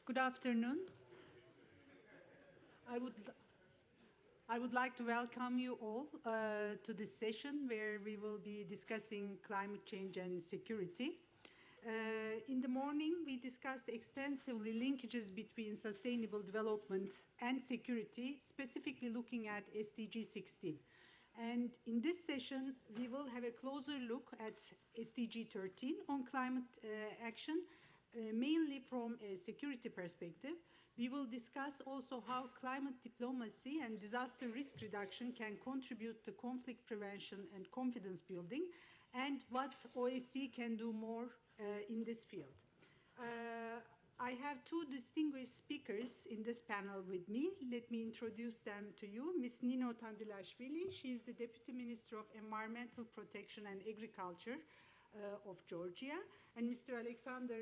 Good afternoon. I would like to welcome you all to this session where we will be discussing climate change and security. In the morning, we discussed extensively linkages between sustainable development and security, specifically looking at SDG 16. And in this session, we will have a closer look at SDG 13 on climate action, mainly from a security perspective. We will discuss also how climate diplomacy and disaster risk reduction can contribute to conflict prevention and confidence building, and what OSCE can do more in this field. I have two distinguished speakers in this panel with me. Let me introduce them to you. Ms. Nino Tandilashvili, she is the Deputy Minister of Environmental Protection and Agriculture of Georgia, and Mr. Alexander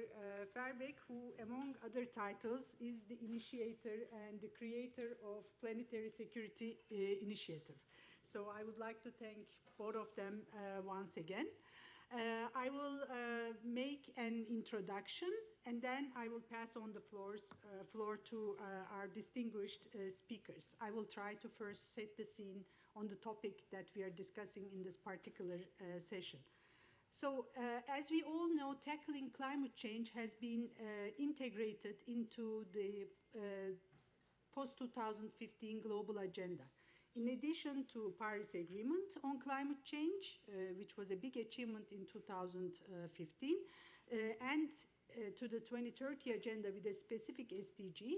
Farbek, who, among other titles, is the initiator and the creator of Planetary Security Initiative. So I would like to thank both of them once again. I will make an introduction, and then I will pass on the floor to our distinguished speakers. I will try to first set the scene on the topic that we are discussing in this particular session. So, as we all know, tackling climate change has been integrated into the post-2015 global agenda. In addition to Paris Agreement on climate change, which was a big achievement in 2015, and to the 2030 agenda with a specific SDG,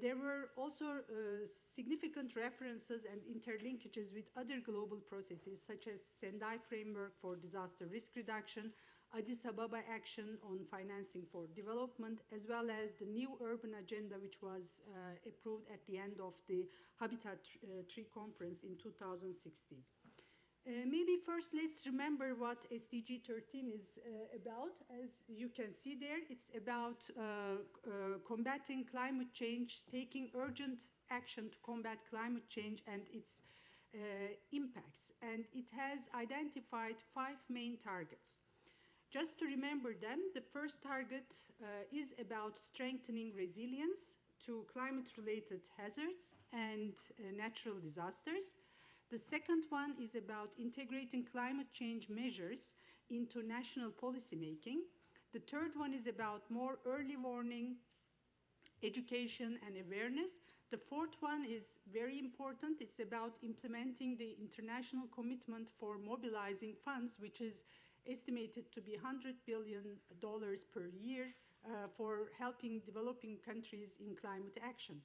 there were also significant references and interlinkages with other global processes, such as Sendai Framework for Disaster Risk Reduction, Addis Ababa Action on Financing for Development, as well as the new urban agenda, which was approved at the end of the Habitat 3 conference in 2016. Maybe first let's remember what SDG 13 is about. As you can see there, it's about combating climate change, taking urgent action to combat climate change and its impacts. And it has identified 5 main targets. Just to remember them, the first target is about strengthening resilience to climate-related hazards and natural disasters. The second one is about integrating climate change measures into national policymaking. The third one is about more early warning, education, and awareness. The fourth one is very important. It's about implementing the international commitment for mobilizing funds, which is estimated to be $100 billion per year for helping developing countries in climate action.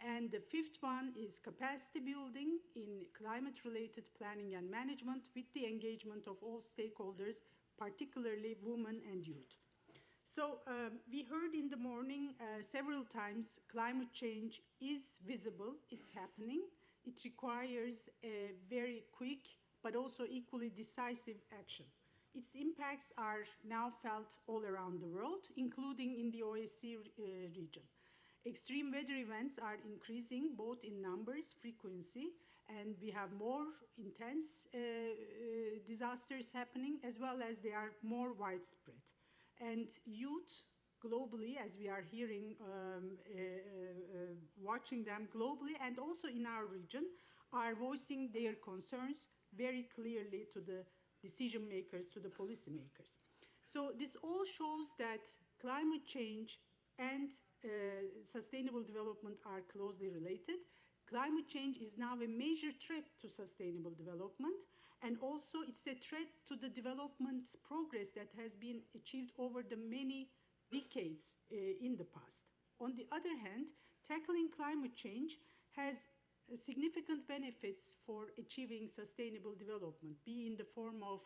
And the fifth one is capacity building in climate-related planning and management with the engagement of all stakeholders, particularly women and youth. So we heard in the morning several times climate change is visible, it's happening. It requires a very quick but also equally decisive action. Its impacts are now felt all around the world, including in the OSCE region. Extreme weather events are increasing both in numbers, frequency, and we have more intense disasters happening, as well as they are more widespread. And youth globally, as we are hearing, watching them globally, and also in our region, are voicing their concerns very clearly to the decision makers, to the policymakers. So this all shows that climate change and sustainable development are closely related. Climate change is now a major threat to sustainable development, and also it's a threat to the development progress that has been achieved over the many decades in the past. On the other hand, tackling climate change has significant benefits for achieving sustainable development, be in the form of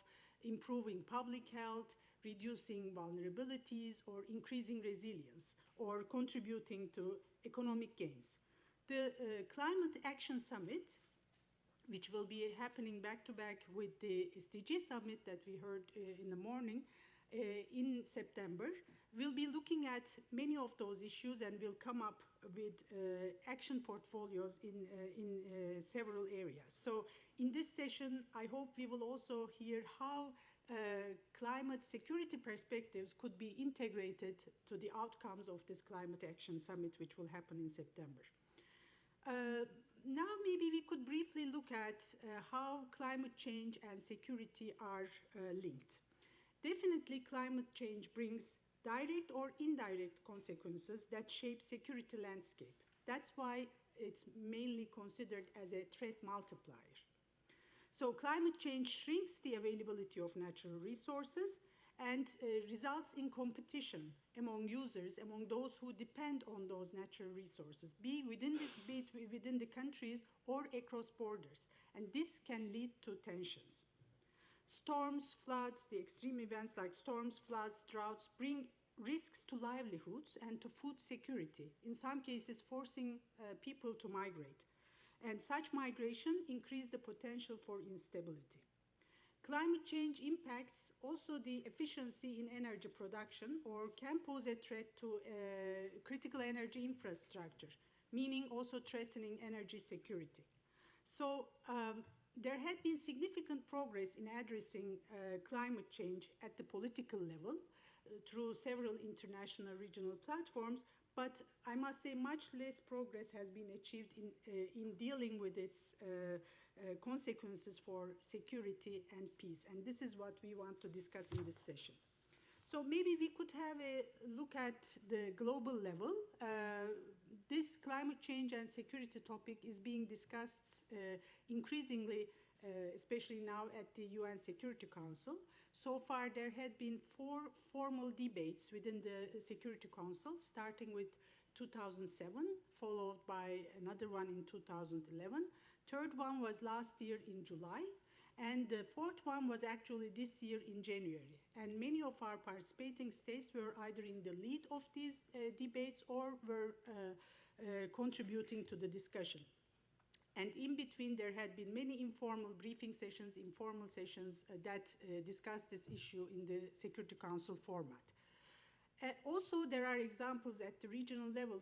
improving public health, reducing vulnerabilities, or increasing resilience, or contributing to economic gains. The Climate Action Summit, which will be happening back-to-back with the Sdg Summit that we heard in the morning, in September, we'll be looking at many of those issues and will come up with action portfolios in several areas. So in this session, I hope we will also hear how climate security perspectives could be integrated to the outcomes of this Climate Action Summit, which will happen in September. Now maybe we could briefly look at how climate change and security are linked. Definitely, climate change brings direct or indirect consequences that shape security landscape. That's why it's mainly considered as a threat multiplier. So climate change shrinks the availability of natural resources and results in competition among users, among those who depend on those natural resources, be it within the countries or across borders. And this can lead to tensions. Storms, floods, the extreme events like storms, floods, droughts bring risks to livelihoods and to food security, in some cases forcing people to migrate. And such migration increases the potential for instability. Climate change impacts also the efficiency in energy production or can pose a threat to critical energy infrastructure, meaning also threatening energy security. So there had been significant progress in addressing climate change at the political level through several international regional platforms, but I must say much less progress has been achieved in dealing with its consequences for security and peace. And this is what we want to discuss in this session. So maybe we could have a look at the global level. This climate change and security topic is being discussed increasingly, especially now at the UN Security Council. So far, there had been 4 formal debates within the Security Council, starting with 2007, followed by another one in 2011. Third one was last year in July, and the fourth one was actually this year in January. And many of our participating states were either in the lead of these debates or were contributing to the discussion. And in between, there had been many informal briefing sessions, informal sessions that discussed this issue in the Security Council format. Also, there are examples at the regional level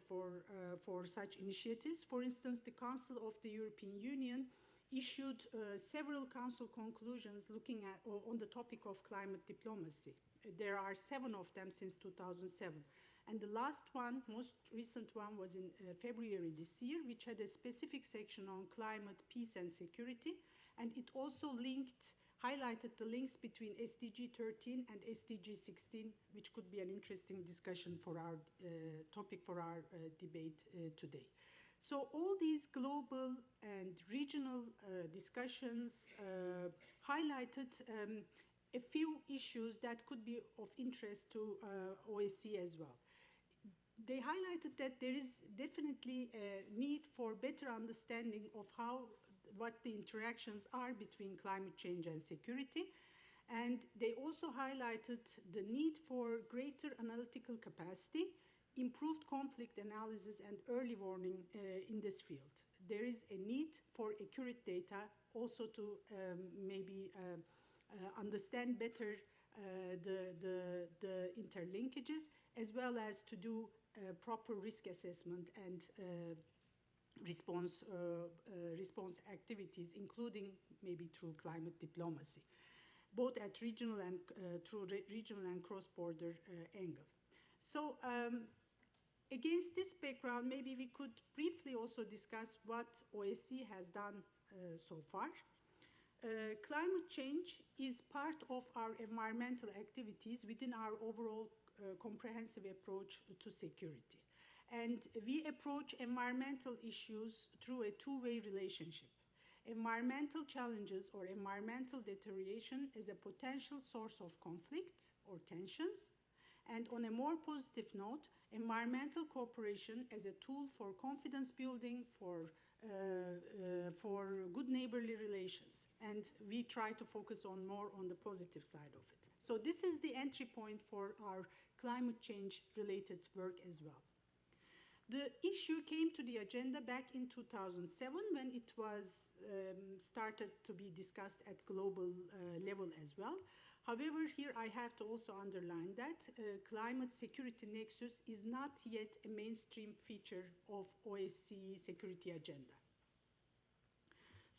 for such initiatives. For instance, the Council of the European Union issued several council conclusions looking at on the topic of climate diplomacy. There are 7 of them since 2007. And the last one, most recent one, was in February this year, which had a specific section on climate, peace, and security. And it also highlighted the links between SDG 13 and SDG 16, which could be an interesting discussion for our topic for our debate today. So all these global and regional discussions highlighted a few issues that could be of interest to OSCE as well. They highlighted that there is definitely a need for better understanding of what the interactions are between climate change and security. And they also highlighted the need for greater analytical capacity, improved conflict analysis, and early warning in this field. There is a need for accurate data, also to maybe understand better the interlinkages, as well as to do proper risk assessment and response activities, including maybe through climate diplomacy, both at regional and through regional and cross-border angle. So against this background, maybe we could briefly also discuss what OSCE has done so far. Climate change is part of our environmental activities within our overall comprehensive approach to security. And we approach environmental issues through a two-way relationship. Environmental challenges or environmental deterioration is a potential source of conflict or tensions. And on a more positive note, environmental cooperation as a tool for confidence building, for good neighborly relations. And we try to focus more on the positive side of it. So this is the entry point for our climate change related work as well. The issue came to the agenda back in 2007 when it was started to be discussed at global level as well. However, here I have to also underline that climate security nexus is not yet a mainstream feature of OSCE security agenda.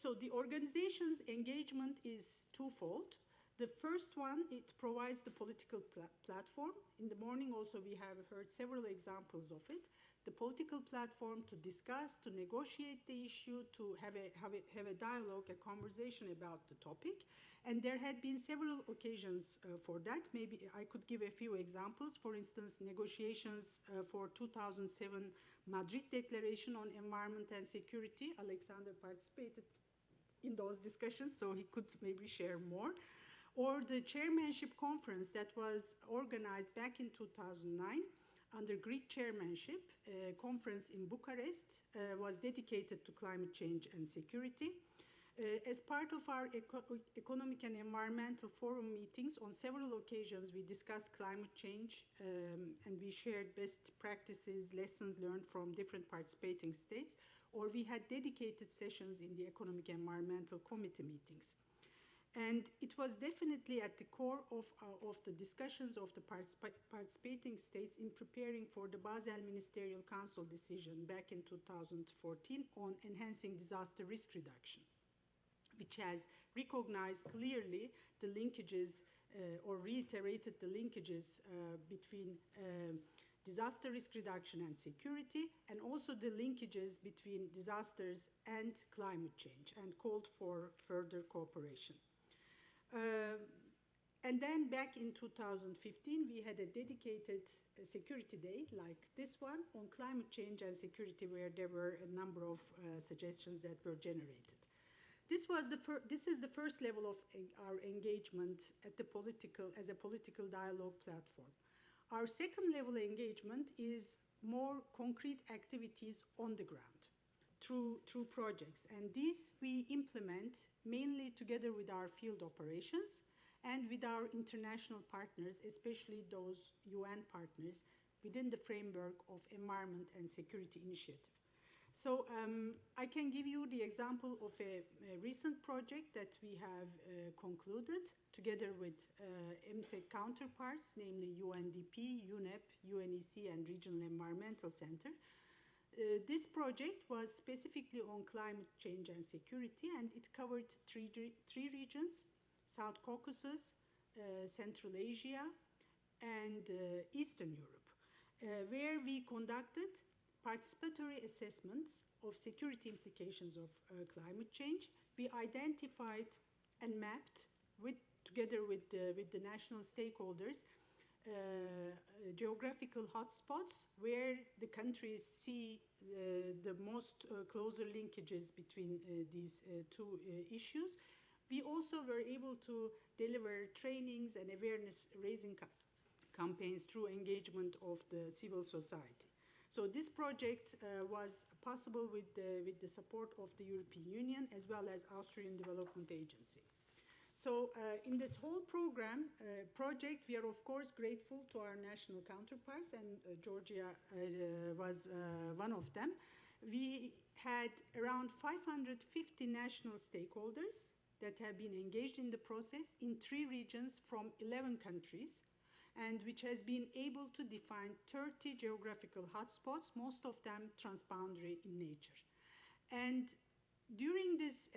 So the organization's engagement is twofold. The first one, it provides the political platform. In the morning also we have heard several examples of it. The political platform to discuss, to negotiate the issue, to have a dialogue, a conversation about the topic. And there had been several occasions for that. Maybe I could give a few examples. For instance, negotiations for 2007 Madrid Declaration on Environment and Security. Alexander participated in those discussions, so he could maybe share more. Or the chairmanship conference that was organized back in 2009 under Greek chairmanship. A conference in Bucharest was dedicated to climate change and security. As part of our economic and environmental forum meetings, on several occasions we discussed climate change and we shared best practices, lessons learned from different participating states, or we had dedicated sessions in the Economic and Environmental Committee meetings. And it was definitely at the core of the discussions of the participating states in preparing for the Basel Ministerial Council decision back in 2014 on enhancing disaster risk reduction, which has recognized clearly the linkages or reiterated the linkages between disaster risk reduction and security, and also the linkages between disasters and climate change, and called for further cooperation. And then back in 2015, we had a dedicated security day like this one on climate change and security, where there were a number of suggestions that were generated. This is the first level of our engagement at the as a political dialogue platform. Our second level engagement is more concrete activities on the ground through projects. And these we implement mainly together with our field operations and with our international partners, especially those UN partners within the framework of Environment and Security Initiative. So I can give you the example of a recent project that we have concluded together with MSEC counterparts, namely UNDP, UNEP, UNEC, and Regional Environmental Center. This project was specifically on climate change and security, and it covered three regions: South Caucasus, Central Asia, and Eastern Europe, where we conducted participatory assessments of security implications of climate change. We identified and mapped, together with the national stakeholders, geographical hotspots where the countries see the most closer linkages between these two issues. We also were able to deliver trainings and awareness-raising campaigns through engagement of the civil society. So this project was possible with the support of the European Union as well as Austrian Development Agency. So in this whole project, we are of course grateful to our national counterparts, and Georgia was one of them. We had around 550 national stakeholders that have been engaged in the process in 3 regions from 11 countries, and which has been able to define 30 geographical hotspots, most of them transboundary in nature. And during this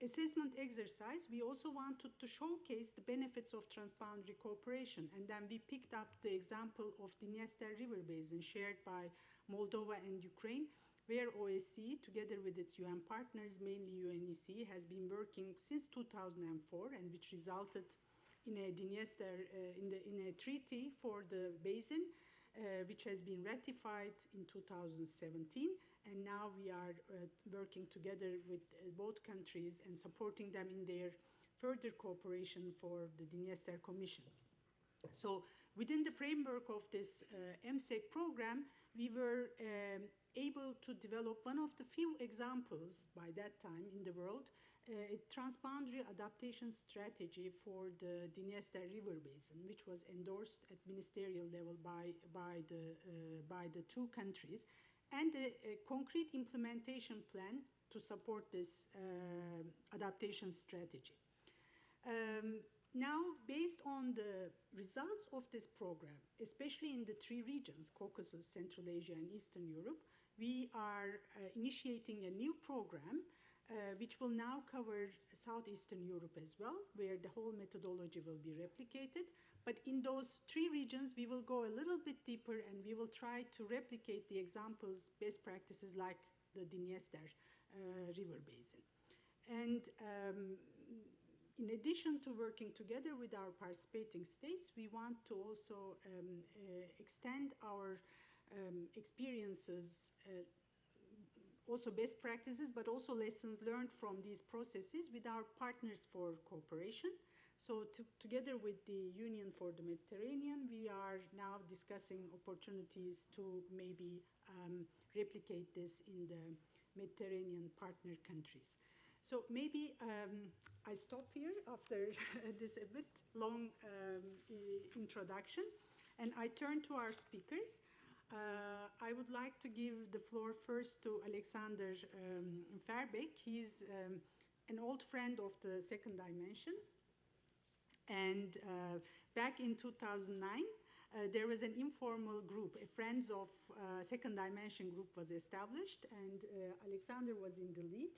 assessment exercise, we also wanted to showcase the benefits of transboundary cooperation, and then we picked up the example of the Dniester River Basin shared by Moldova and Ukraine, where OSCE, together with its UN partners, mainly UNEC, has been working since 2004, and which resulted in a in a treaty for the basin, which has been ratified in 2017, and now we are working together with both countries and supporting them in their further cooperation for the Dniester Commission. So within the framework of this MSEC program, we were able to develop one of the few examples by that time in the world, a transboundary adaptation strategy for the Dniester River Basin, which was endorsed at ministerial level by the 2 countries, and a concrete implementation plan to support this adaptation strategy. Now, based on the results of this program, especially in the 3 regions, Caucasus, Central Asia, and Eastern Europe, we are initiating a new program which will now cover Southeastern Europe as well, where the whole methodology will be replicated. But in those 3 regions, we will go a little bit deeper and we will try to replicate the examples, best practices like the Dniester river basin. And in addition to working together with our participating states, we want to also extend our experiences, also best practices, but also lessons learned from these processes with our partners for cooperation. So together with the Union for the Mediterranean, we are now discussing opportunities to maybe replicate this in the Mediterranean partner countries. So maybe I stop here after this a bit long introduction, and I turn to our speakers. I would like to give the floor first to Alexander Verbeek. He's an old friend of the Second Dimension. And back in 2009, there was an informal group, a Friends of Second Dimension group was established, and Alexander was in the lead,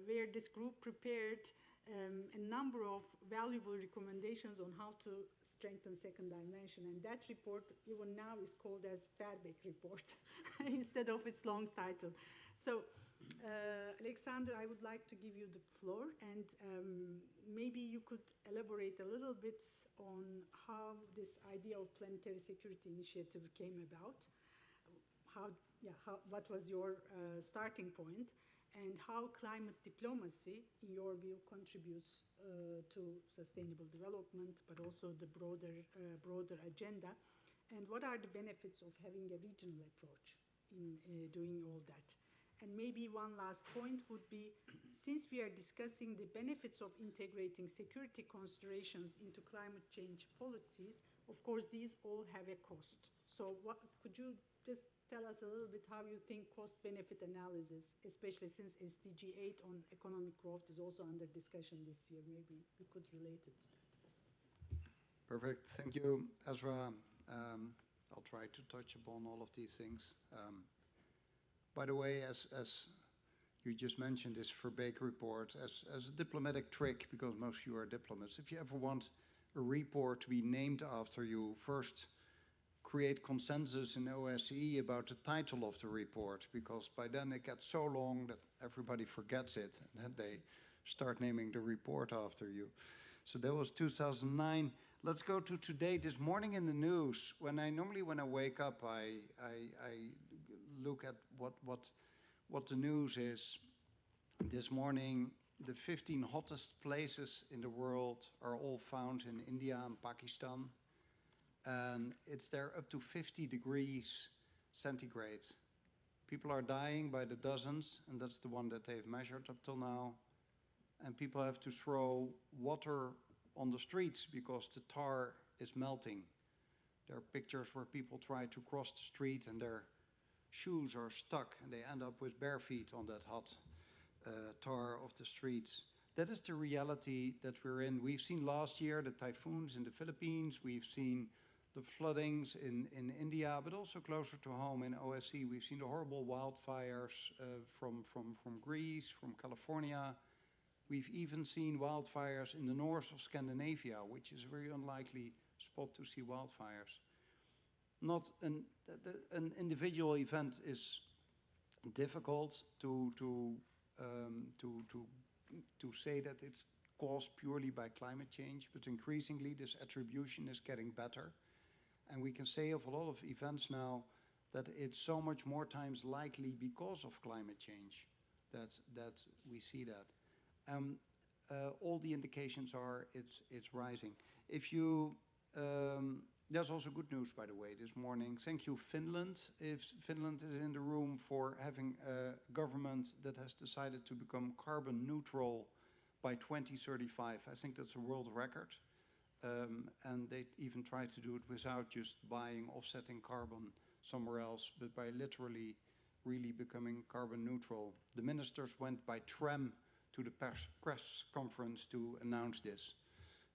where this group prepared a number of valuable recommendations on how to strengthen Second Dimension. And that report, even now, is called as Verbeek report instead of its long title. So, Alexander, I would like to give you the floor, and maybe you could elaborate a little bit on how this idea of planetary security initiative came about, what was your starting point, and how climate diplomacy, in your view, contributes to sustainable development, but also the broader agenda, and what are the benefits of having a regional approach in doing all that. And maybe one last point would be, since we are discussing the benefits of integrating security considerations into climate change policies, of course, these all have a cost. So could you just tell us a little bit how you think cost-benefit analysis, especially since SDG 8 on economic growth is also under discussion this year, maybe we could relate it to that. Perfect. Thank you, Ezra. I'll try to touch upon all of these things. By the way, as you just mentioned, this Verbeek report, as a diplomatic trick, because most of you are diplomats, if you ever want a report to be named after you, first create consensus in OSCE about the title of the report, because by then it gets so long that everybody forgets it, and then they start naming the report after you. So that was 2009. Let's go to today. This morning in the news, when I wake up, I look at what the news is. This morning, the 15 hottest places in the world are all found in India and Pakistan. And it's there up to 50 degrees centigrade. People are dying by the dozens, and that's the one that they've measured up till now. And people have to throw water on the streets because the tar is melting. There are pictures where people try to cross the street and their shoes are stuck and they end up with bare feet on that hot tar of the streets. That is the reality that we're in. We've seen last year the typhoons in the Philippines. We've seen the floodings in India, but also closer to home in OSCE. We've seen the horrible wildfires from Greece, from California. We've even seen wildfires in the north of Scandinavia, which is a very unlikely spot to see wildfires. Not an individual event is difficult to say that it's caused purely by climate change, but increasingly this attribution is getting better. And we can say of a lot of events now that it's so much more times likely because of climate change that we see that. All the indications are it's rising. If you there's also good news, by the way, this morning. Thank you, Finland. If Finland is in the room for having a government that has decided to become carbon neutral by 2035. I think that's a world record. And they even tried to do it without just buying, offsetting carbon somewhere else, but by literally really becoming carbon neutral. The ministers went by tram to the press conference to announce this.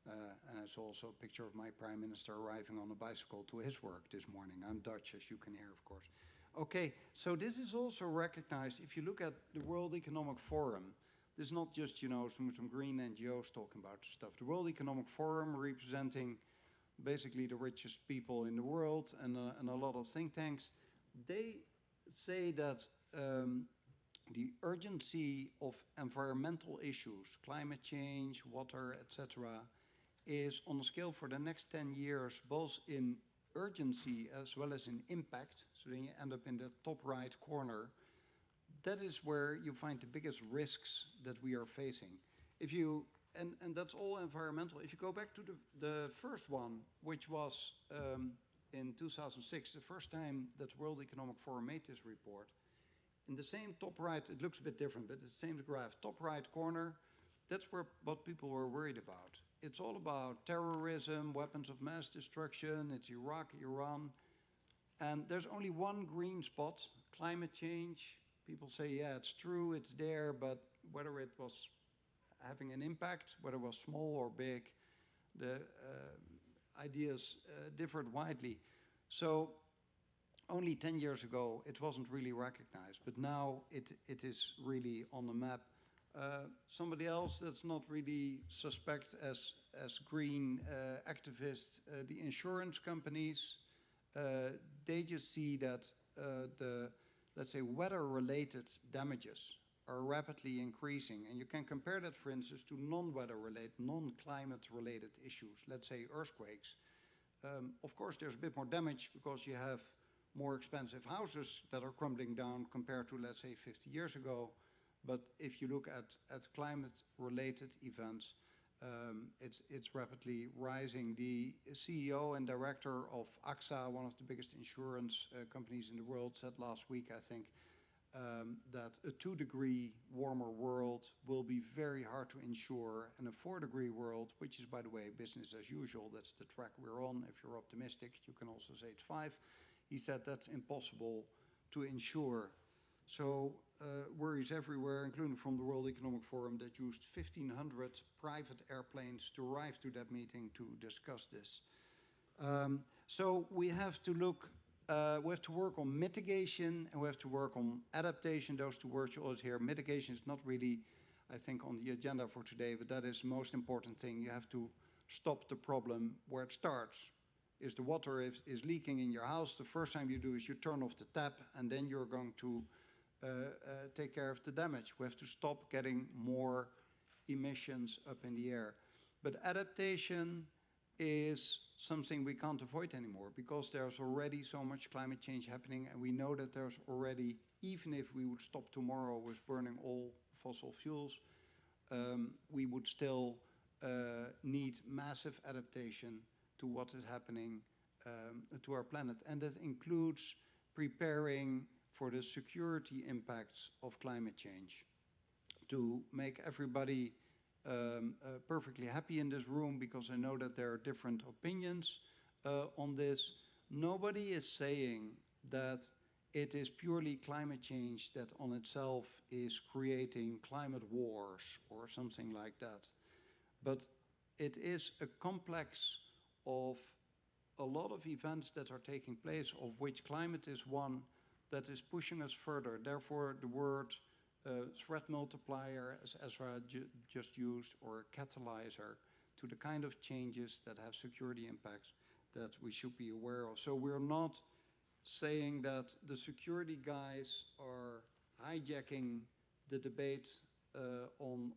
And I saw also a picture of my prime minister arriving on a bicycle to his work this morning. I'm Dutch, as you can hear, of course. Okay, so this is also recognized. If you look at the World Economic Forum, this is not just, you know, some green NGOs talking about stuff. The World Economic Forum, representing basically the richest people in the world and a lot of think tanks, they say that the urgency of environmental issues, climate change, water, etc., is on a scale for the next 10 years, both in urgency as well as in impact. So then you end up in the top right corner. That is where you find the biggest risks that we are facing. If you, and that's all environmental. If you go back to the first one, which was in 2006, the first time that the World Economic Forum made this report, in the same top right, it looks a bit different, but it's the same graph, top right corner, that's where what people were worried about. It's all about terrorism, weapons of mass destruction, it's Iraq, Iran, and there's only one green spot, climate change. People say, yeah, it's true, it's there, but whether it was having an impact, whether it was small or big, the ideas differed widely. So only 10 years ago, it wasn't really recognized, but now it is really on the map. Somebody else that's not really suspect as green activists, the insurance companies, they just see that the, let's say, weather-related damages are rapidly increasing. And you can compare that, for instance, to non-weather-related, non-climate-related issues, let's say earthquakes. Of course, there's a bit more damage because you have more expensive houses that are crumbling down compared to, let's say, 50 years ago. But if you look at climate-related events, it's rapidly rising. The CEO and director of AXA, one of the biggest insurance companies in the world, said last week, I think, that a 2-degree warmer world will be very hard to insure, and a 4-degree world, which is, by the way, business as usual, that's the track we're on. If you're optimistic, you can also say it's 5. He said that's impossible to insure. So worries everywhere, including from the World Economic Forum, that used 1,500 private airplanes to arrive to that meeting to discuss this. So we have to look, we have to work on mitigation and we have to work on adaptation. Those two words you always hear. Mitigation is not really, I think, on the agenda for today, but that is the most important thing. You have to stop the problem where it starts. Is the water is leaking in your house, the first time you do is you turn off the tap, and then you're going to take care of the damage. We have to stop getting more emissions up in the air. But adaptation is something we can't avoid anymore because there's already so much climate change happening, and we know that there's already, even if we would stop tomorrow with burning all fossil fuels, we would still need massive adaptation to what is happening to our planet. And that includes preparing for the security impacts of climate change. To make everybody perfectly happy in this room, because I know that there are different opinions on this, nobody is saying that it is purely climate change that on itself is creating climate wars or something like that. But it is a complex of a lot of events that are taking place, of which climate is one that is pushing us further. Therefore, the word threat multiplier, as Ezra just used, or catalyzer, to the kind of changes that have security impacts that we should be aware of. So we're not saying that the security guys are hijacking the debate on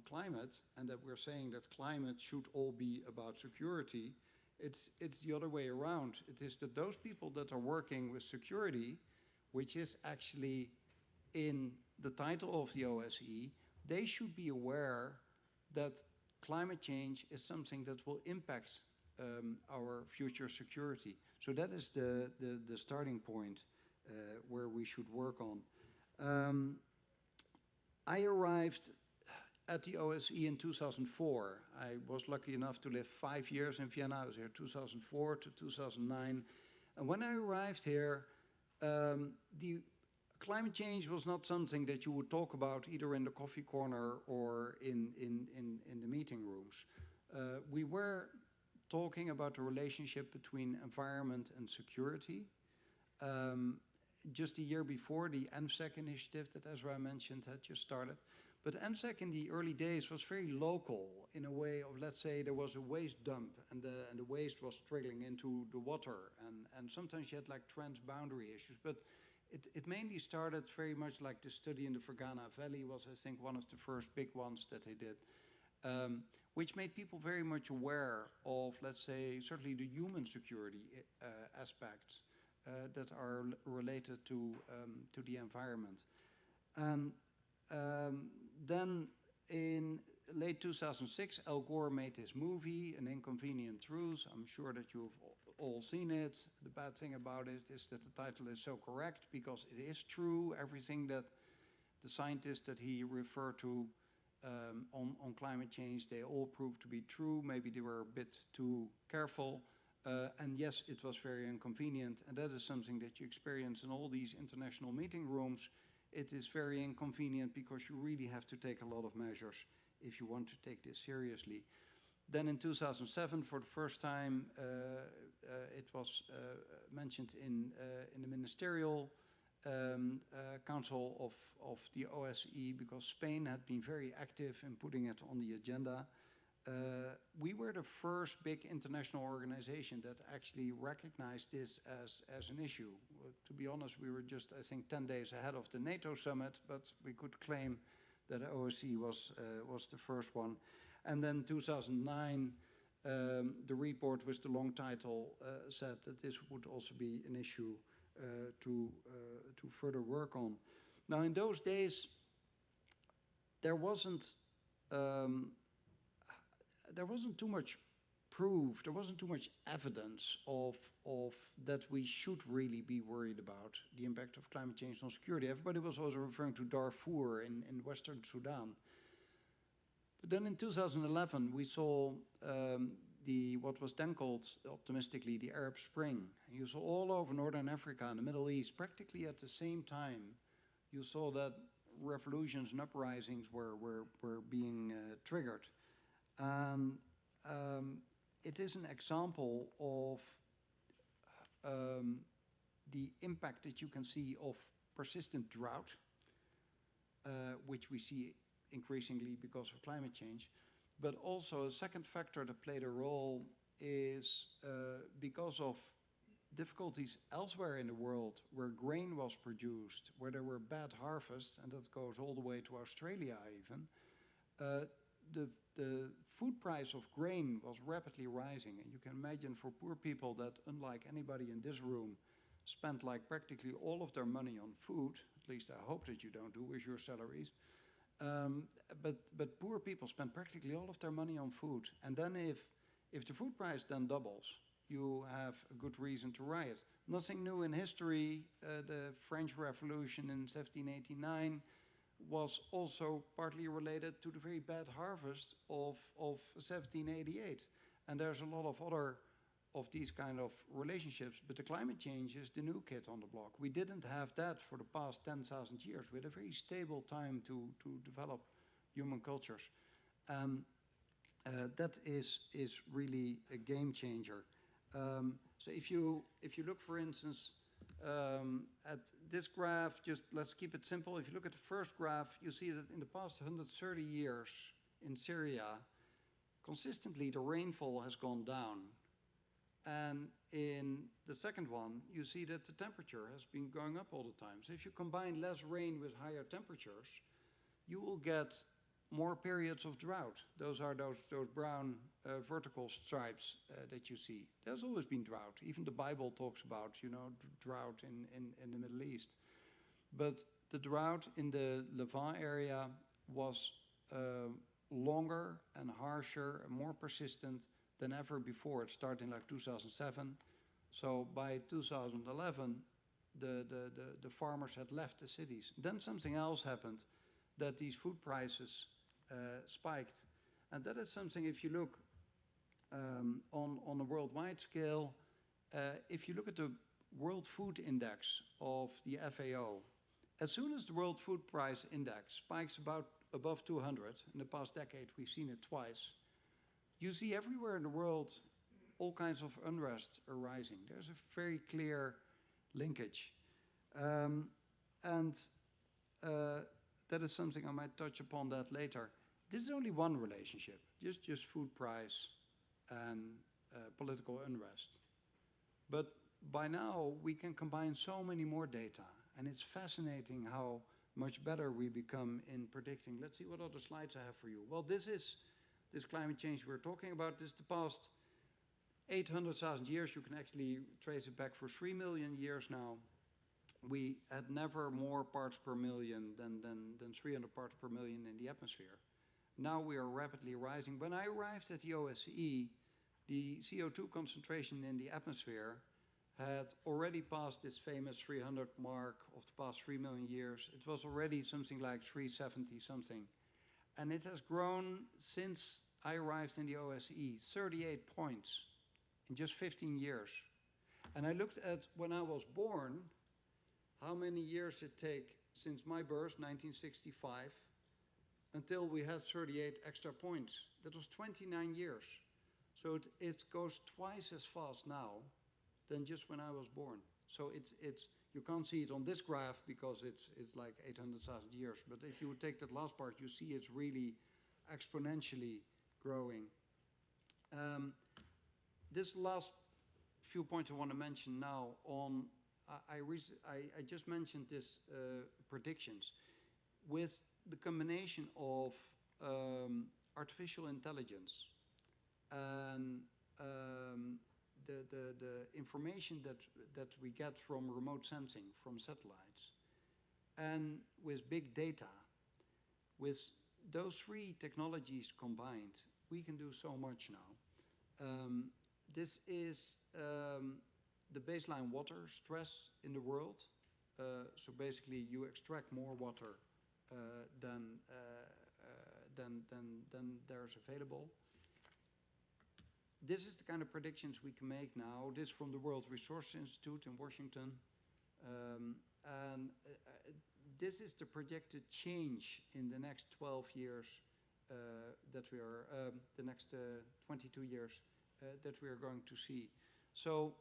climate, and that we're saying that climate should all be about security. It's the other way around. It is that those people that are working with security, which is actually in the title of the OSCE, they should be aware that climate change is something that will impact our future security. So that is the starting point where we should work on. I arrived at the OSCE in 2004. I was lucky enough to live 5 years in Vienna. I was here 2004 to 2009. And when I arrived here, the climate change was not something that you would talk about either in the coffee corner or in the meeting rooms. We were talking about the relationship between environment and security. just a year before, the NSEC initiative that Ezra mentioned had just started. But NSEC in the early days was very local in a way of, let's say, there was a waste dump and the waste was trickling into the water. And sometimes you had like transboundary issues. But it mainly started very much like the study in the Fergana Valley was, I think, one of the first big ones that they did, which made people very much aware of, let's say, certainly the human security aspects that are related to the environment. And then in late 2006, Al Gore made his movie, An Inconvenient Truth. I'm sure that you've all seen it. The bad thing about it is that the title is so correct because it is true. Everything that the scientists that he referred to on climate change, they all proved to be true. Maybe they were a bit too careful. And yes, it was very inconvenient. And that is something that you experience in all these international meeting rooms. It is very inconvenient because you really have to take a lot of measures if you want to take this seriously. Then in 2007, for the first time, it was mentioned in the ministerial council of the OSCE because Spain had been very active in putting it on the agenda. We were the first big international organization that actually recognized this as an issue. To be honest, we were just, I think, 10 days ahead of the NATO summit, but we could claim that OSCE was the first one. And then 2009, the report with the long title said that this would also be an issue to further work on. Now, in those days, there wasn't too much proof, there wasn't too much evidence of that we should really be worried about the impact of climate change on security. Everybody was also referring to Darfur in Western Sudan. But then in 2011, we saw what was then called, optimistically, the Arab Spring. You saw all over Northern Africa and the Middle East, practically at the same time, you saw that revolutions and uprisings were being triggered. And it is an example of the impact that you can see of persistent drought, which we see increasingly because of climate change. But also a second factor that played a role is because of difficulties elsewhere in the world where grain was produced, where there were bad harvests, and that goes all the way to Australia even, the food price of grain was rapidly rising. And you can imagine for poor people that, unlike anybody in this room, spent like practically all of their money on food, at least I hope that you don't do with your salaries, but poor people spend practically all of their money on food. And then if the food price then doubles, you have a good reason to riot. Nothing new in history. The French Revolution in 1789 was also partly related to the very bad harvest of 1788. And there's a lot of other of these kind of relationships, but the climate change is the new kid on the block. We didn't have that for the past 10,000 years. We had a very stable time to develop human cultures. That is really a game changer. So if you look, for instance, at this graph, just let's keep it simple. If you look at the first graph, you see that in the past 130 years in Syria, consistently the rainfall has gone down. And in the second one, you see that the temperature has been going up all the time. So if you combine less rain with higher temperatures, you will get more periods of drought. Those are those brown vertical stripes that you see. There's always been drought. Even the Bible talks about, drought in the Middle East. But the drought in the Levant area was longer and harsher and more persistent than ever before. It started in like 2007. So by 2011, the farmers had left the cities. Then something else happened, that these food prices spiked. And that is something, if you look on a worldwide scale, if you look at the World Food Index of the FAO, as soon as the World Food Price Index spikes above 200, in the past decade we've seen it twice, you see everywhere in the world all kinds of unrest arising. There's a very clear linkage. And that is something I might touch upon that later. This is only one relationship, just food price and political unrest. But by now, we can combine so many more data, and it's fascinating how much better we become in predicting. Let's see what other slides I have for you. Well, this is this climate change we're talking about. This is the past 800,000 years. You can actually trace it back for 3 million years now. We had never more parts per million than 300 parts per million in the atmosphere. Now we are rapidly rising. When I arrived at the OSCE, the CO2 concentration in the atmosphere had already passed this famous 300 mark of the past 3 million years. It was already something like 370 something. And it has grown since I arrived in the OSCE, 38 points in just 15 years. And I looked at when I was born, how many years it take since my birth, 1965, until we had 38 extra points. That was 29 years. So it goes twice as fast now than just when I was born. So it's you can't see it on this graph because it's like 800,000 years. But if you would take that last part, you see it's really exponentially growing. This last few points I want to mention now on, I just mentioned this predictions. With the combination of artificial intelligence and the information that we get from remote sensing from satellites, and with big data, with those three technologies combined, we can do so much now. This is the baseline water stress in the world. So basically, you extract more water than there's available. This is the kind of predictions we can make now. This from the World Resources Institute in Washington. And this is the projected change in the next 12 years that we are, the next 22 years that we are going to see. So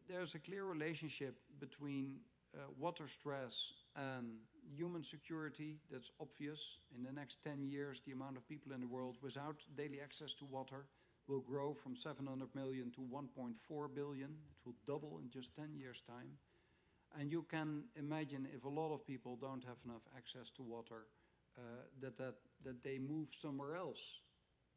there's a clear relationship between water stress and human security. That's obvious. In the next 10 years, the amount of people in the world without daily access to water will grow from 700 million to 1.4 billion. It will double in just 10 years' time. And you can imagine if a lot of people don't have enough access to water, that they move somewhere else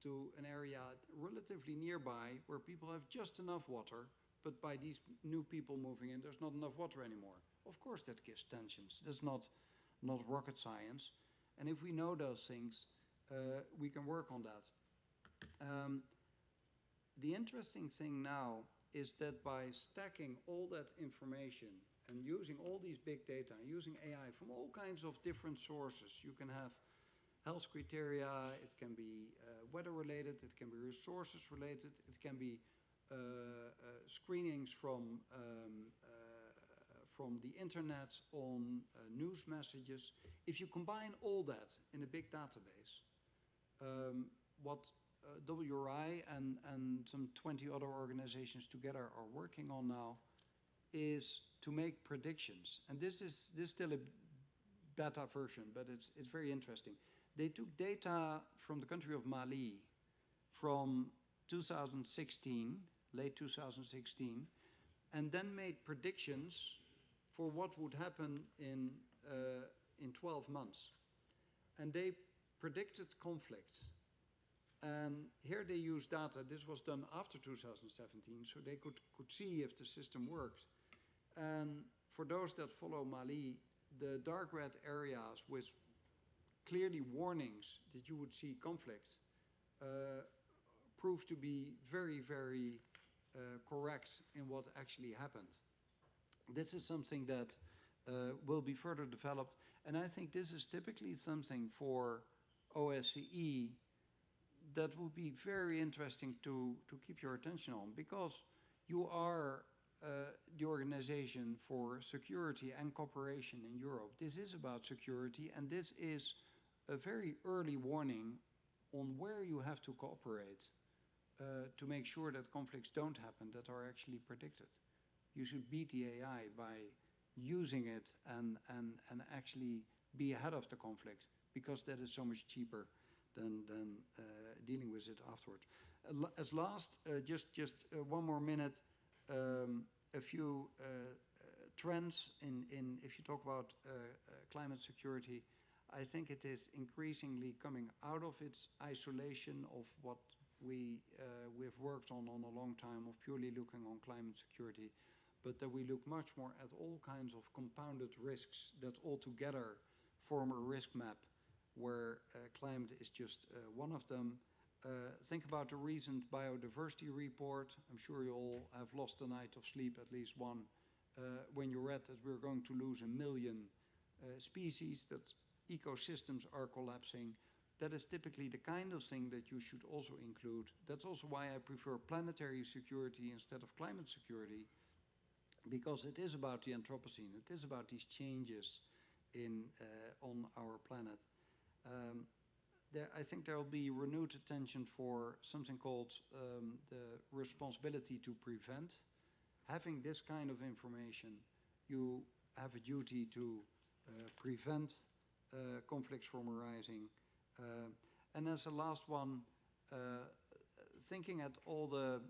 to an area relatively nearby where people have just enough water, but by these new people moving in, there's not enough water anymore. Of course that gives tensions. That's not rocket science. And if we know those things, we can work on that. The interesting thing now is that by stacking all that information and using all these big data, using AI from all kinds of different sources, you can have health criteria, it can be weather related, it can be resources related, it can be screenings from the internet on news messages. If you combine all that in a big database, what WRI and some 20 other organizations together are working on now is to make predictions. And this is still a beta version, but it's very interesting. They took data from the country of Mali from 2016, late 2016, and then made predictions for what would happen in 12 months. And they predicted conflict. And here they used data. This was done after 2017, so they could see if the system worked. And for those that follow Mali, the dark red areas with clearly warnings that you would see conflict proved to be very, very correct in what actually happened. This is something that will be further developed. And I think this is typically something for OSCE that would be very interesting to keep your attention on, because you are the organization for security and cooperation in Europe. This is about security, and this is a very early warning on where you have to cooperate to make sure that conflicts don't happen that are actually predicted. You should beat the AI by using it and actually be ahead of the conflict, because that is so much cheaper than dealing with it afterwards. As last, just 1 more minute, a few trends in if you talk about climate security. I think it is increasingly coming out of its isolation of what we've worked on a long time of purely looking on climate security, but that we look much more at all kinds of compounded risks that altogether form a risk map, where climate is just one of them. Think about the recent biodiversity report. I'm sure you all have lost a night of sleep, at least one, when you read that we're going to lose 1 million species, that ecosystems are collapsing. That is typically the kind of thing that you should also include. That's also why I prefer planetary security instead of climate security, because it is about the Anthropocene. It is about these changes on our planet. I think there will be renewed attention for something called the responsibility to prevent. Having this kind of information, you have a duty to prevent conflicts from arising. And as a last one, thinking at all the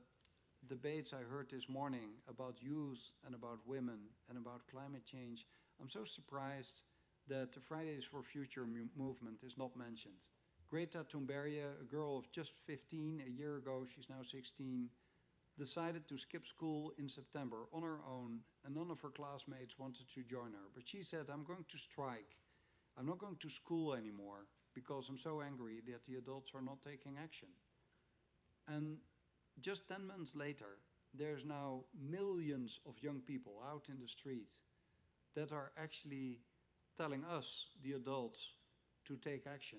debates I heard this morning about youth and about women and about climate change, I'm so surprised that the Fridays for Future movement is not mentioned. Greta Thunberg, a girl of just 15, a year ago, she's now 16, decided to skip school in September on her own, and none of her classmates wanted to join her. But she said, I'm going to strike. I'm not going to school anymore because I'm so angry that the adults are not taking action. And just 10 months later, there's now millions of young people out in the street that are actually telling us, the adults, to take action.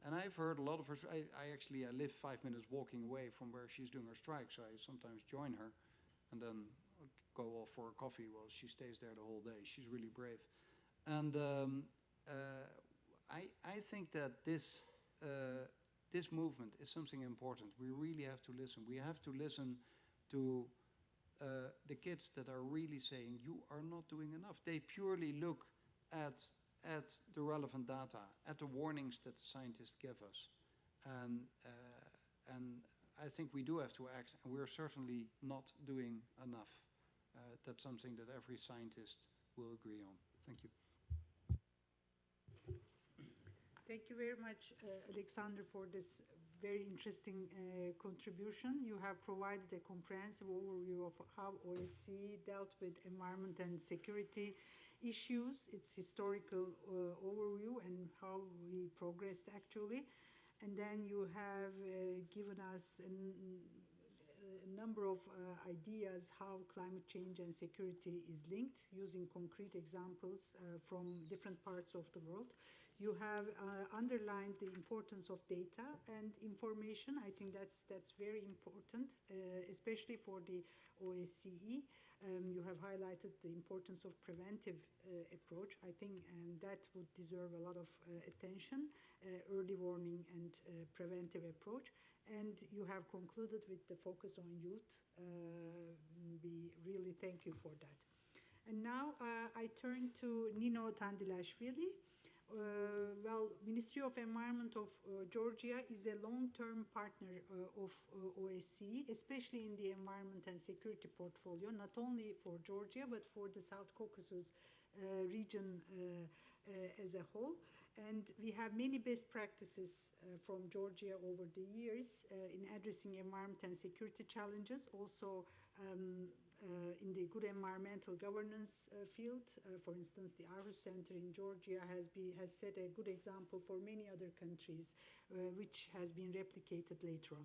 And I've heard a lot of her, I live 5 minutes walking away from where she's doing her strike, so I sometimes join her and then go off for a coffee. Well, she stays there the whole day. She's really brave. And I think that this movement is something important. We really have to listen. We have to listen to the kids that are really saying, you are not doing enough. They purely look at the relevant data, at the warnings that the scientists give us. And I think we do have to act, and we're certainly not doing enough. That's something that every scientist will agree on. Thank you. Thank you very much, Alexander, for this very interesting contribution. You have provided a comprehensive overview of how OSCE dealt with environment and security issues, its historical overview, and how we progressed actually. And then you have given us a number of ideas how climate change and security is linked, using concrete examples from different parts of the world. You have underlined the importance of data and information. I think that's very important, especially for the OSCE. You have highlighted the importance of preventive approach. I think that would deserve a lot of attention, early warning and preventive approach. And you have concluded with the focus on youth. We really thank you for that. And now I turn to Nino Tandilashvili. Well, Ministry of Environment of Georgia is a long-term partner of OSCE, especially in the environment and security portfolio, not only for Georgia, but for the South Caucasus region as a whole. And we have many best practices from Georgia over the years in addressing environment and security challenges, also in the good environmental governance field. For instance, the Aarhus Center in Georgia has set a good example for many other countries, which has been replicated later on.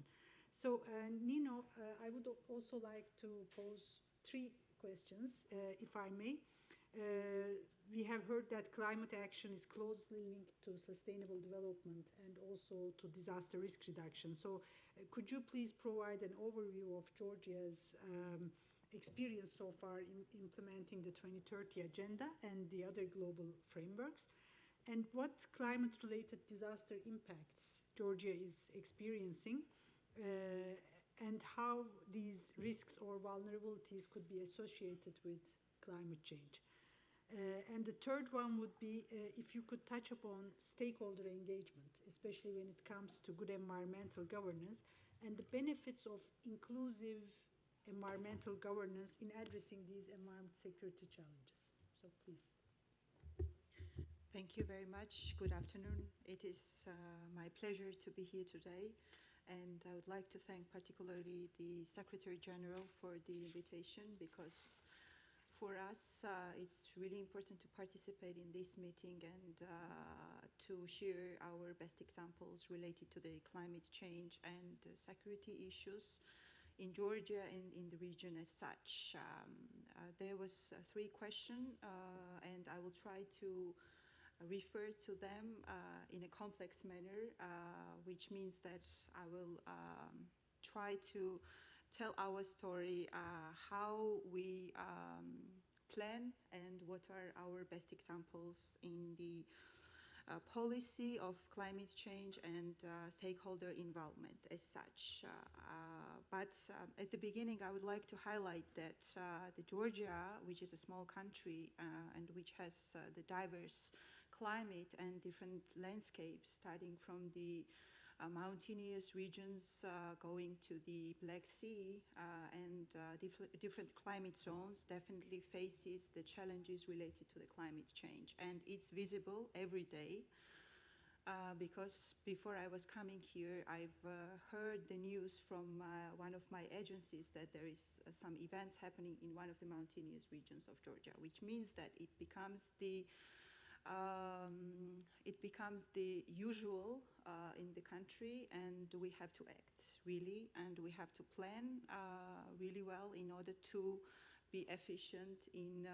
So, Nino, I would also like to pose 3 questions, if I may. We have heard that climate action is closely linked to sustainable development and also to disaster risk reduction. So could you please provide an overview of Georgia's experience so far in implementing the 2030 agenda and the other global frameworks, and what climate-related disaster impacts Georgia is experiencing, and how these risks or vulnerabilities could be associated with climate change. And the third one would be if you could touch upon stakeholder engagement, especially when it comes to good environmental governance and the benefits of inclusive environmental governance in addressing these environment security challenges. So please. Thank you very much. Good afternoon. It is my pleasure to be here today, and I would like to thank particularly the Secretary General for the invitation, because for us it's really important to participate in this meeting and to share our best examples related to the climate change and security issues in Georgia and in the region as such. There was three questions, and I will try to refer to them in a complex manner, which means that I will try to tell our story, how we plan and what are our best examples in the policy of climate change and stakeholder involvement as such. But at the beginning, I would like to highlight that the Georgia, which is a small country and which has the diverse climate and different landscapes, starting from the mountainous regions going to the Black Sea and different climate zones, definitely faces the challenges related to the climate change. And it's visible every day because before I was coming here, I've heard the news from one of my agencies that there is some events happening in one of the mountainous regions of Georgia, which means that it becomes the usual in the country, and we have to act really, and we have to plan really well in order to be efficient in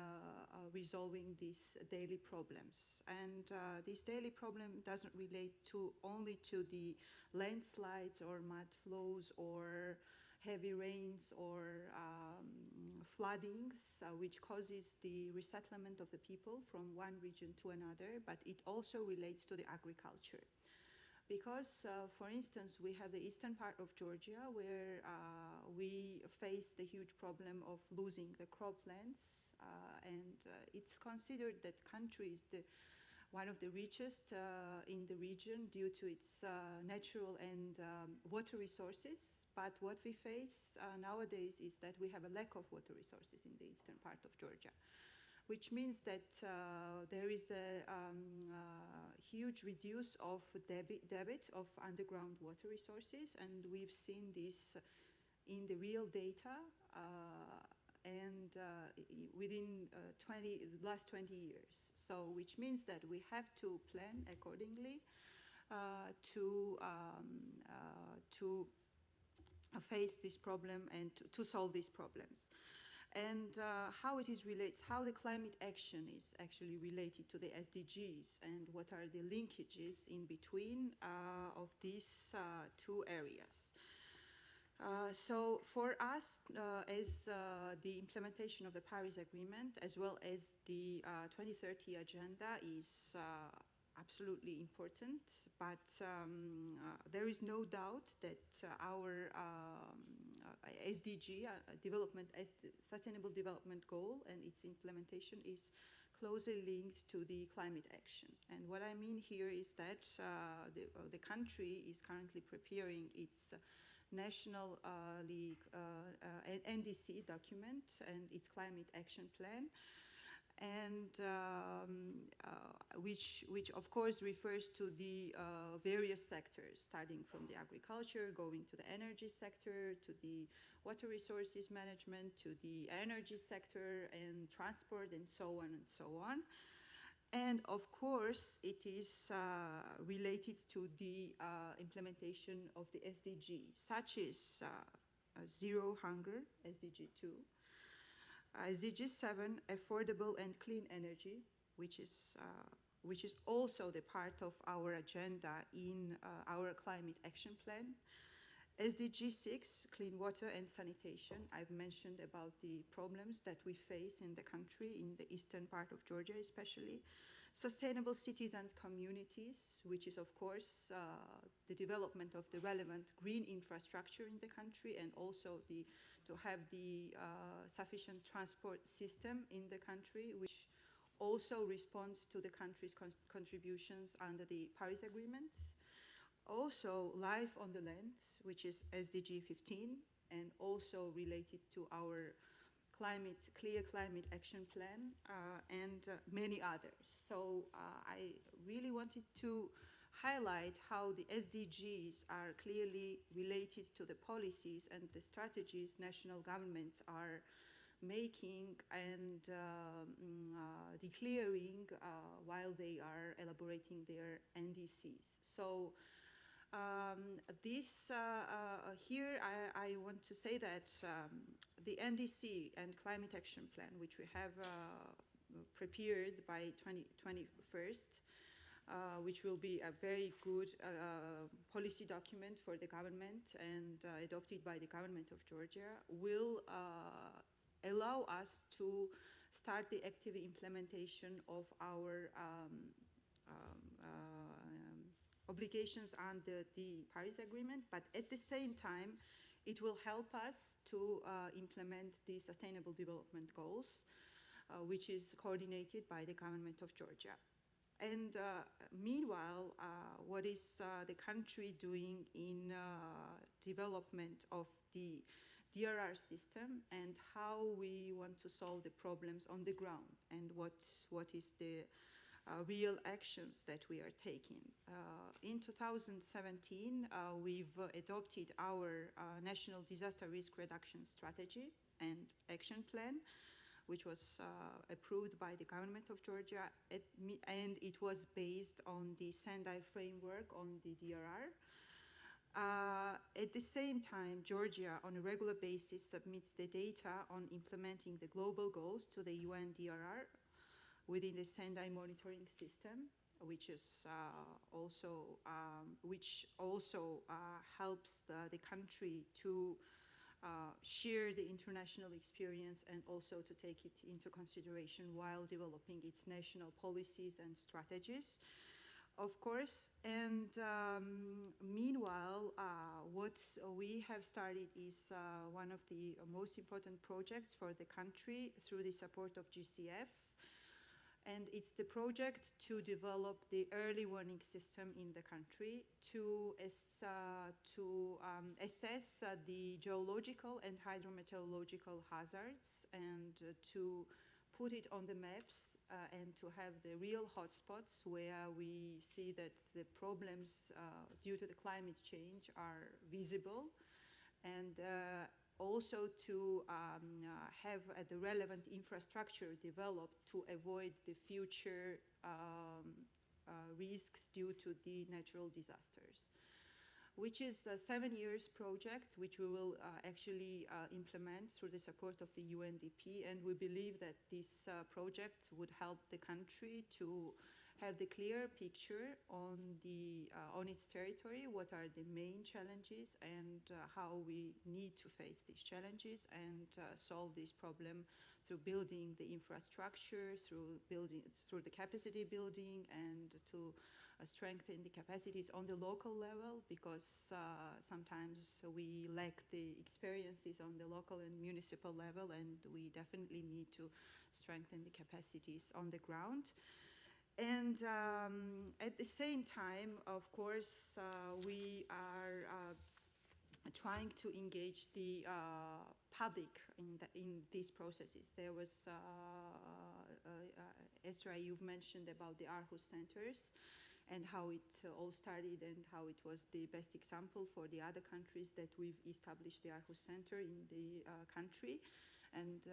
resolving these daily problems. And this daily problem doesn't relate only to the landslides or mud flows or heavy rains or floodings, which causes the resettlement of the people from one region to another, but it also relates to the agriculture. Because, for instance, we have the eastern part of Georgia where we face the huge problem of losing the croplands, and it's considered that country is one of the richest in the region due to its natural and water resources. But what we face nowadays is that we have a lack of water resources in the eastern part of Georgia, which means that there is a huge reduce of debit of underground water resources, and we've seen this in the real data and within the last 20 years. So which means that we have to plan accordingly to face this problem and to solve these problems. And how it is related, how the climate action is actually related to the SDGs, and what are the linkages in between of these two areas. So for us, as the implementation of the Paris Agreement, as well as the 2030 agenda is absolutely important, but there is no doubt that our SDG, Sustainable Development Goal, and its implementation is closely linked to the climate action. And what I mean here is that the country is currently preparing its national NDC document and its climate action plan, and which of course refers to the various sectors, starting from the agriculture, going to the energy sector, to the water resources management, to the energy sector and transport, and so on and so on. And of course, it is related to the implementation of the SDG, such as Zero Hunger, SDG 2, Sdg 7, affordable and clean energy, which is also the part of our agenda in our climate action plan. Sdg 6, clean water and sanitation. I've mentioned about the problems that we face in the country, in the eastern part of Georgia especially. Sustainable cities and communities, which is of course the development of the relevant green infrastructure in the country, and also to have the sufficient transport system in the country, which also responds to the country's contributions under the Paris Agreement. Also life on the land, which is SDG 15, and also related to our clear climate action plan, and many others. So I really wanted to highlight how the SDGs are clearly related to the policies and the strategies national governments are making and declaring while they are elaborating their NDCs. So here I want to say that the NDC and Climate Action Plan, which we have prepared by 2021, which will be a very good policy document for the government and adopted by the government of Georgia, will allow us to start the active implementation of our obligations under the Paris Agreement, but at the same time, it will help us to implement the Sustainable Development Goals, which is coordinated by the government of Georgia. And meanwhile, what is the country doing in development of the DRR system and how we want to solve the problems on the ground and what is the real actions that we are taking. In 2017, we've adopted our National Disaster Risk Reduction Strategy and Action Plan, which was approved by the government of Georgia, and it was based on the Sendai framework on the DRR. At the same time, Georgia, on a regular basis, submits the data on implementing the global goals to the UN DRR within the Sendai monitoring system, which is also helps the country to share the international experience and also to take it into consideration while developing its national policies and strategies, of course. And meanwhile, what we have started is one of the most important projects for the country through the support of GCF. And it's the project to develop the early warning system in the country to assess the geological and hydrometeorological hazards and to put it on the maps and to have the real hotspots where we see that the problems due to the climate change are visible, and also to have the relevant infrastructure developed to avoid the future risks due to the natural disasters, which is a 7 years project which we will actually implement through the support of the UNDP, and we believe that this project would help the country to have the clear picture on its territory, what are the main challenges and how we need to face these challenges and solve this problem through building the infrastructure, through the capacity building, and to strengthen the capacities on the local level, because sometimes we lack the experiences on the local and municipal level, and we definitely need to strengthen the capacities on the ground. And at the same time, of course, we are trying to engage the public in these processes. There was, Esra, you've mentioned about the Aarhus centers and how it all started and how it was the best example for the other countries that we've established the Aarhus Center in the country. And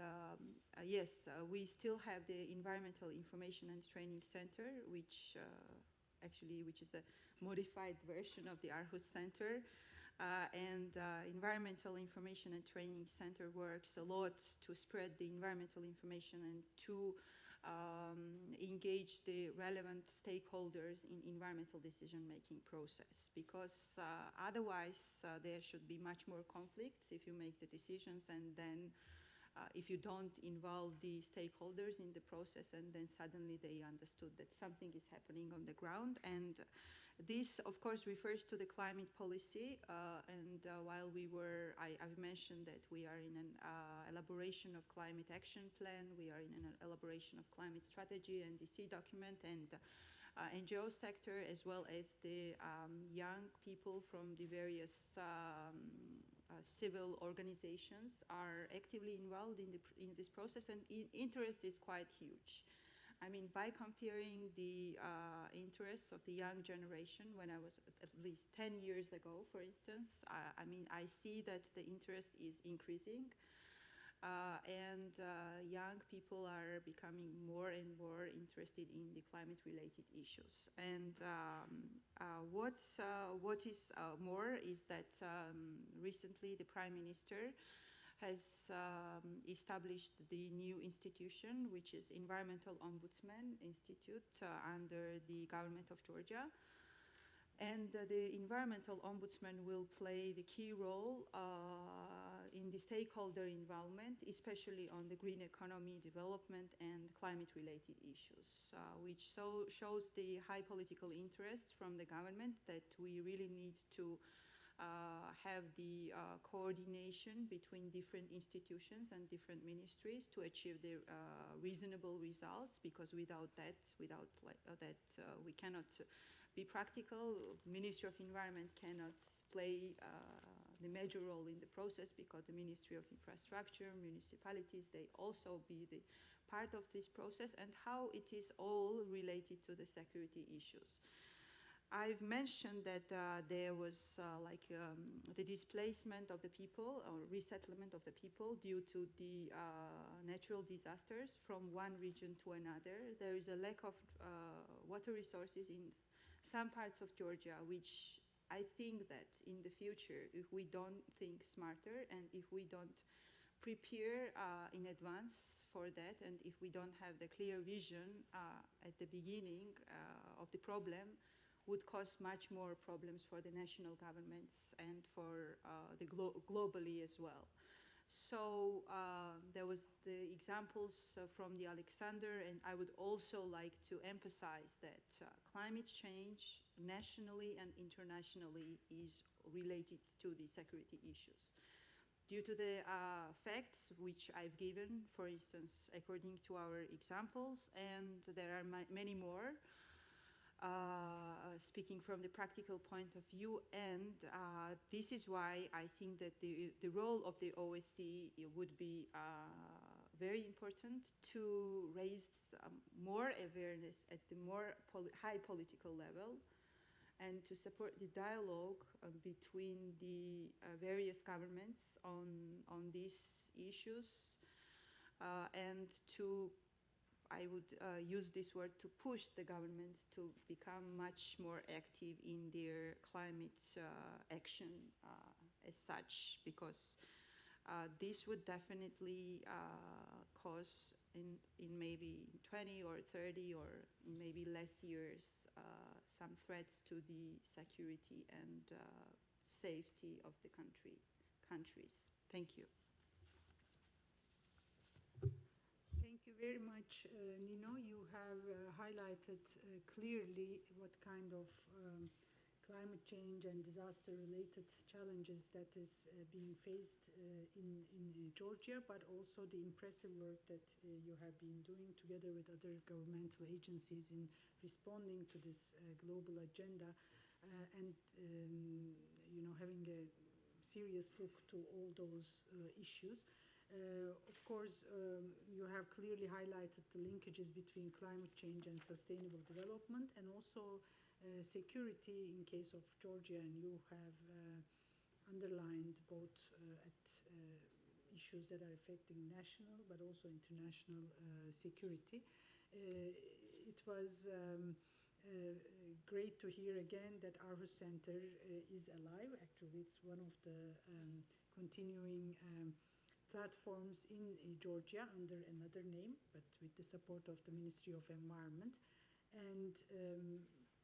yes, we still have the Environmental Information and Training Center, which is a modified version of the Aarhus Center. And Environmental Information and Training Center works a lot to spread the environmental information and to engage the relevant stakeholders in environmental decision-making process, because otherwise there should be much more conflicts if you make the decisions and then if you don't involve the stakeholders in the process, and then suddenly they understood that something is happening on the ground. And this, of course, refers to the climate policy. While I've mentioned that we are in an elaboration of climate action plan, we are in an elaboration of climate strategy and DC document, and NGO sector, as well as the young people from the various civil organizations are actively involved in this process, and interest is quite huge. I mean, by comparing the interests of the young generation when I was at least 10 years ago, for instance, I mean, I see that the interest is increasing. Young people are becoming more and more interested in the climate-related issues. And what is more is that recently the Prime Minister has established the new institution, which is Environmental Ombudsman Institute under the government of Georgia. And the Environmental Ombudsman will play the key role in the stakeholder involvement, especially on the green economy development and climate-related issues, which shows the high political interest from the government that we really need to have the coordination between different institutions and different ministries to achieve the reasonable results, because without that, we cannot be practical. Ministry of Environment cannot play the major role in the process, because the Ministry of Infrastructure, municipalities, they also be the part of this process, and how it is all related to the security issues. I've mentioned that there was the displacement of the people, or resettlement of the people due to the natural disasters from one region to another. There is a lack of water resources in some parts of Georgia, which I think that in the future, if we don't think smarter and if we don't prepare in advance for that, and if we don't have the clear vision at the beginning of the problem, would cause much more problems for the national governments and for globally as well. So there was the examples from the Alexander, and I would also like to emphasize that climate change nationally and internationally is related to the security issues. Due to the facts which I've given, for instance, according to our examples, and there are many more, speaking from the practical point of view, and this is why I think that the role of the OSCE would be very important to raise more awareness at the more high political level, and to support the dialogue between the various governments on these issues, and to, I would use this word, to push the governments to become much more active in their climate action as such, because this would definitely cause in maybe 20 or 30 or in maybe less years some threats to the security and safety of the countries. Thank you. Thank you very much, Nino. You have highlighted clearly what kind of climate change and disaster-related challenges that is being faced in Georgia, but also the impressive work that you have been doing together with other governmental agencies in responding to this global agenda, and having a serious look to all those issues. Of course, you have clearly highlighted the linkages between climate change and sustainable development, and also security in case of Georgia, and you have underlined both at issues that are affecting national but also international security. It was great to hear again that Aarhus Center is alive. Actually, it's one of the continuing platforms in Georgia under another name, but with the support of the Ministry of Environment. And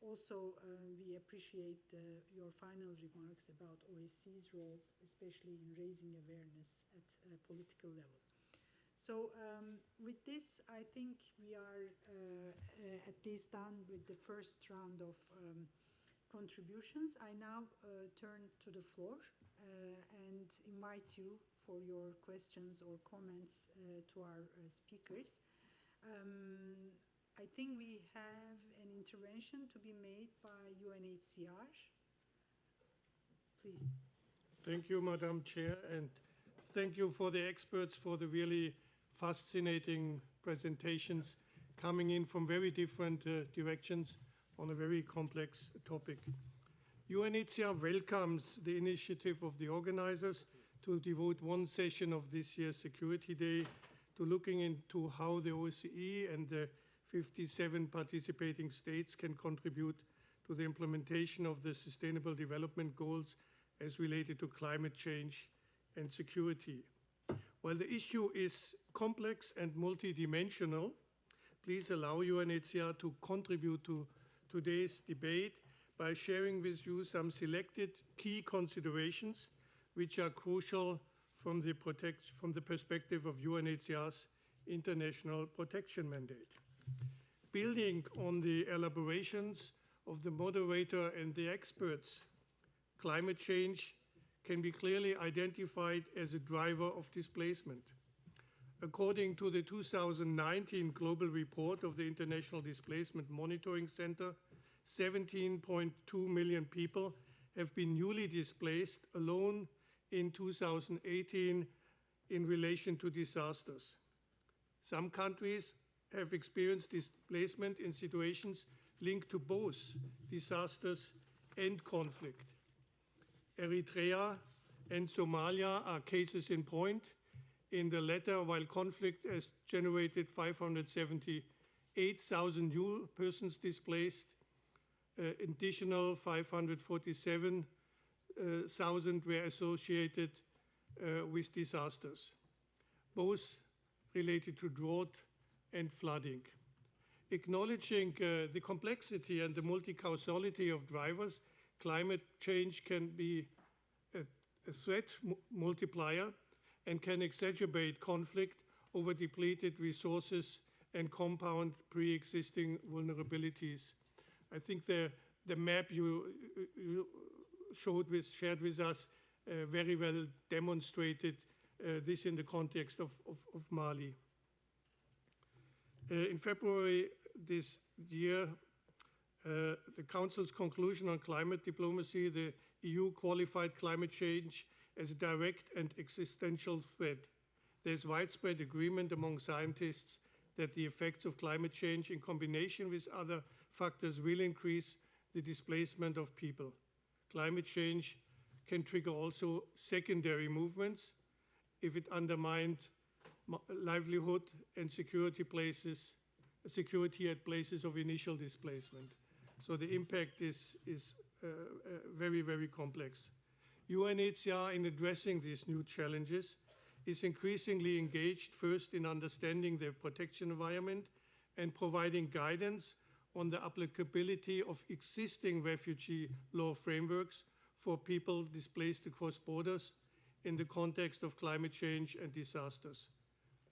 also, we appreciate your final remarks about OSCE's role, especially in raising awareness at a political level. So with this, I think we are at least done with the first round of contributions. I now turn to the floor and invite you for your questions or comments to our speakers. I think we have an intervention to be made by UNHCR. Please. Thank you, Madam Chair, and thank you for the experts for the really fascinating presentations coming in from very different directions on a very complex topic. UNHCR welcomes the initiative of the organizers to devote one session of this year's Security Day to looking into how the OSCE and the 57 participating states can contribute to the implementation of the Sustainable Development Goals as related to climate change and security. While the issue is complex and multidimensional, please allow UNHCR to contribute to today's debate by sharing with you some selected key considerations which are crucial from the perspective of UNHCR's international protection mandate. Building on the elaborations of the moderator and the experts, climate change can be clearly identified as a driver of displacement. According to the 2019 global report of the International Displacement Monitoring Center, 17.2 million people have been newly displaced alone in 2018 in relation to disasters. Some countries have experienced displacement in situations linked to both disasters and conflict. Eritrea and Somalia are cases in point. In the latter, while conflict has generated 578,000 new persons displaced, additional 547,000 were associated with disasters, both related to drought and flooding. Acknowledging the complexity and the multi-causality of drivers, climate change can be a threat multiplier and can exacerbate conflict over depleted resources and compound pre-existing vulnerabilities. I think the map you shared with us very well demonstrated this in the context of Mali. In February this year, the Council's conclusion on climate diplomacy, the EU qualified climate change as a direct and existential threat. There's widespread agreement among scientists that the effects of climate change in combination with other factors will increase the displacement of people. Climate change can trigger also secondary movements if it undermined livelihood and security at places of initial displacement. So the impact is very, very complex. UNHCR, in addressing these new challenges, is increasingly engaged first in understanding the protection environment and providing guidance on the applicability of existing refugee law frameworks for people displaced across borders in the context of climate change and disasters,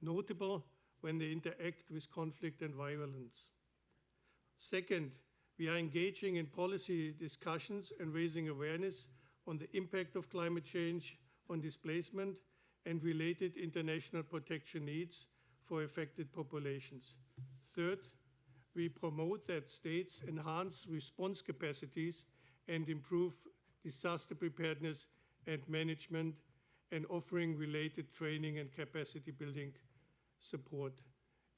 notable when they interact with conflict and violence. Second, we are engaging in policy discussions and raising awareness on the impact of climate change on displacement and related international protection needs for affected populations. Third, we promote that states enhance response capacities and improve disaster preparedness and management, and offering related training and capacity building support.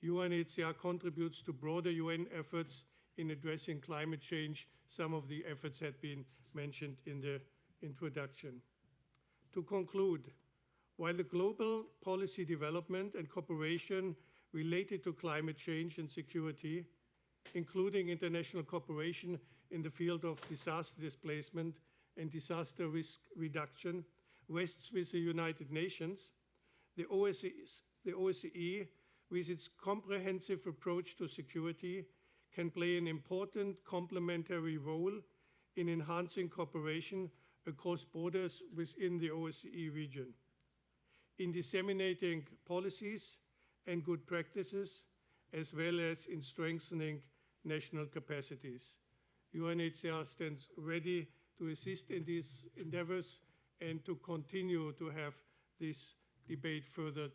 UNHCR contributes to broader UN efforts in addressing climate change. Some of the efforts had been mentioned in the introduction. To conclude, while the global policy development and cooperation related to climate change and security, including international cooperation in the field of disaster displacement and disaster risk reduction, rests with the United Nations, the OSCE, with its comprehensive approach to security, can play an important complementary role in enhancing cooperation across borders within the OSCE region, in disseminating policies and good practices, as well as in strengthening national capacities. UNHCR stands ready to assist in these endeavors and to continue to have this debate furthered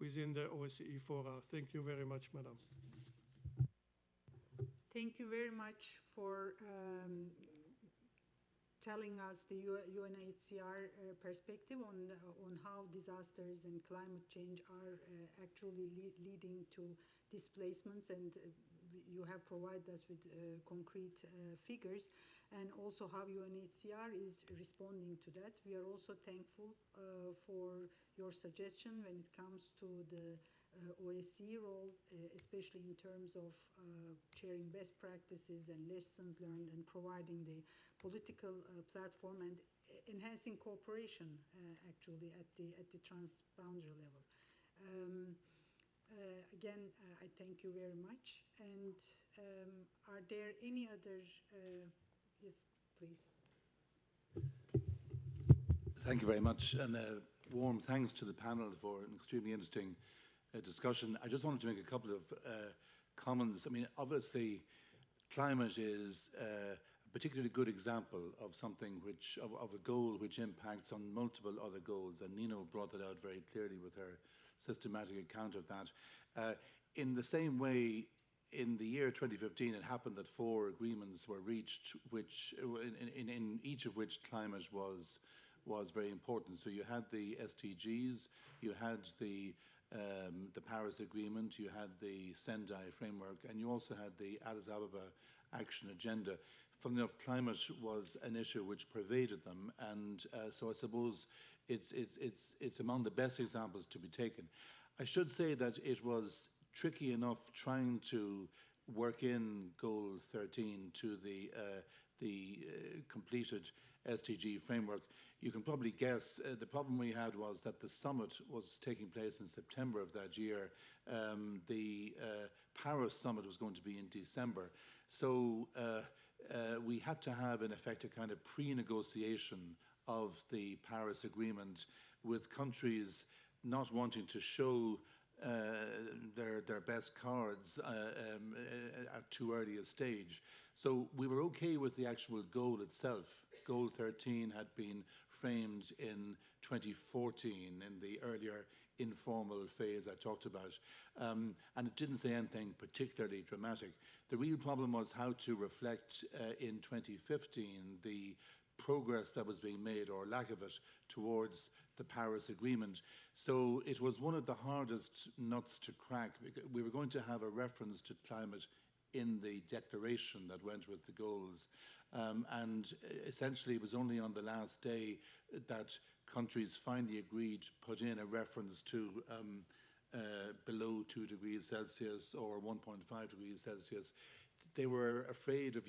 within the OSCE fora. Thank you very much, Madam. Thank you very much for telling us the UNHCR perspective on how disasters and climate change are actually leading to displacements, and you have provided us with concrete figures, and also how UNHCR is responding to that. We are also thankful for your suggestion when it comes to the OSCE role, especially in terms of sharing best practices and lessons learned and providing the political platform and enhancing cooperation actually at the transboundary level. Again, I thank you very much. And are there any other? Yes, please. Thank you very much, and warm thanks to the panel for an extremely interesting discussion. I just wanted to make a couple of comments. I mean, obviously, climate is a particularly good example of something which, of a goal which impacts on multiple other goals, and Nino brought that out very clearly with her systematic account of that. In the same way, in the year 2015, it happened that 4 agreements were reached, which in each of which climate was very important. So you had the SDGs, you had the Paris Agreement, you had the Sendai framework, and you also had the Addis Ababa Action Agenda. Funnily enough, climate was an issue which pervaded them, and so I suppose it's among the best examples to be taken. I should say that it was tricky enough trying to work in Goal 13 to the completed SDG framework. You can probably guess the problem we had was that the summit was taking place in September of that year. The Paris summit was going to be in December. So we had to have, in effect, a kind of pre-negotiation of the Paris Agreement, with countries not wanting to show their best cards at too early a stage. So we were okay with the actual goal itself. Goal 13 had been framed in 2014 in the earlier informal phase I talked about, and it didn't say anything particularly dramatic. The real problem was how to reflect in 2015 the progress that was being made, or lack of it, towards the Paris Agreement. So it was one of the hardest nuts to crack. We were going to have a reference to climate in the declaration that went with the goals. And essentially it was only on the last day that countries finally agreed to put in a reference to below 2 degrees Celsius or 1.5 degrees Celsius. They were afraid of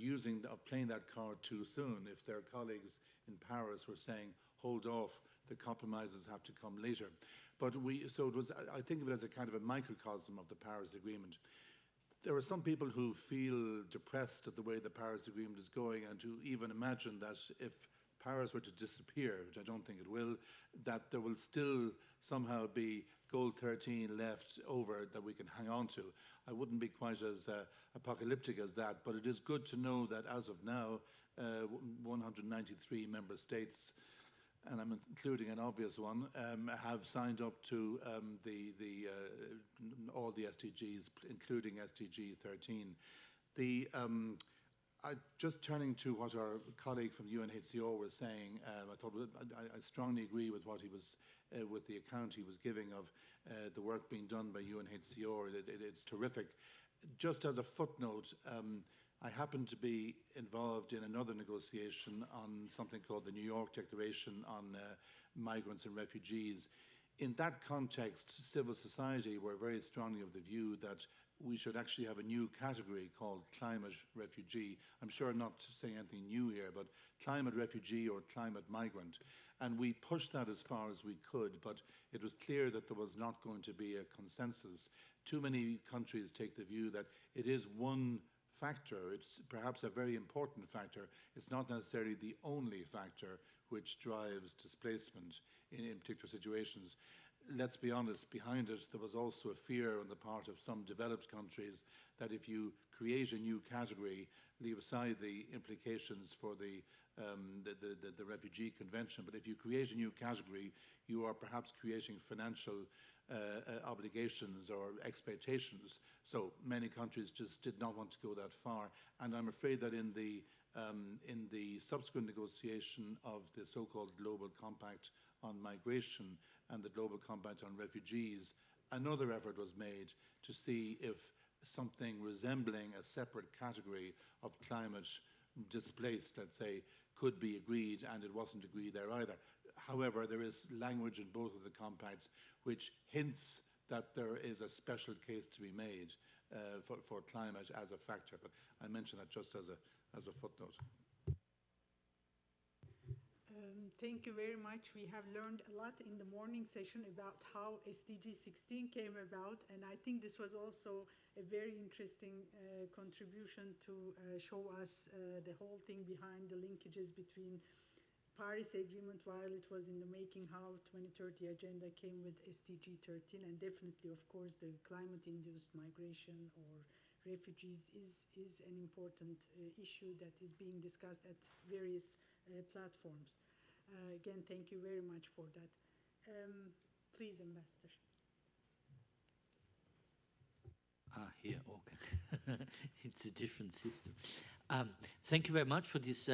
playing that card too soon if their colleagues in Paris were saying, hold off, the compromises have to come later. But so it was, I think of it as a kind of a microcosm of the Paris Agreement. There are some people who feel depressed at the way the Paris Agreement is going, and who even imagine that if Paris were to disappear, which I don't think it will, that there will still somehow be Goal 13 left over that we can hang on to. I wouldn't be quite as apocalyptic as that, but it is good to know that as of now, 193 member states, and I'm including an obvious one, have signed up to all the SDGs, including SDG 13. Just turning to what our colleague from UNHCR was saying, I strongly agree with what he was, with the account he was giving of the work being done by UNHCR. It's terrific. Just as a footnote, I happen to be involved in another negotiation on something called the New York Declaration on Migrants and Refugees. In that context, civil society were very strongly of the view that we should actually have a new category called climate refugee. I'm sure I'm not saying anything new here, but climate refugee or climate migrant. And we pushed that as far as we could, but it was clear that there was not going to be a consensus. Too many countries take the view that it is one factor. It's perhaps a very important factor. It's not necessarily the only factor which drives displacement in particular situations. let's be honest, behind it, there was also a fear on the part of some developed countries that if you create a new category, leave aside the implications for the Refugee Convention, but if you create a new category, you are perhaps creating financial obligations or expectations. So many countries just did not want to go that far, and I'm afraid that in the subsequent negotiation of the so-called Global Compact on Migration and the Global Compact on Refugees, another effort was made to see if something resembling a separate category of climate displaced, let's say, could be agreed, and it wasn't agreed there either. However, there is language in both of the compacts which hints that there is a special case to be made for climate as a factor. But I mention that just as a footnote. Thank you very much. We have learned a lot in the morning session about how SDG 16 came about, and I think this was also a very interesting contribution to show us the whole thing behind the linkages between Paris Agreement while it was in the making, how 2030 agenda came with SDG 13, and definitely, of course, the climate-induced migration or refugees is an important issue that is being discussed at various platforms. Again, thank you very much for that. Please, Ambassador. Here, okay. It's a different system. Thank you very much for this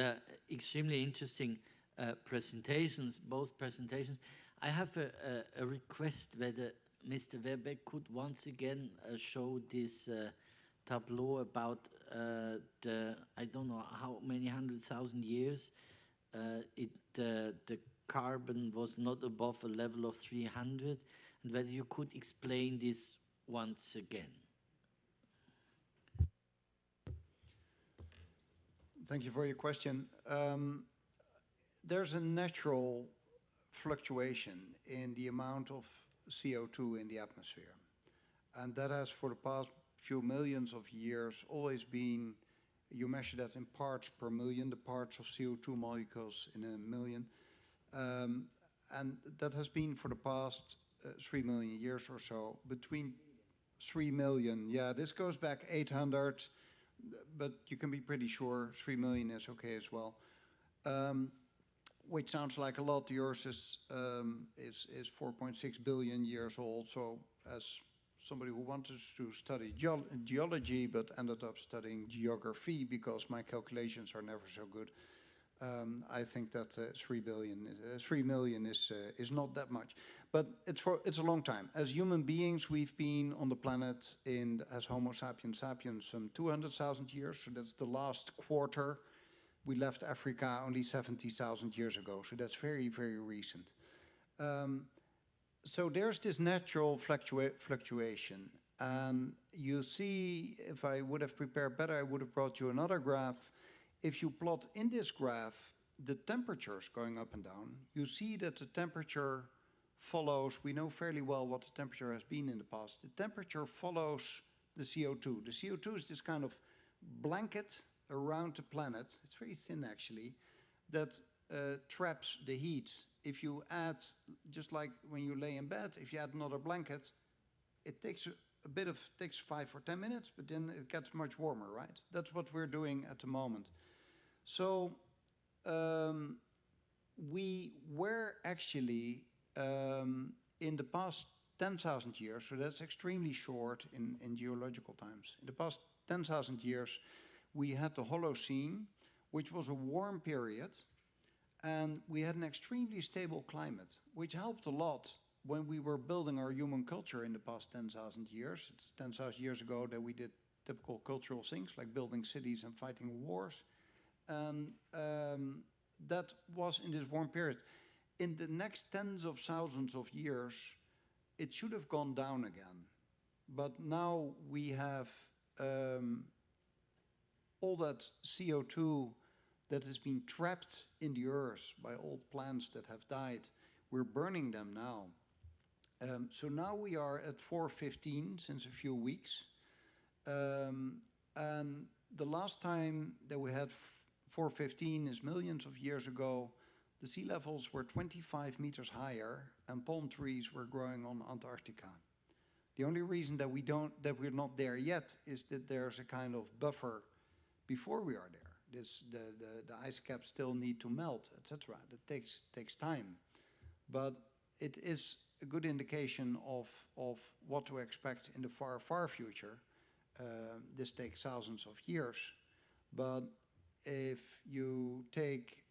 extremely interesting presentations, both presentations. I have a request whether Mr. Verbeek could once again show this tableau about I don't know how many 100,000 years the carbon was not above a level of 300, and whether you could explain this once again. Thank you for your question. There's a natural fluctuation in the amount of CO2 in the atmosphere. And that has, for the past few millions of years, always been, you measure that in parts per million, the parts of CO2 molecules in a million. And that has been for the past 3 million years or so, between 3 million. Yeah, this goes back 800, but you can be pretty sure 3 million is okay as well. Which sounds like a lot. Yours is 4.6 billion years old. So as somebody who wanted to study geology but ended up studying geography because my calculations are never so good, I think that 3 million is not that much. But it's a long time. As human beings, we've been on the planet as Homo sapiens sapiens some 200,000 years. So that's the last quarter. We left Africa only 70,000 years ago. So that's very, very recent. So there's this natural fluctuation. And you see, if I would have prepared better, I would have brought you another graph. If you plot in this graph the temperatures going up and down, you see that the temperature follows, we know fairly well what the temperature has been in the past. The temperature follows the CO2. The CO2 is this kind of blanket around the planet. It's very thin actually, that traps the heat. If you add, just like when you lay in bed, if you add another blanket, it takes takes 5 or 10 minutes, but then it gets much warmer, right? That's what we're doing at the moment. So we were actually in the past 10,000 years, so that's extremely short in geological times. In the past 10,000 years, we had the Holocene, which was a warm period, and we had an extremely stable climate, which helped a lot when we were building our human culture in the past 10,000 years. It's 10,000 years ago that we did typical cultural things like building cities and fighting wars. And that was in this warm period. In the next tens of thousands of years, it should have gone down again. But now we have all that CO2 that has been trapped in the earth by old plants that have died. We're burning them now. So now we are at 415 since a few weeks. And the last time that we had 415 is millions of years ago. the sea levels were 25 meters higher and palm trees were growing on Antarctica. The only reason that we're not there yet is that there's a kind of buffer before we are there. The ice caps still need to melt, etc. That takes time, but it is a good indication of what to expect in the far future. This takes thousands of years, but if you take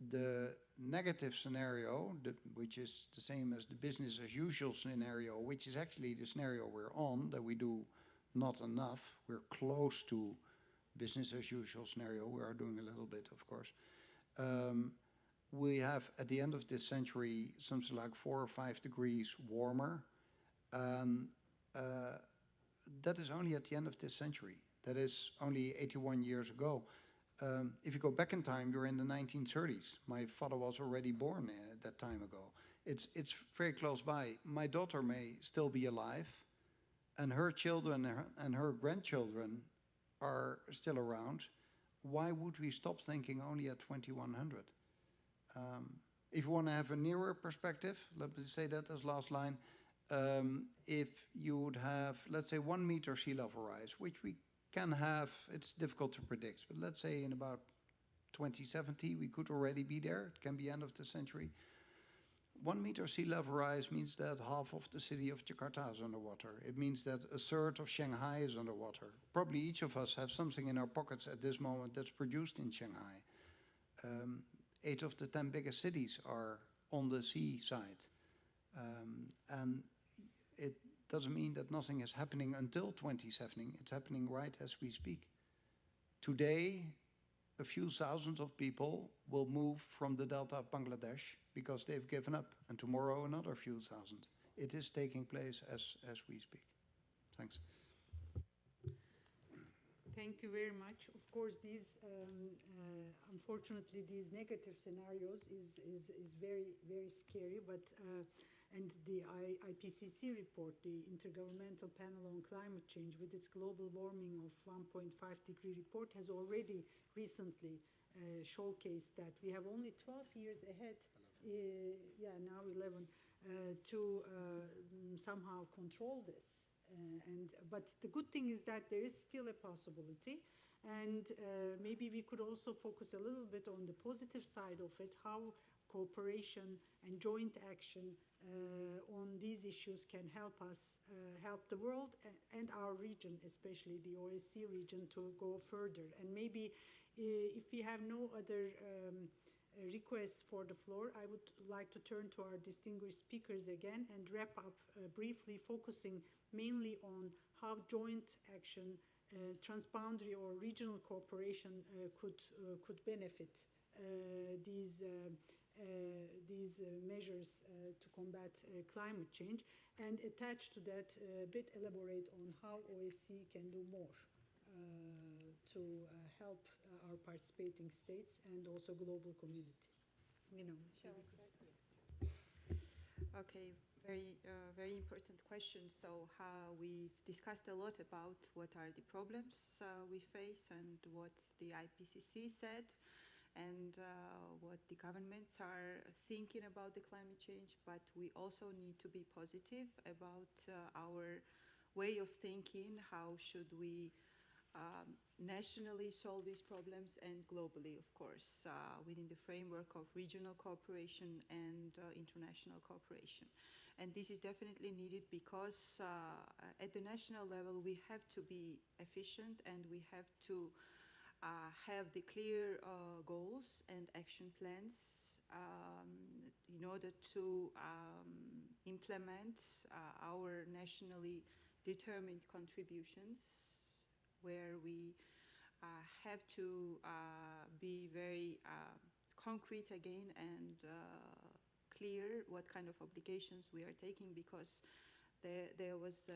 the negative scenario, which is the same as the business as usual scenario, which is actually the scenario we're on, that we do not enough, we're close to business as usual scenario, we are doing a little bit, of course. We have, at the end of this century, something like 4 or 5 degrees warmer. That is only at the end of this century. That is only 81 years ago. If you go back in time, you're in the 1930s. My father was already born that time ago. It's very close by. My daughter may still be alive, and her children and her grandchildren are still around. Why would we stop thinking only at 2100? If you want to have a nearer perspective, let me say that as last line. If you would have, let's say, 1 meter sea level rise, which we can have, it's difficult to predict, but let's say in about 2070, we could already be there. It can be end of the century. 1 meter sea level rise means that half of the city of Jakarta is underwater. It means that a third of Shanghai is underwater. Probably each of us have something in our pockets at this moment that's produced in Shanghai. 8 of the 10 biggest cities are on the sea side. And it doesn't mean that nothing is happening until 2070. It's happening right as we speak. Today, a few thousand of people will move from the delta of Bangladesh because they've given up. And tomorrow, another few thousand. It is taking place as we speak. Thanks. Thank you very much. Of course, these, unfortunately, these negative scenarios is very, very scary, but, and the IPCC report, the Intergovernmental Panel on Climate Change, with its global warming of 1.5 degree report, has already recently showcased that we have only 12 years ahead, now 11, to somehow control this. But the good thing is that there is still a possibility, and maybe we could also focus a little bit on the positive side of it, how cooperation and joint action on these issues can help us, help the world and our region, especially the OSCE region, to go further. And maybe if we have no other requests for the floor, I would like to turn to our distinguished speakers again and wrap up briefly, focusing mainly on how joint action, transboundary or regional cooperation could benefit these measures to combat climate change, and attached to that, a bit elaborate on how OSCE can do more to help our participating states and also global community. Shall I start? Okay, very important question. So we've discussed a lot about what are the problems we face and what the IPCC said, and what the governments are thinking about the climate change, but we also need to be positive about our way of thinking. How should we nationally solve these problems, and globally, of course, within the framework of regional cooperation and international cooperation. And this is definitely needed because at the national level we have to be efficient, and we have to have the clear goals and action plans in order to implement our nationally determined contributions, where we have to be very concrete again and clear what kind of obligations we are taking, because there was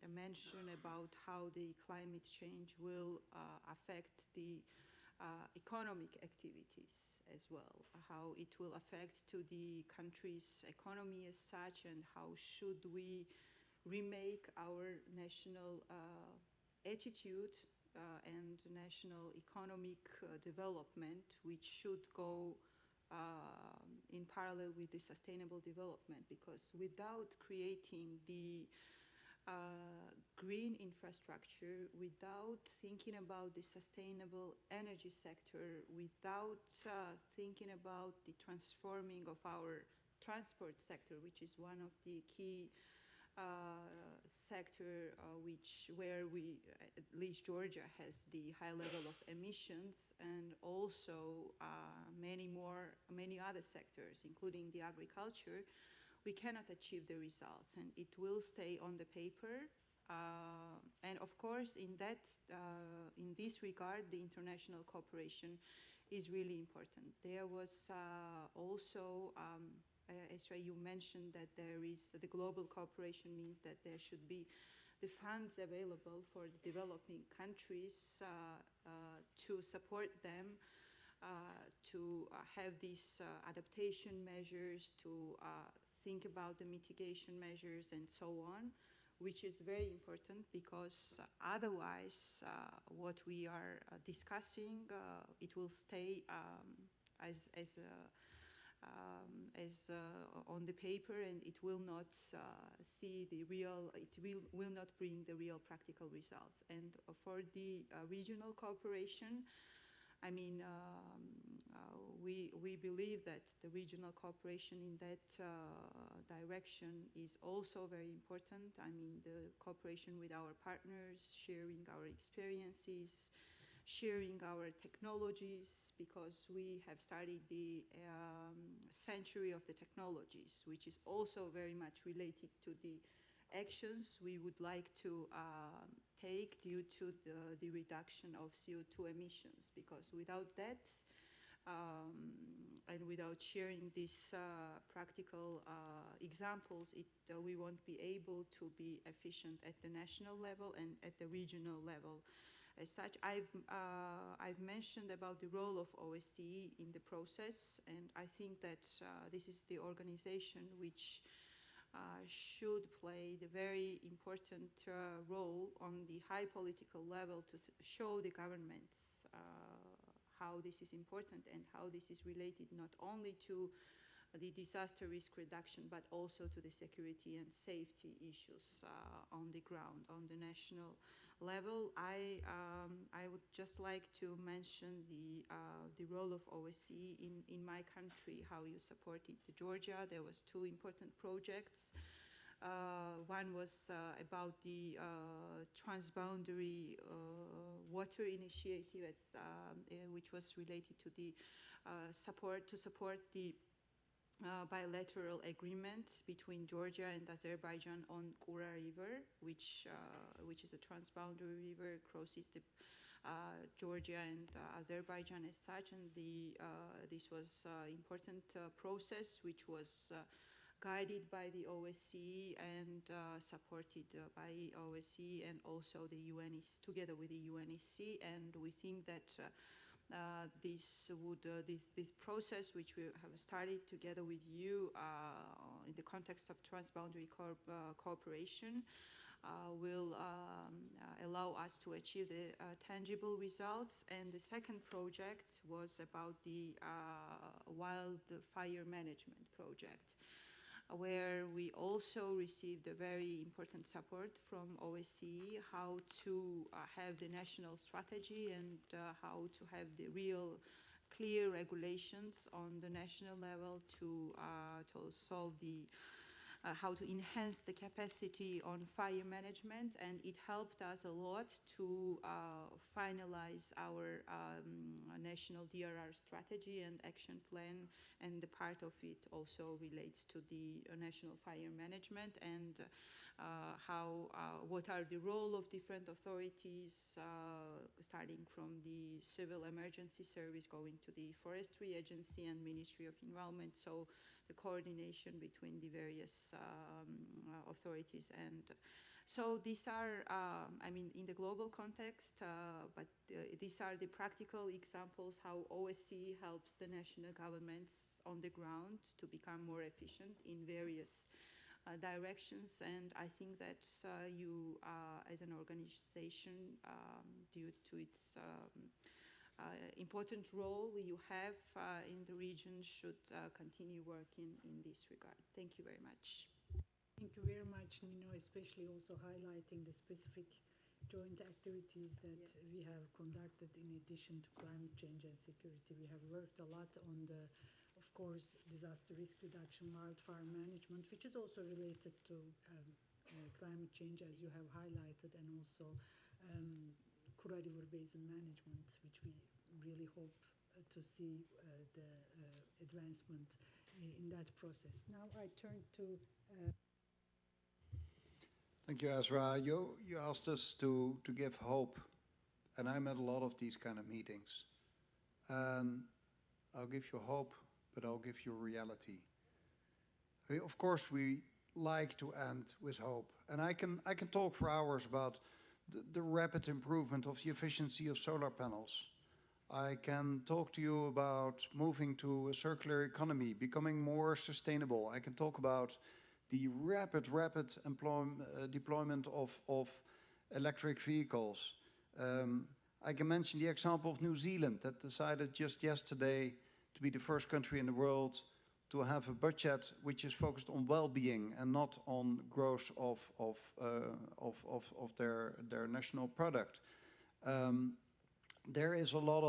a mention about how the climate change will affect the economic activities as well, how it will affect to the country's economy as such, and how should we remake our national attitude and national economic development, which should go in parallel with the sustainable development, because without creating the green infrastructure, without thinking about the sustainable energy sector, without thinking about the transforming of our transport sector, which is one of the key sector where at least Georgia has the high level of emissions, and also many other sectors, including the agriculture, we cannot achieve the results, and it will stay on the paper. And of course, in this regard, the international cooperation is really important. There was also, Esra, you mentioned that the global cooperation means that there should be the funds available for the developing countries to support them, to have these adaptation measures, to think about the mitigation measures and so on, which is very important, because otherwise what we are discussing, it will stay as on the paper, and it will not will not bring the real practical results. And for the regional cooperation, I mean, we believe that the regional cooperation in that direction is also very important. I mean, the cooperation with our partners, sharing our experiences, sharing our technologies, because we have started the century of the technologies, which is also very much related to the actions we would like to take due to the reduction of CO2 emissions, because without that and without sharing these practical examples, we won't be able to be efficient at the national level and at the regional level. As such, I've mentioned about the role of OSCE in the process, and I think that this is the organization which should play the very important role on the high political level to show the governments how this is important and how this is related not only to the disaster risk reduction, but also to the security and safety issues on the ground, on the national level. I would just like to mention the role of OSCE in my country, how you supported Georgia. There was two important projects. One was about the transboundary water initiative, which was related to the support the bilateral agreement between Georgia and Azerbaijan on Kura River, which is a transboundary river, crosses the Georgia and Azerbaijan as such, and this was an important process which was guided by the OSCE and supported by OSCE and also the UNEC, together with the UNEC, and we think that this process, which we have started together with you in the context of transboundary cooperation, will allow us to achieve the tangible results. And the second project was about the wildfire management project, where we also received a very important support from OSCE, how to have the national strategy and how to have the real clear regulations on the national level to solve how to enhance the capacity on fire management, and it helped us a lot to finalize our national DRR strategy and action plan, and the part of it also relates to the national fire management and what are the role of different authorities, starting from the Civil Emergency Service, going to the Forestry Agency and Ministry of Environment, so the coordination between the various authorities. And so these are, I mean, in the global context, but these are the practical examples how OSCE helps the national governments on the ground to become more efficient in various directions. And I think that you, as an organization, due to its important role you have in the region should continue working in this regard. Thank you very much. Thank you very much, Nino, especially also highlighting the specific joint activities that we have conducted in addition to climate change and security. We have worked a lot on the, of course, disaster risk reduction, wildfire management, which is also related to climate change, as you have highlighted, and also Kura River Basin management, which we really hope to see the advancement in that process. Now I turn to Thank you, Ezra. You asked us to give hope, and I'm at a lot of these kind of meetings. I'll give you hope, but I'll give you reality. Of course, we like to end with hope, and I can talk for hours about the rapid improvement of the efficiency of solar panels. I can talk to you about moving to a circular economy, becoming more sustainable. I can talk about the rapid deployment of electric vehicles. I can mention the example of New Zealand that decided just yesterday to be the first country in the world to have a budget which is focused on well-being and not on growth of their national product. There's a lot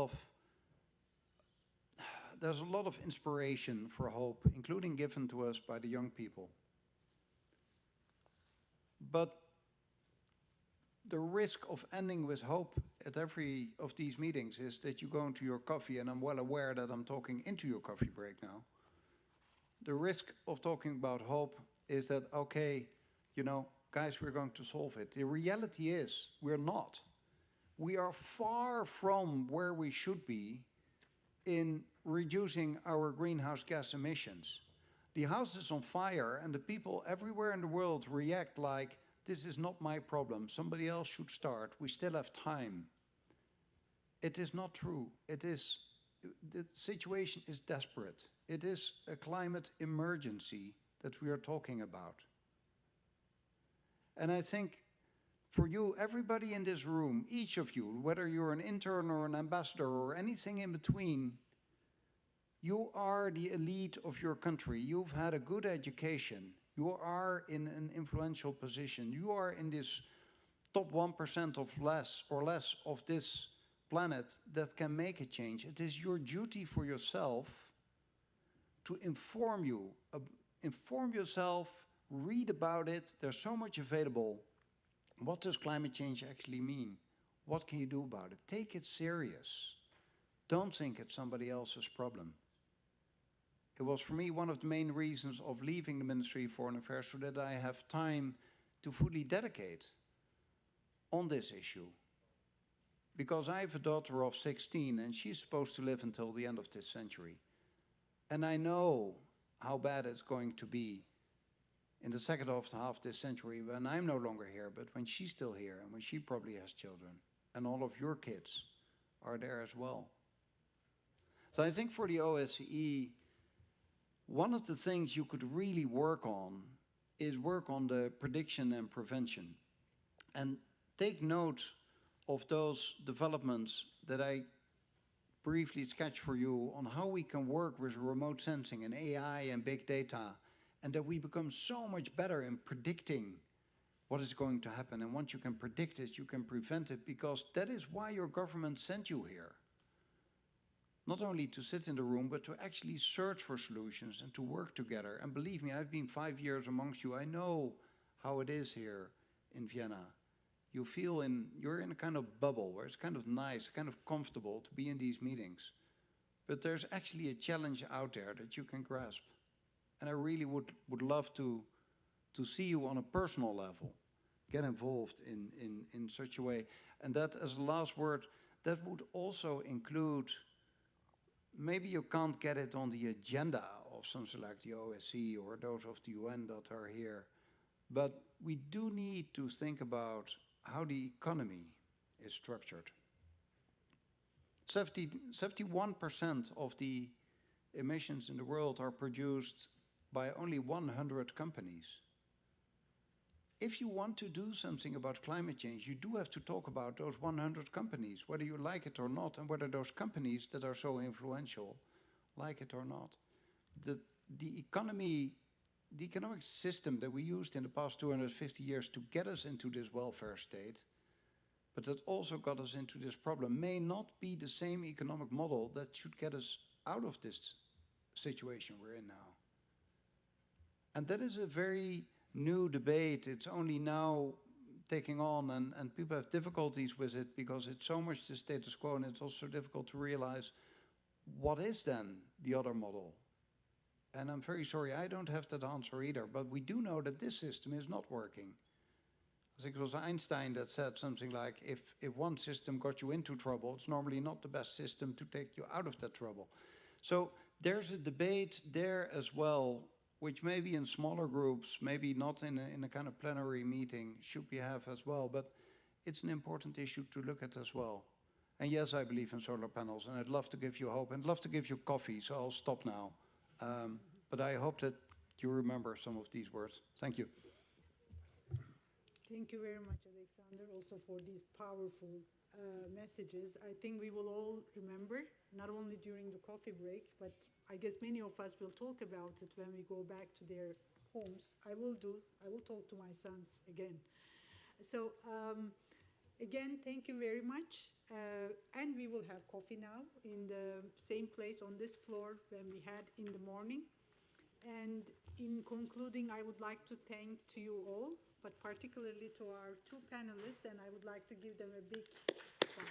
of inspiration for hope, including given to us by the young people. But the risk of ending with hope at every of these meetings is that you go into your coffee, and I'm well aware that I'm talking into your coffee break now. The risk of talking about hope is that, okay, you know, guys, we're going to solve it. The reality is we're not. We are far from where we should be in reducing our greenhouse gas emissions. The house is on fire, and the people everywhere in the world react like, this is not my problem, somebody else should start, we still have time. It is not true. The situation is desperate. It is a climate emergency that we are talking about. And I think for you, everybody in this room, each of you, whether you're an intern or an ambassador or anything in between, you are the elite of your country. You've had a good education. You are in an influential position. You are in this top 1% of less of this planet that can make a change. It is your duty for yourself to inform yourself, read about it. There's so much available. What does climate change actually mean? What can you do about it? Take it serious. Don't think it's somebody else's problem. It was for me one of the main reasons of leaving the Ministry of Foreign Affairs, so that I have time to fully dedicate on this issue. Because I have a daughter of 16 and she's supposed to live until the end of this century. And I know how bad it's going to be in the second half of this century when I'm no longer here, but when she's still here and when she probably has children and all of your kids are there as well. So I think for the OSCE, one of the things you could really work on is work on the prediction and prevention. And take note of those developments that I briefly sketched for you on how we can work with remote sensing and AI and big data, and that we become so much better in predicting what is going to happen. And once you can predict it, you can prevent it, because that is why your government sent you here. Not only to sit in the room, but to actually search for solutions and to work together. And believe me, I've been 5 years amongst you. I know how it is here in Vienna. You feel you're in a kind of bubble where it's kind of nice, kind of comfortable to be in these meetings. But there's actually a challenge out there that you can grasp. And I really would love to see you on a personal level, get involved in such a way. And that, as a last word, that would also include, maybe you can't get it on the agenda of something like the OSCE or those of the UN that are here, but we do need to think about how the economy is structured. 71% of the emissions in the world are produced by only 100 companies. if you want to do something about climate change, you do have to talk about those 100 companies, whether you like it or not, and whether those companies that are so influential like it or not. The economic system that we used in the past 250 years to get us into this welfare state, but that also got us into this problem, may not be the same economic model that should get us out of this situation we're in now. And that is a very new debate. It's only now taking on, and people have difficulties with it because it's so much the status quo, and it's also difficult to realize what is then the other model. And I'm very sorry, I don't have that answer either, but we do know that this system is not working. I think it was Einstein that said something like, if one system got you into trouble, it's normally not the best system to take you out of that trouble. So there's a debate there as well, which maybe in smaller groups, maybe not in a kind of plenary meeting, should we have as well, but it's an important issue to look at as well. And yes, I believe in solar panels, and I'd love to give you hope, and I'd love to give you coffee, so I'll stop now. But I hope that you remember some of these words. Thank you. Thank you very much, Alexander, also for these powerful messages. I think we will all remember, not only during the coffee break, but I guess many of us will talk about it when we go back to their homes. I will talk to my sons again. So again, thank you very much. And we will have coffee now in the same place on this floor than we had in the morning. And in concluding, I would like to thank to you all, but particularly to our two panelists, and I would like to give them a big applause.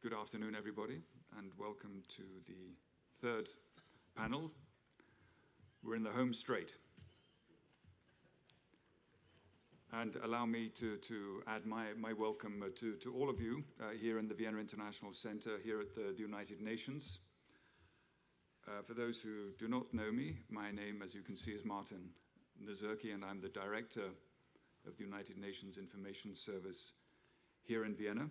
Good afternoon, everybody, and welcome to the third panel. We're in the home straight. And allow me to add my welcome to all of you here in the Vienna International Center here at the United Nations. For those who do not know me, my name, as you can see, is Martin Nazirki, and I'm the Director of the United Nations Information Service here in Vienna.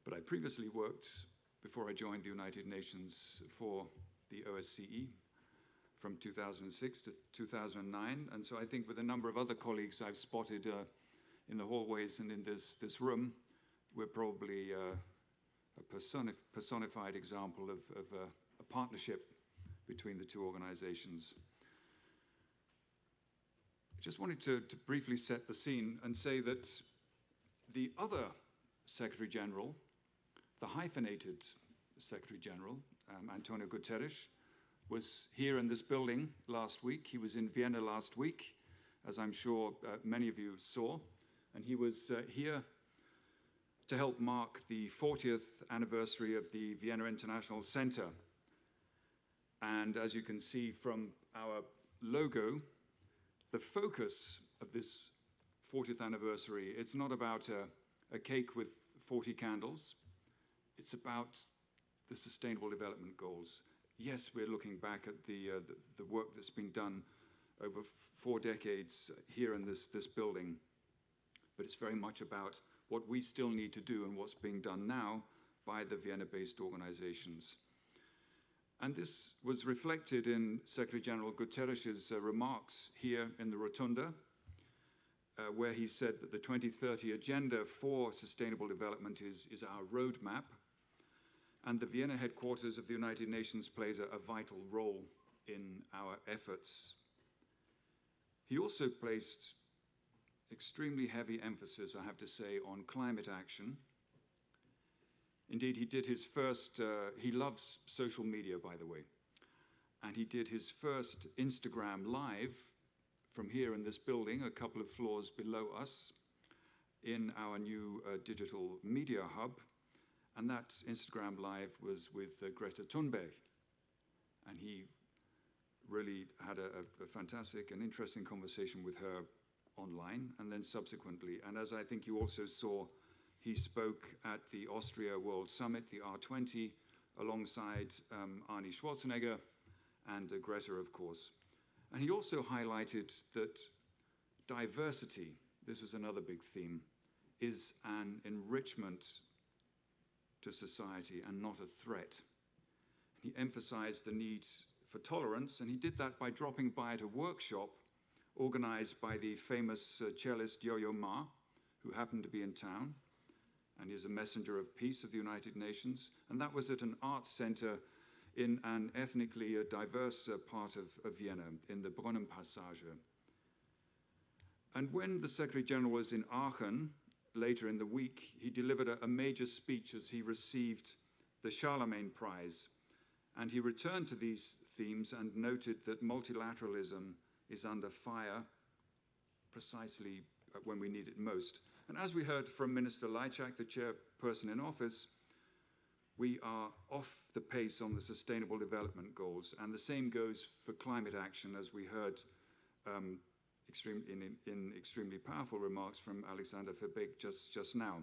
But I previously worked, before I joined the United Nations, for the OSCE from 2006 to 2009. And so I think with a number of other colleagues I've spotted in the hallways and in this room, we're probably a personified example of a partnership between the two organizations. I just wanted to briefly set the scene and say that the other Secretary General, the hyphenated Secretary General, Antonio Guterres, was here in this building last week. He was in Vienna last week, as I'm sure many of you saw, and he was here to help mark the 40th anniversary of the Vienna International Center. And as you can see from our logo, the focus of this 40th anniversary, it's not about a cake with 40 candles. It's about the Sustainable Development Goals. Yes, we're looking back at the work that's been done over 4 decades here in this building, but it's very much about what we still need to do and what's being done now by the Vienna-based organizations. And this was reflected in Secretary General Guterres' remarks here in the Rotunda, where he said that the 2030 agenda for sustainable development is our roadmap, and the Vienna headquarters of the United Nations plays a vital role in our efforts. He also placed extremely heavy emphasis, I have to say, on climate action. Indeed, he did his first, he loves social media, by the way, and he did his first Instagram Live from here in this building, a couple of floors below us, in our new digital media hub. And that Instagram Live was with Greta Thunberg. And he really had a fantastic and interesting conversation with her online and then subsequently. And as I think you also saw, he spoke at the Austria World Summit, the R20, alongside Arnie Schwarzenegger and Greta, of course. And he also highlighted that diversity, this was another big theme, is an enrichment to society and not a threat. He emphasized the need for tolerance, and he did that by dropping by at a workshop organized by the famous cellist Yo-Yo Ma, who happened to be in town, and is a messenger of peace of the United Nations. And that was at an arts center in an ethnically diverse part of Vienna, in the Brunnenpassage. And when the Secretary General was in Aachen, later in the week, he delivered a major speech as he received the Charlemagne Prize. And he returned to these themes and noted that multilateralism is under fire precisely when we need it most. And as we heard from Minister Lajčák, the chairperson in office, we are off the pace on the Sustainable Development Goals. And the same goes for climate action, as we heard in extremely powerful remarks from Alexander Verbeek just now.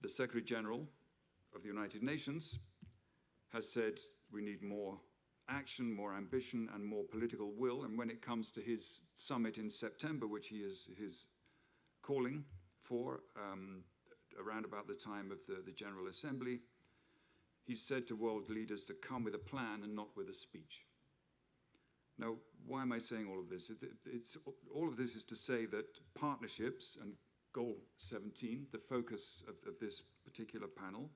The Secretary General of the United Nations has said we need more action, more ambition, and more political will. And when it comes to his summit in September, which he is calling for around about the time of the General Assembly, he said to world leaders to come with a plan and not with a speech. Now, why am I saying all of this? All of this is to say that partnerships, and Goal 17, the focus of this particular panel,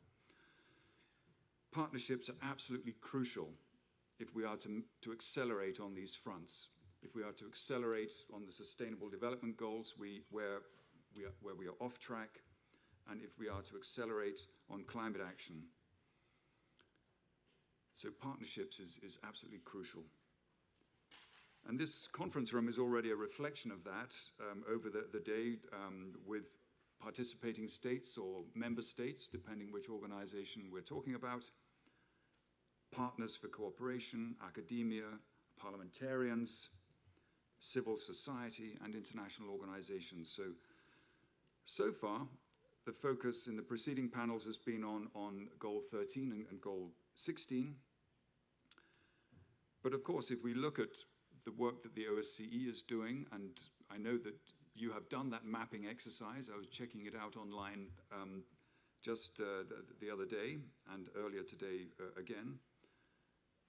partnerships are absolutely crucial if we are to accelerate on these fronts. If we are to accelerate on the Sustainable Development Goals where we are off track, and if we are to accelerate on climate action. So partnerships is absolutely crucial. And this conference room is already a reflection of that over the day with participating states or member states, depending which organization we're talking about, partners for cooperation, academia, parliamentarians, civil society, and international organizations. So far, the focus in the preceding panels has been on Goal 13 and Goal 16. But of course, if we look at the work that the OSCE is doing, and I know that you have done that mapping exercise. I was checking it out online just the other day and earlier today again.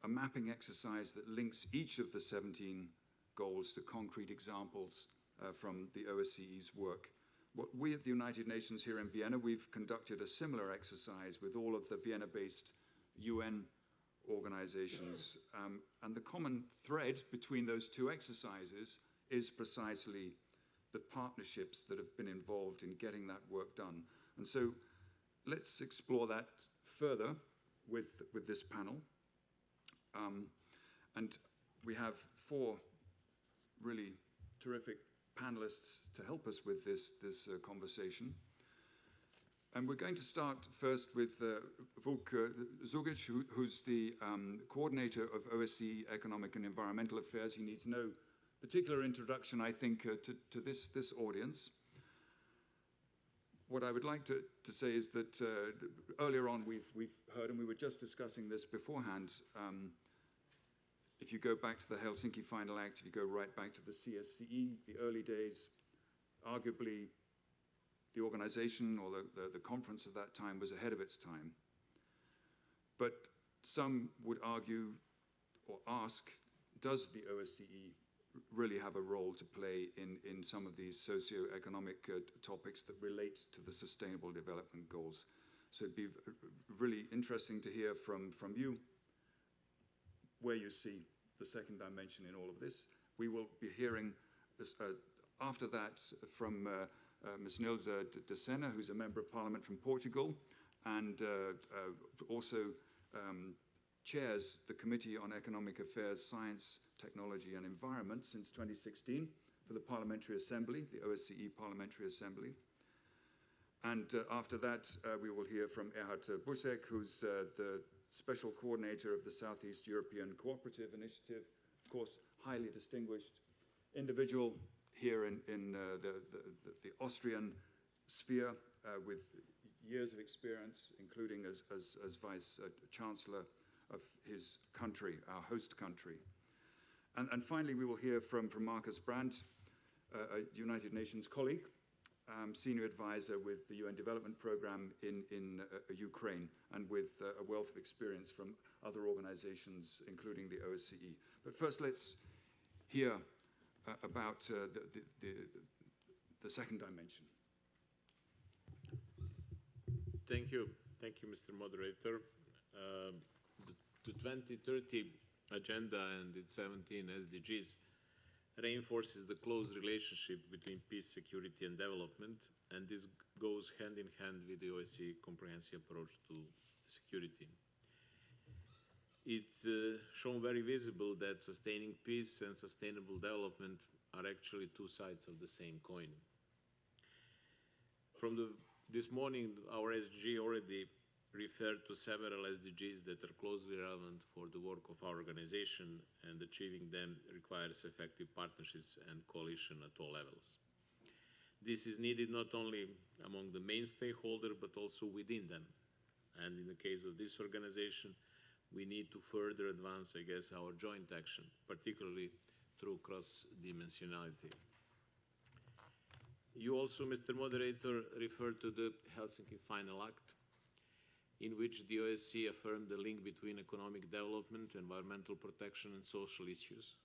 A mapping exercise that links each of the 17 goals to concrete examples from the OSCE's work. What we at the United Nations here in Vienna, we've conducted a similar exercise with all of the Vienna-based UN organizations. And the common thread between those two exercises is precisely the partnerships that have been involved in getting that work done. And so let's explore that further with this panel. And we have 4 really terrific panelists to help us with this conversation. And we're going to start first with Vuk Zugic, who's the coordinator of OSCE Economic and Environmental Affairs. He needs no particular introduction, I think, to this audience. What I would like to say is that earlier on we've heard, and we were just discussing this beforehand, if you go back to the Helsinki Final Act, if you go right back to the CSCE, the early days, arguably the organization or the conference at that time was ahead of its time. But some would argue or ask, does the OSCE really have a role to play in some of these socio-economic topics that relate to the Sustainable Development Goals? So it'd be really interesting to hear from you where you see the second dimension in all of this. We will be hearing this, after that from Ms. Nilza de Sena, who's a Member of Parliament from Portugal, and also chairs the Committee on Economic Affairs, Science, Technology and Environment since 2016 for the Parliamentary Assembly, the OSCE Parliamentary Assembly. And after that, we will hear from Erhard Busek, who's the Special Coordinator of the Southeast European Cooperative Initiative, of course, highly distinguished individual here in the Austrian sphere with years of experience, including as Vice Chancellor of his country, our host country. And finally, we will hear from Marcus Brandt, a United Nations colleague, Senior Advisor with the UN Development Programme in Ukraine, and with a wealth of experience from other organizations, including the OSCE. But first, let's hear about the second dimension. Thank you, Mr. Moderator. The 2030 Agenda and its 17 SDGs reinforces the close relationship between peace, security, and development, and this goes hand in hand with the OSCE comprehensive approach to security. It's shown very visible that sustaining peace and sustainable development are actually two sides of the same coin. This morning, our SDG already referred to several SDGs that are closely relevant for the work of our organization, and achieving them requires effective partnerships and coalition at all levels. This is needed not only among the main stakeholders, but also within them. And in the case of this organization, we need to further advance, I guess, our joint action, particularly through cross-dimensionality. You also, Mr. Moderator, referred to the Helsinki Final Act, in which the OSCE affirmed the link between economic development, environmental protection, and social issues,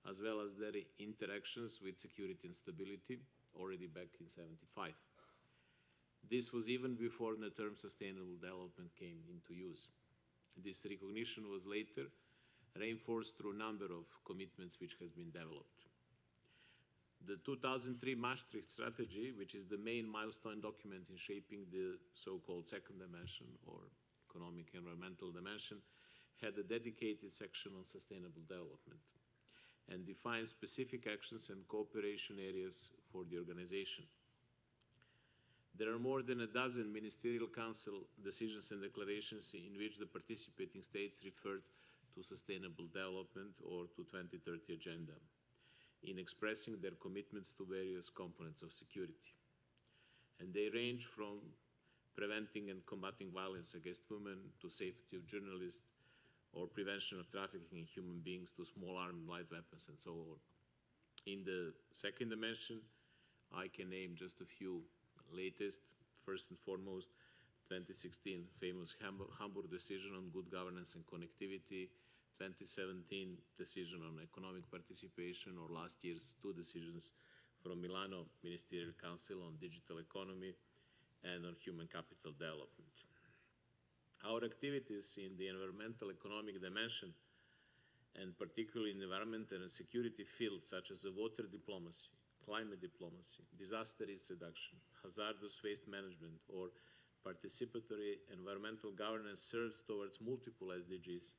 as well as their interactions with security and stability, already back in '75. This was even before the term sustainable development came into use. This recognition was later reinforced through a number of commitments which has been developed. The 2003 Maastricht Strategy, which is the main milestone document in shaping the so-called second dimension, or economic environmental dimension, had a dedicated section on sustainable development and defined specific actions and cooperation areas for the organization. There are more than a dozen Ministerial Council decisions and declarations in which the participating states referred to sustainable development or to 2030 agenda in expressing their commitments to various components of security. And they range from preventing and combating violence against women to safety of journalists or prevention of trafficking in human beings to small arms, light weapons, and so on. In the second dimension, I can name just a few latest. First and foremost, 2016 famous Hamburg decision on good governance and connectivity, 2017 decision on economic participation, or last year's two decisions from Milano Ministerial Council on digital economy and on human capital development. Our activities in the environmental economic dimension, and particularly in the environmental and security fields such as water diplomacy, climate diplomacy, disaster risk reduction, hazardous waste management, or participatory environmental governance serves towards multiple SDGs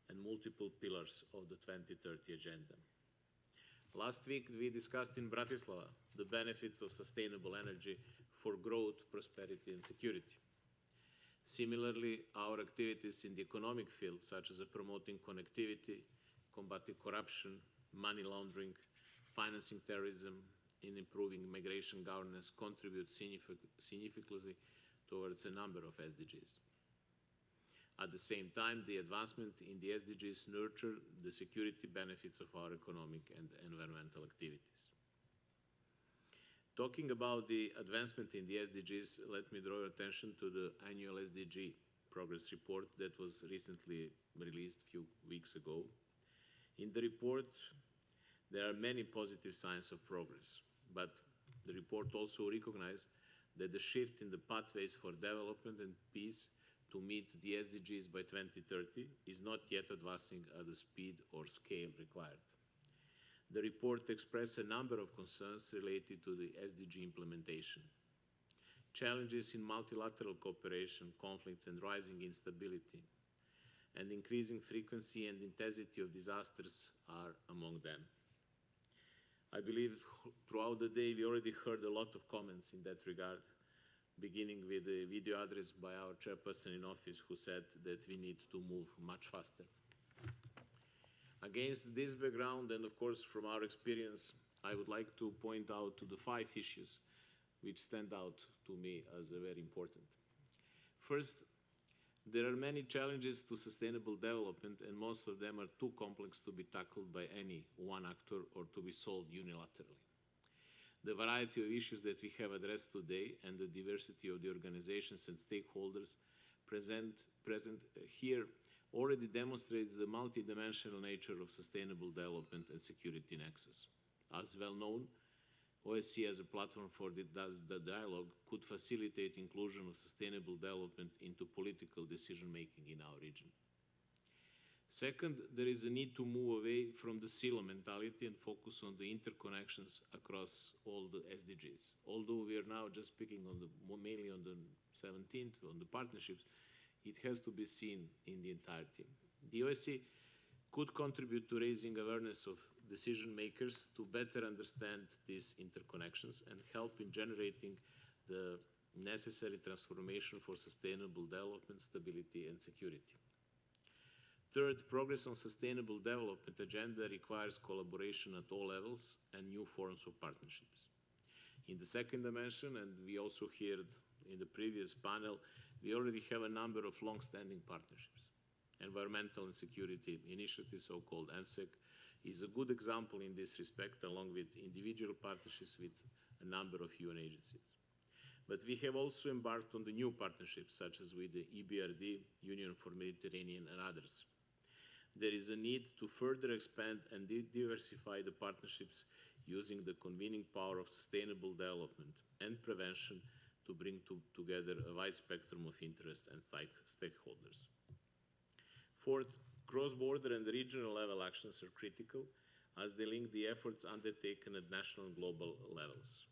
and multiple pillars of the 2030 agenda. Last week, we discussed in Bratislava the benefits of sustainable energy for growth, prosperity, and security. Similarly, our activities in the economic field, such as promoting connectivity, combating corruption, money laundering, financing terrorism, and improving migration governance, contribute significantly towards a number of SDGs. At the same time, the advancement in the SDGs nurture the security benefits of our economic and environmental activities. Talking about the advancement in the SDGs, let me draw your attention to the annual SDG progress report that was recently released a few weeks ago. In the report, there are many positive signs of progress, but the report also recognizes that the shift in the pathways for development and peace to meet the SDGs by 2030 is not yet advancing at the speed or scale required. The report expressed a number of concerns related to the SDG implementation. Challenges in multilateral cooperation, conflicts, and rising instability, and increasing frequency and intensity of disasters are among them. I believe throughout the day we already heard a lot of comments in that regard, beginning with a video address by our chairperson in office who said that we need to move much faster. Against this background, and of course from our experience, I would like to point out to the 5 issues which stand out to me as very important. First, there are many challenges to sustainable development, and most of them are too complex to be tackled by any one actor or to be solved unilaterally. The variety of issues that we have addressed today and the diversity of the organizations and stakeholders present here already demonstrates the multidimensional nature of sustainable development and security nexus. As well known, OSCE as a platform for the dialogue could facilitate inclusion of sustainable development into political decision-making in our region. Second, there is a need to move away from the silo mentality and focus on the interconnections across all the SDGs. Although we are now just speaking on mainly on the 17th, on the partnerships, it has to be seen in the entirety. The OSCE could contribute to raising awareness of decision makers to better understand these interconnections and help in generating the necessary transformation for sustainable development, stability, and security. Third, progress on sustainable development agenda requires collaboration at all levels and new forms of partnerships. In the second dimension, and we also heard in the previous panel, we already have a number of long-standing partnerships. Environmental and Security Initiative, so-called ENSEC, is a good example in this respect, along with individual partnerships with a number of UN agencies. But we have also embarked on the new partnerships, such as with the EBRD, Union for Mediterranean, and others. There is a need to further expand and diversify the partnerships using the convening power of sustainable development and prevention to bring together a wide spectrum of interests and stakeholders. Fourth, cross-border and regional level actions are critical as they link the efforts undertaken at national and global levels.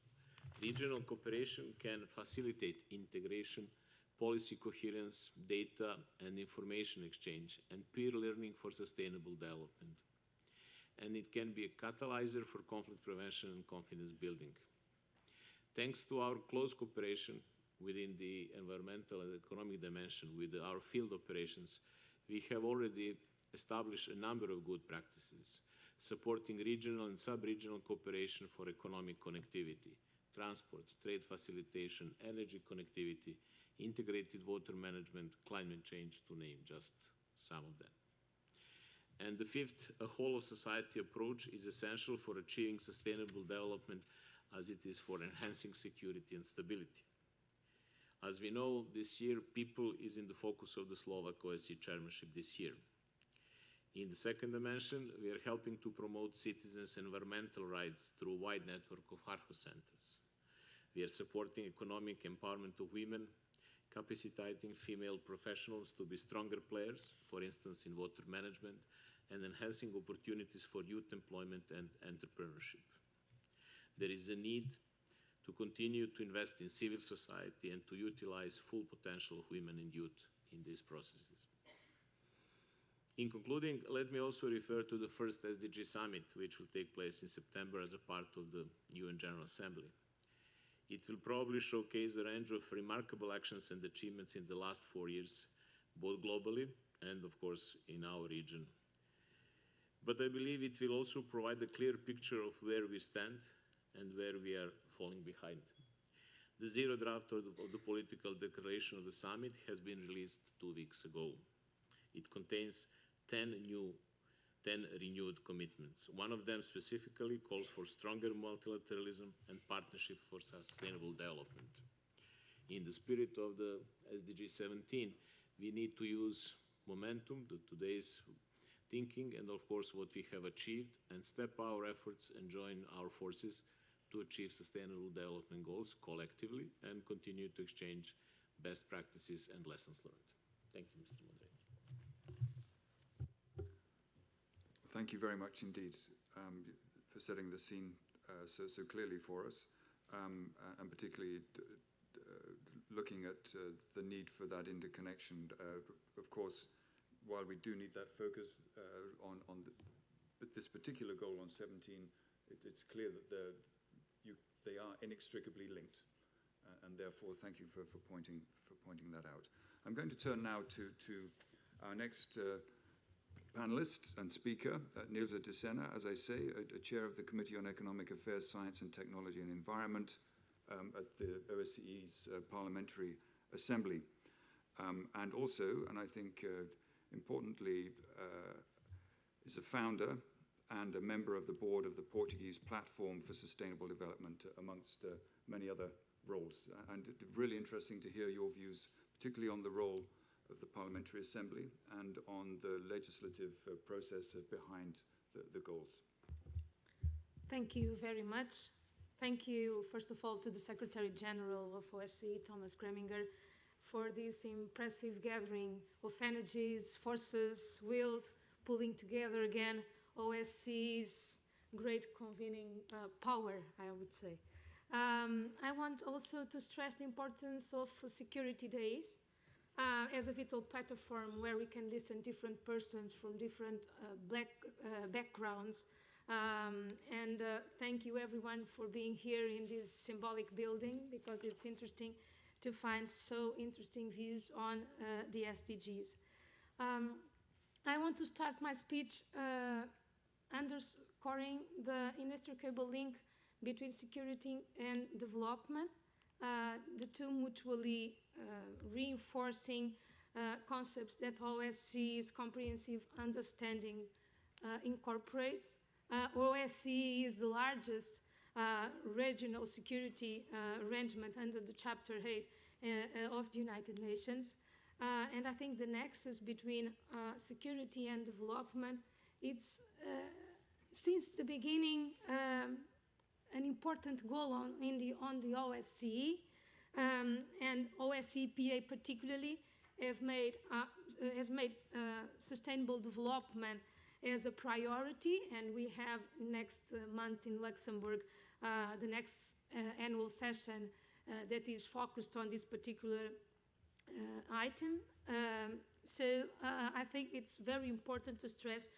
Regional cooperation can facilitate integration, policy coherence, data and information exchange, and peer learning for sustainable development. And it can be a catalyzer for conflict prevention and confidence building. Thanks to our close cooperation within the environmental and economic dimension with our field operations, we have already established a number of good practices, supporting regional and sub-regional cooperation for economic connectivity, transport, trade facilitation, energy connectivity, integrated water management, climate change, to name just some of them. And the fifth, a whole-of-society approach is essential for achieving sustainable development as it is for enhancing security and stability. As we know, this year, people is in the focus of the Slovak OSCE chairmanship this year. In the second dimension, we are helping to promote citizens' environmental rights through a wide network of Harho centers. We are supporting economic empowerment of women, capacitating female professionals to be stronger players, for instance, in water management, and enhancing opportunities for youth employment and entrepreneurship. There is a need to continue to invest in civil society and to utilize full potential of women and youth in these processes. In concluding, let me also refer to the first SDG Summit, which will take place in September as a part of the UN General Assembly. It will probably showcase a range of remarkable actions and achievements in the last 4 years, both globally and, of course, in our region. But I believe it will also provide a clear picture of where we stand and where we are falling behind. The zero draft of the political declaration of the summit has been released 2 weeks ago. It contains 10 renewed commitments. One of them specifically calls for stronger multilateralism and partnership for sustainable development. In the spirit of the SDG 17, we need to use momentum, today's thinking, and of course what we have achieved, and step our efforts and join our forces to achieve sustainable development goals collectively and continue to exchange best practices and lessons learned. Thank you, Mr. Moderator. Thank you very much indeed for setting the scene so clearly for us, and particularly looking at the need for that interconnection. Of course, while we do need that focus on this particular goal on 17, it's clear that they are inextricably linked, and therefore thank you for pointing that out. I'm going to turn now to our next panelist and speaker, Nils Desena, as I say, a chair of the Committee on Economic Affairs, Science and Technology and Environment at the OSCE's Parliamentary Assembly. And also, and I think importantly, is a founder and a member of the board of the Portuguese Platform for Sustainable Development, amongst many other roles. And really interesting to hear your views, particularly on the role of the Parliamentary Assembly and on the legislative process behind the goals. Thank you very much. Thank you, first of all, to the Secretary General of OSCE, Thomas Greminger, for this impressive gathering of energies, forces, wills, pulling together again OSCE's great convening power, I would say. I want also to stress the importance of Security Days as a vital platform where we can listen to different persons from different backgrounds. And thank you everyone for being here in this symbolic building, because it's interesting to find so interesting views on the SDGs. I want to start my speech underscoring the inextricable link between security and development, the two mutually reinforcing concepts that OSCE's comprehensive understanding incorporates. OSCE is the largest regional security arrangement under the Chapter 8 of the United Nations. And I think the nexus between security and development, it's since the beginning an important goal on the OSCE, and OSCE-PA particularly has made sustainable development as a priority, and we have next month in Luxembourg the next annual session that is focused on this particular item. So I think it's very important to stress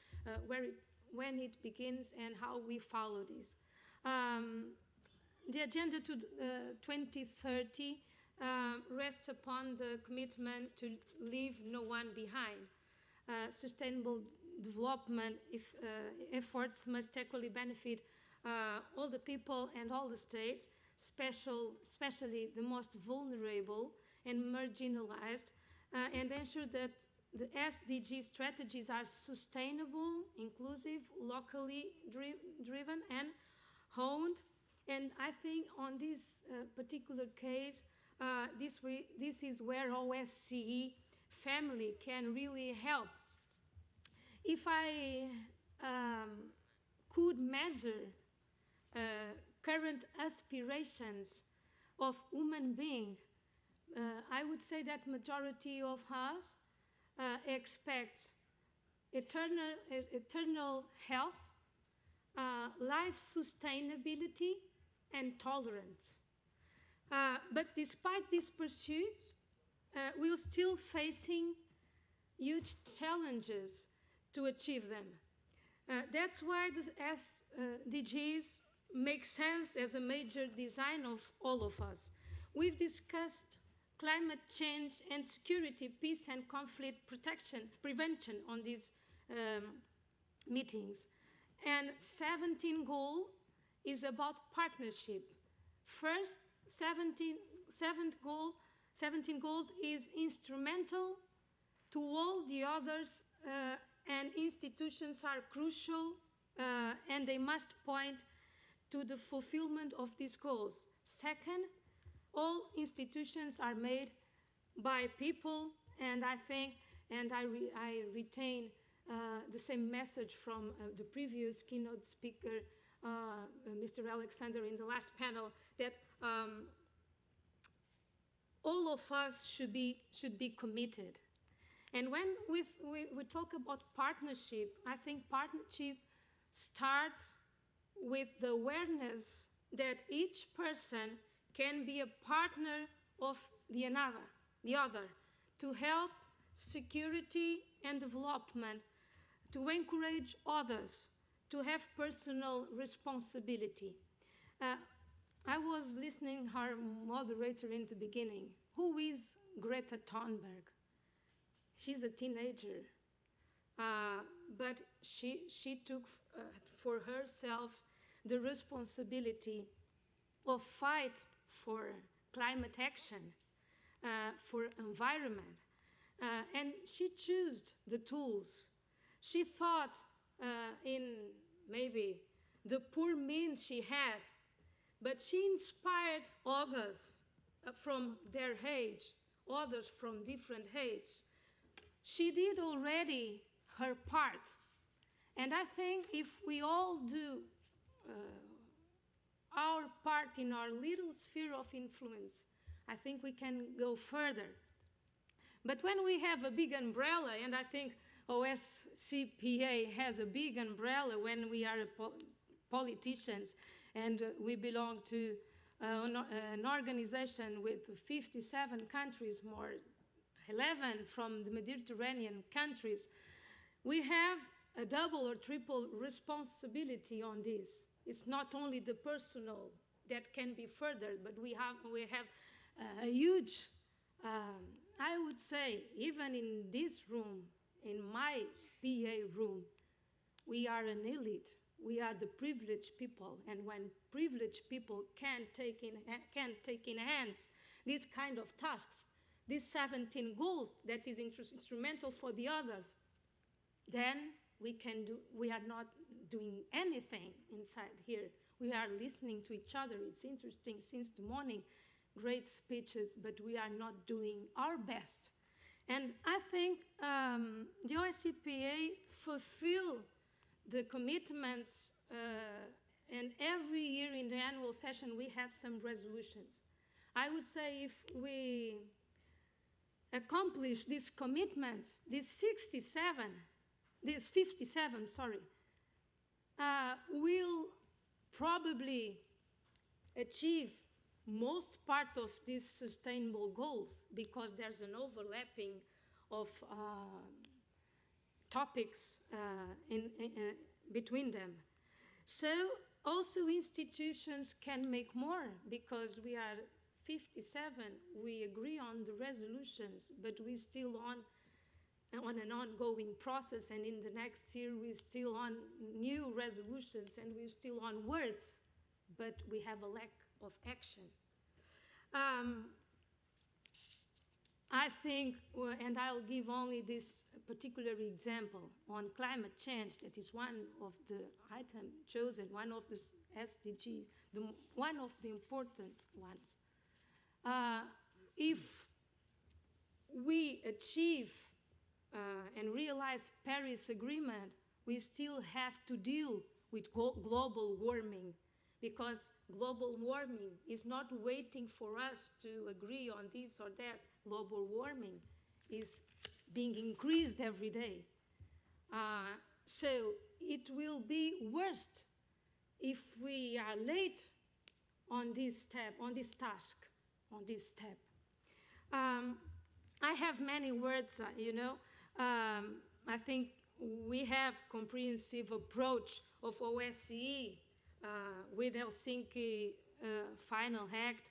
when it begins and how we follow this. the agenda to 2030 rests upon the commitment to leave no one behind. Sustainable development efforts must equally benefit all the people and all the states, especially the most vulnerable and marginalized, and ensure that the SDG strategies are sustainable, inclusive, locally driven, and honed. And I think on this particular case, this is where OSCE family can really help. If I could measure current aspirations of human beings, I would say that majority of us expect eternal health, life sustainability, and tolerance. But despite these pursuits, we're still facing huge challenges to achieve them. That's why the SDGs make sense as a major design of all of us. We've discussed climate change and security, peace and conflict prevention on these meetings. And 17th goal is about partnership. First, 17th goal is instrumental to all the others, and institutions are crucial, and they must point to the fulfillment of these goals. Second, all institutions are made by people, and I think, and I retain the same message from the previous keynote speaker, Mr. Alexander, in the last panel, that all of us should be committed. And when we talk about partnership, I think partnership starts with the awareness that each person can be a partner of the other, to help security and development, to encourage others, to have personal responsibility. I was listening to our moderator in the beginning. Who is Greta Thunberg? She's a teenager, but she took for herself the responsibility of fight for climate action, for environment, and she chose the tools. She thought in maybe the poor means she had, but she inspired others from their age, others from different ages. She did already her part. And I think if we all do our part in our little sphere of influence, I think we can go further. But when we have a big umbrella, and I think OSCPA has a big umbrella when we are politicians, and we belong to an organization with 57 countries, more 11 from the Mediterranean countries, we have a double or triple responsibility on this. It's not only the personal that can be furthered, but we have a huge, I would say, even in this room, in my PA room, we are an elite. We are the privileged people, and when privileged people can take in hands these kind of tasks, this 17 goal that is instrumental for the others, then we are not doing anything inside here. We are listening to each other. It's interesting since the morning, great speeches, but we are not doing our best. And I think the OSCPA fulfill the commitments, and every year in the annual session we have some resolutions. I would say if we accomplish these commitments, these 57, we'll probably achieve most part of these sustainable goals, because there's an overlapping of topics between them. So Also, institutions can make more because we are 57. We agree on the resolutions, but we still on an ongoing process, and in the next year we're still on new resolutions and we're still on words, but we have a lack of action. I think, and I'll give only this particular example on climate change, that is one of the items chosen, one of the SDG, one of the important ones. If we achieve and realize Paris Agreement, we still have to deal with global warming, because global warming is not waiting for us to agree on this or that. Global warming is being increased every day. So it will be worse if we are late on this step, on this task, on this step. I have many words, you know. I think we have comprehensive approach of OSCE with Helsinki Final Act,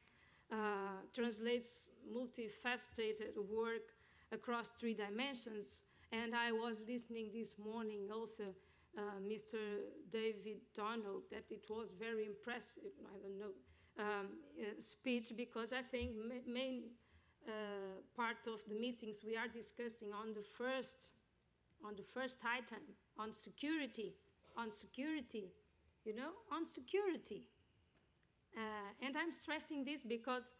translates multifaceted work across 3 dimensions. And I was listening this morning also, Mr. David Donald, that it was very impressive, I don't know, speech, because I think main part of the meetings we are discussing on the first item, on security, you know, on security. And I'm stressing this because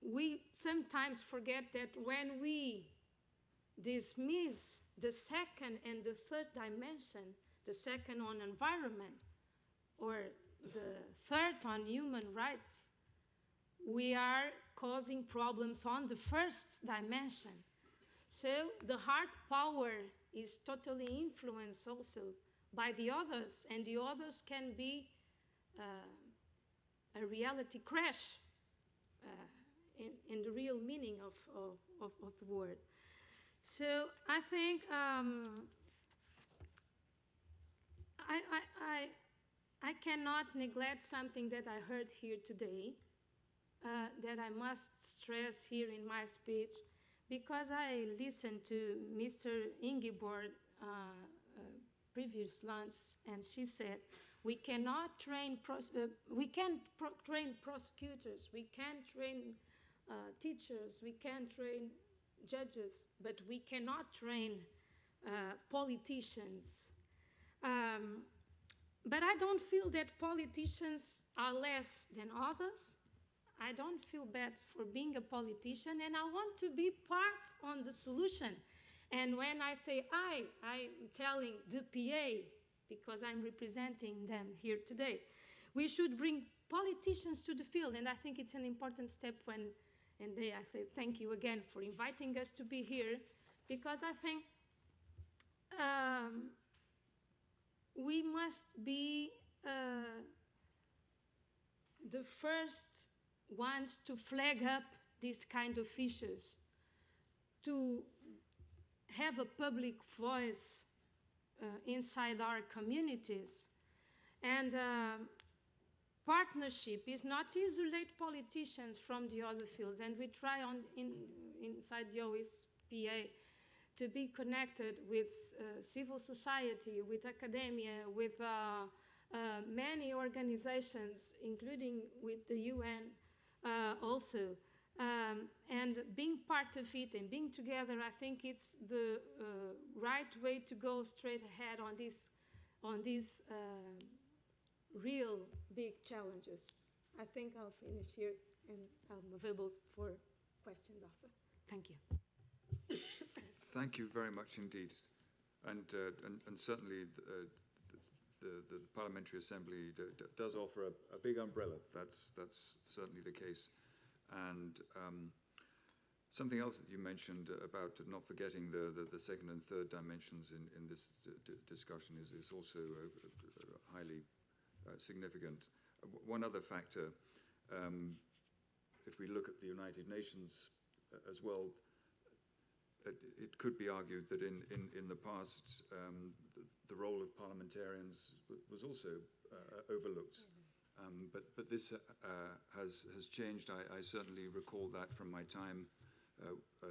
we sometimes forget that when we dismiss the second and the third dimension, the second on environment or the third on human rights, we are causing problems on the first dimension. So the hard power is totally influenced also by the others, and the others can be a reality crash in the real meaning of the word. So I think I cannot neglect something that I heard here today, that I must stress here in my speech, because I listened to Mr. Ingeborg previous lunch, and she said, we cannot train, we can't train prosecutors, we can't train teachers, we can't train judges, but we cannot train politicians. But I don't feel that politicians are less than others. I don't feel bad for being a politician, and I want to be part on the solution. And when I say I'm telling the PA, because I'm representing them here today, we should bring politicians to the field, and I think it's an important step when, and I say thank you again for inviting us to be here, because I think we must be the first ones to flag up these kind of issues, to have a public voice inside our communities. And partnership is not isolate politicians from the other fields, and we try inside the OSPA to be connected with civil society, with academia, with many organizations, including with the UN also. And being part of it and being together, I think it's the right way to go straight ahead on these real big challenges. I think I'll finish here, and I'm available for questions after. Thank you. Thank you very much indeed. And certainly the Parliamentary Assembly does offer a big umbrella. That's certainly the case. And something else that you mentioned about not forgetting the second and third dimensions in this discussion is also highly significant. One other factor, if we look at the United Nations as well, it could be argued that in the past the role of parliamentarians was also overlooked. But this has changed. I certainly recall that from my time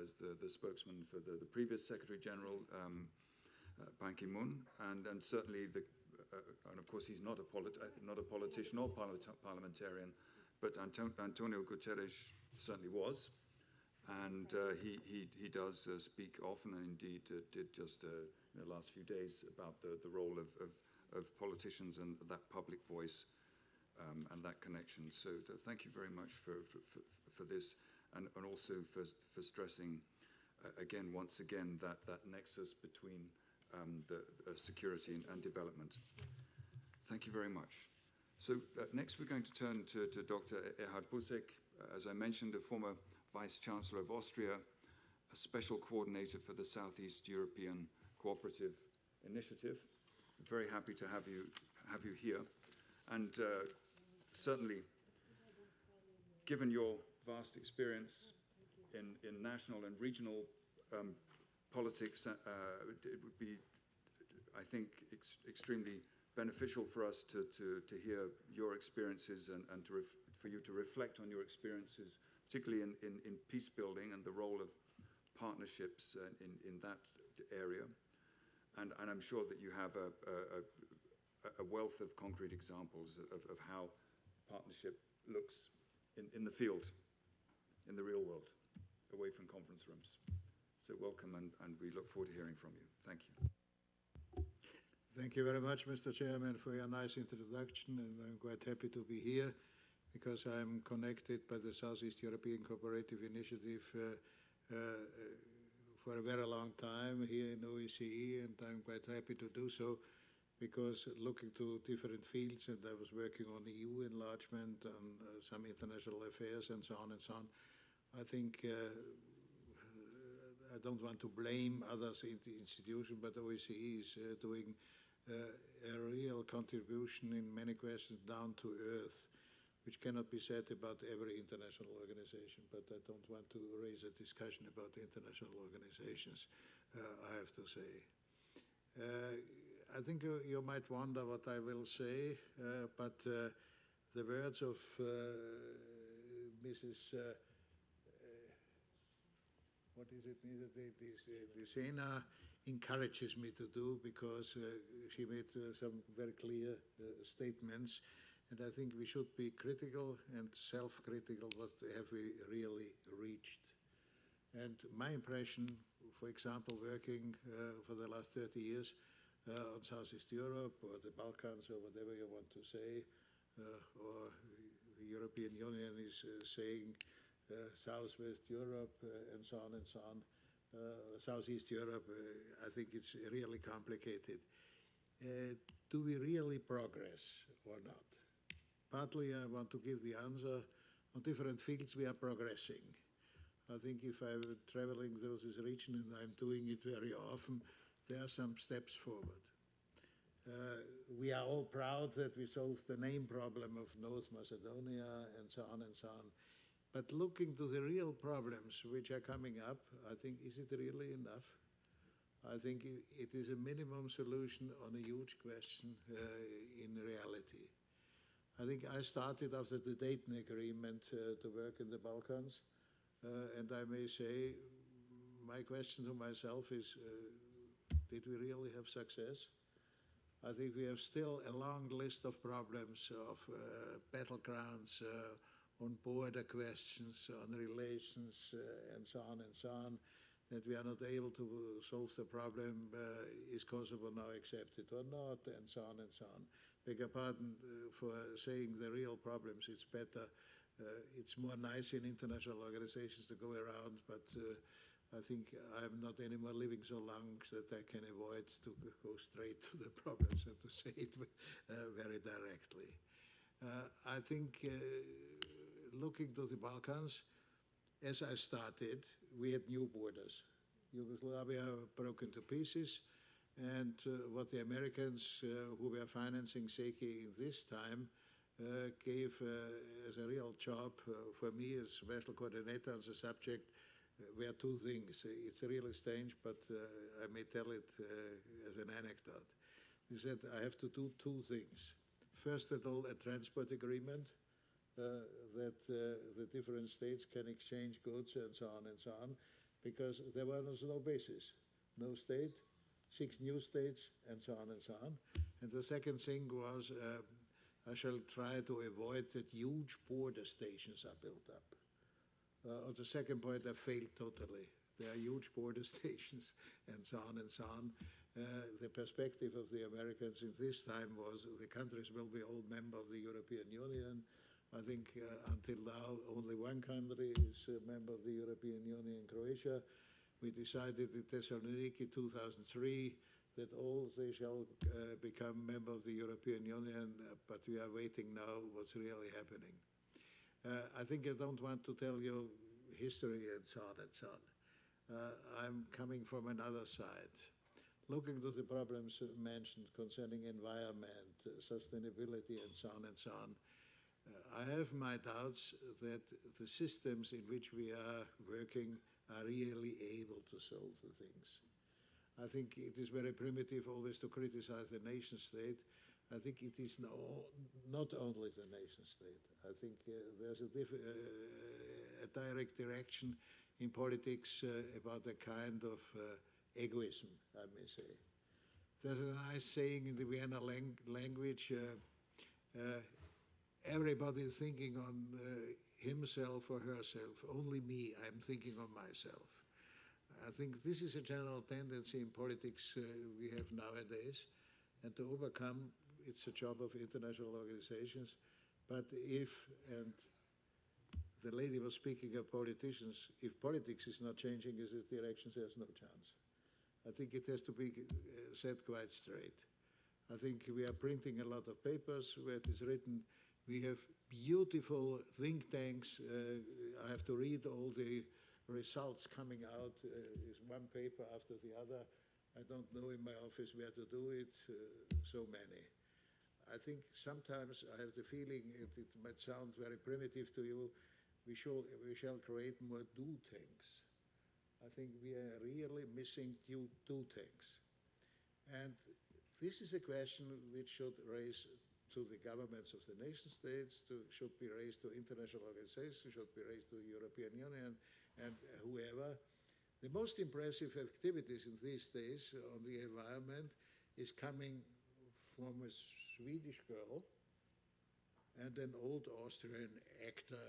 as the spokesman for the previous Secretary General, Ban Ki-moon, and certainly and of course he's not a politician or parliamentarian, but Antonio Guterres certainly was, and he does speak often, and indeed did just in the last few days about the role of politicians and that public voice and that connection. So thank you very much for this, and also for stressing once again that nexus between the security and development. Thank you very much. So next we're going to turn to Dr. Erhard Busek, as I mentioned, a former Vice Chancellor of Austria, a special coordinator for the Southeast European Cooperative Initiative. Very happy to have you here, and certainly, given your vast experience in national and regional politics, it would be, I think, extremely beneficial for us to hear your experiences and for you to reflect on your experiences, particularly in peace building and the role of partnerships in that area. And I'm sure that you have a wealth of concrete examples of how partnership looks in the field, in the real world, away from conference rooms. So welcome, and we look forward to hearing from you. Thank you. Thank you very much, Mr. Chairman, for your nice introduction, and I'm quite happy to be here because I'm connected by the Southeast European Cooperative Initiative for a very long time here in OSCE, and I'm quite happy to do so because looking to different fields, and I was working on EU enlargement, on some international affairs, and so on and so on. I think I don't want to blame others in the institution, but OSCE is doing a real contribution in many questions down to earth, which cannot be said about every international organization, but I don't want to raise a discussion about international organizations, I have to say. I think you might wonder what I will say, but the words of Mrs. What is it? The Sena encourages me to do because she made some very clear statements, and I think we should be critical and self-critical. What have we really reached? And my impression, for example, working for the last 30 years on Southeast Europe or the Balkans or whatever you want to say, or the European Union is saying Southwest Europe and so on and so on. Southeast Europe, I think it's really complicated. Do we really progress or not? Partly I want to give the answer. On different fields we are progressing. I think if I'm traveling through this region, and I'm doing it very often, there are some steps forward. We are all proud that we solved the name problem of North Macedonia and so on and so on. But looking to the real problems which are coming up, I think, is it really enough? I think it is a minimum solution on a huge question in reality. I think I started after the Dayton Agreement to work in the Balkans, and I may say my question to myself is, did we really have success? I think we have still a long list of problems, of battlegrounds, on border questions, on relations, and so on and so on, that we are not able to solve the problem, is Kosovo now accepted or not, and so on and so on. Beg your pardon for saying the real problems, it's better. It's more nice in international organizations to go around, but I think I'm not anymore living so long that I can avoid to go straight to the problems and to say it very directly. I think looking to the Balkans, as I started, we had new borders. Yugoslavia broke into pieces, and what the Americans who were financing Seki in this time gave as a real job for me as special coordinator on the subject were two things. It's really strange, but I may tell it as an anecdote. He said, I have to do two things. First of all, a transport agreement that the different states can exchange goods and so on and so on, because there was no basis. No state, 6 new states, and so on and so on. And the second thing was, I shall try to avoid that huge border stations are built up. On the second point, I failed totally. There are huge border stations, and so on and so on. The perspective of the Americans in this time was the countries will be all members of the European Union. I think until now, only one country is a member of the European Union, Croatia. We decided in Thessaloniki 2003 that all they shall become member of the European Union, but we are waiting now what's really happening. I think I don't want to tell you history and so on and so on. I'm coming from another side. Looking to the problems mentioned concerning environment, sustainability, and so on and so on, I have my doubts that the systems in which we are working are really able to solve the things. I think it is very primitive always to criticize the nation state. I think it is not only the nation state. I think there's a direct direction in politics about a kind of egoism, I may say. There's a nice saying in the Vienna language, everybody is thinking on himself or herself, only me, I'm thinking on myself. I think this is a general tendency in politics we have nowadays, and to overcome, it's a job of international organizations. But if, and the lady was speaking of politicians, if politics is not changing in this direction, there's no chance. I think it has to be said quite straight. I think we are printing a lot of papers where it is written, we have beautiful think tanks. I have to read all the results coming out, is one paper after the other. I don't know in my office where to do it, so many. I think sometimes I have the feeling, it might sound very primitive to you, we shall create more do things. I think we are really missing do things. And this is a question which should raise to the governments of the nation states, should be raised to international organizations, should be raised to the European Union and whoever. The most impressive activities in these days on the environment is coming from a Swedish girl and an old Austrian actor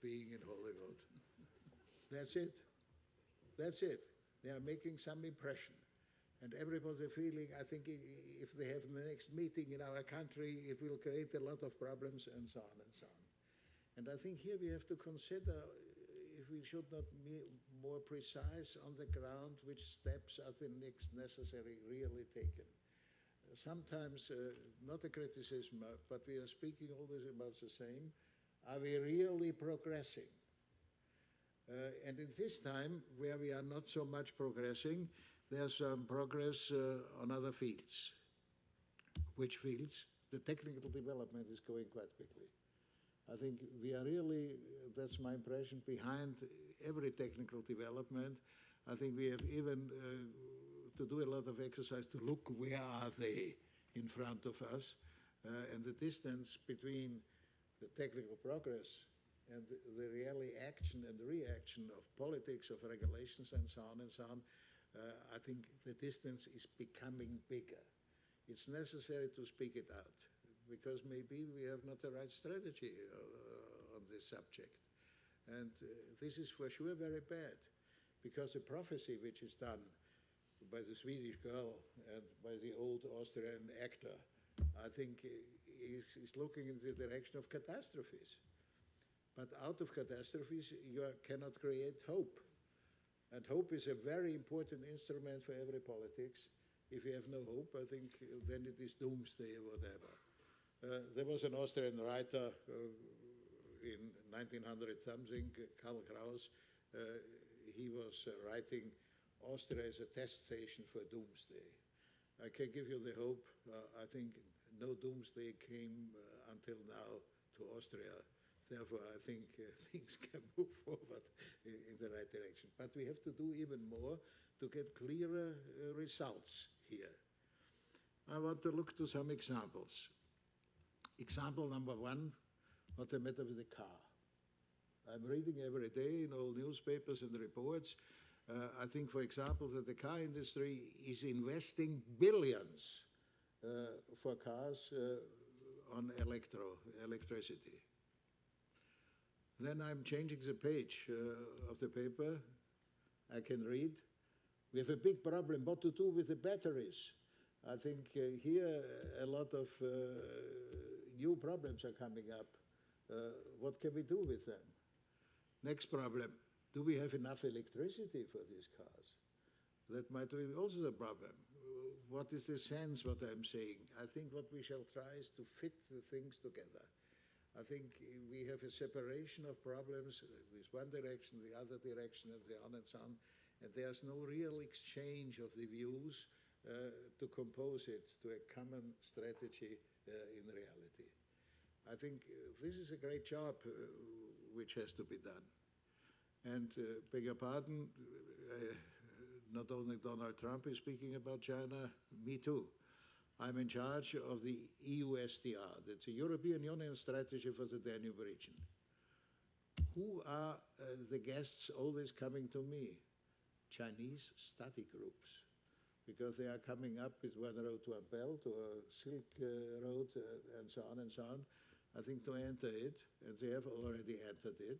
being in Hollywood. That's it. That's it. They are making some impression. And everybody feeling, I think if they have the next meeting in our country, it will create a lot of problems and so on and so on. And I think here we have to consider if we should not be more precise on the ground which steps are the next necessary really taken. Sometimes, not a criticism, but we are speaking always about the same. Are we really progressing? And in this time, where we are not so much progressing, there's some progress on other fields. Which fields? The technical development is going quite quickly. I think we are really, that's my impression, behind every technical development. I think we have even to do a lot of exercise to look where are they in front of us. And the distance between the technical progress and the really action and reaction of politics, of regulations and so on and so on, I think the distance is becoming bigger. It's necessary to speak it out, because maybe we have not the right strategy on this subject. And this is for sure very bad, because the prophecy which is done by the Swedish girl and by the old Austrian actor, I think is looking in the direction of catastrophes. But out of catastrophes, you cannot create hope. And hope is a very important instrument for every politics. If you have no hope, I think then it is doomsday or whatever. There was an Austrian writer in 1900-something, Karl Kraus. He was writing Austria as a test station for doomsday. I can give you the hope. I think no doomsday came until now to Austria. Therefore, I think things can move forward in the right direction. But we have to do even more to get clearer results here. I want to look to some examples. Example number one, what's the matter with the car? I'm reading every day in all newspapers and reports. I think, for example, that the car industry is investing billions for cars on electricity. Then I'm changing the page of the paper. I can read. We have a big problem what to do with the batteries. I think here a lot of new problems are coming up. What can we do with them? Next problem, do we have enough electricity for these cars? That might be also the problem. What is the sense what I'm saying? I think what we shall try is to fit the things together. I think we have a separation of problems with one direction, the other direction, and so on and so on. And there's no real exchange of the views to compose it to a common strategy in reality. I think this is a great job which has to be done. And beg your pardon, not only Donald Trump is speaking about China, me too. I'm in charge of the EU SDR, that's a European Union strategy for the Danube region. Who are the guests always coming to me? Chinese study groups, because they are coming up with one road to a belt or a Silk Road and so on and so on, I think to enter it, and they have already entered it,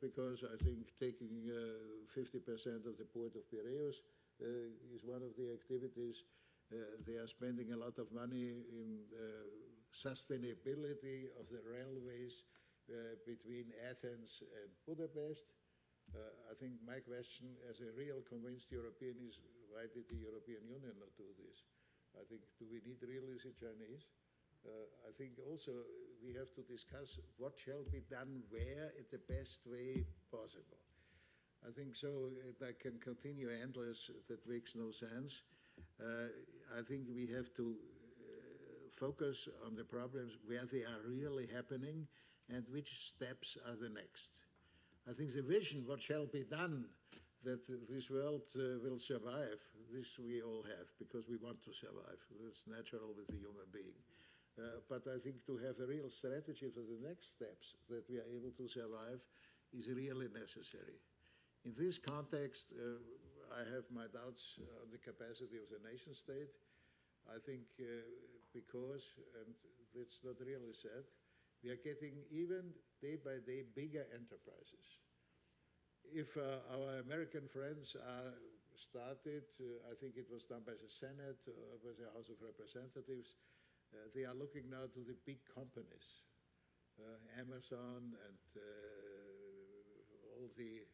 because I think taking 50% of the port of Piraeus is one of the activities. They are spending a lot of money in sustainability of the railways between Athens and Budapest. I think my question as a real convinced European is, why did the European Union not do this? I think, do we need really the Chinese? I think also we have to discuss what shall be done where in the best way possible. I think so, I can continue endless, that makes no sense. I think we have to focus on the problems where they are really happening and which steps are the next. I think the vision, what shall be done, that this world will survive, this we all have, because we want to survive. It's natural with the human being. But I think to have a real strategy for the next steps that we are able to survive is really necessary. In this context, I have my doubts on the capacity of the nation state. I think because, and that's not really said, we are getting even day by day bigger enterprises. If our American friends started, I think it was done by the Senate, by the House of Representatives, they are looking now to the big companies, Amazon and all the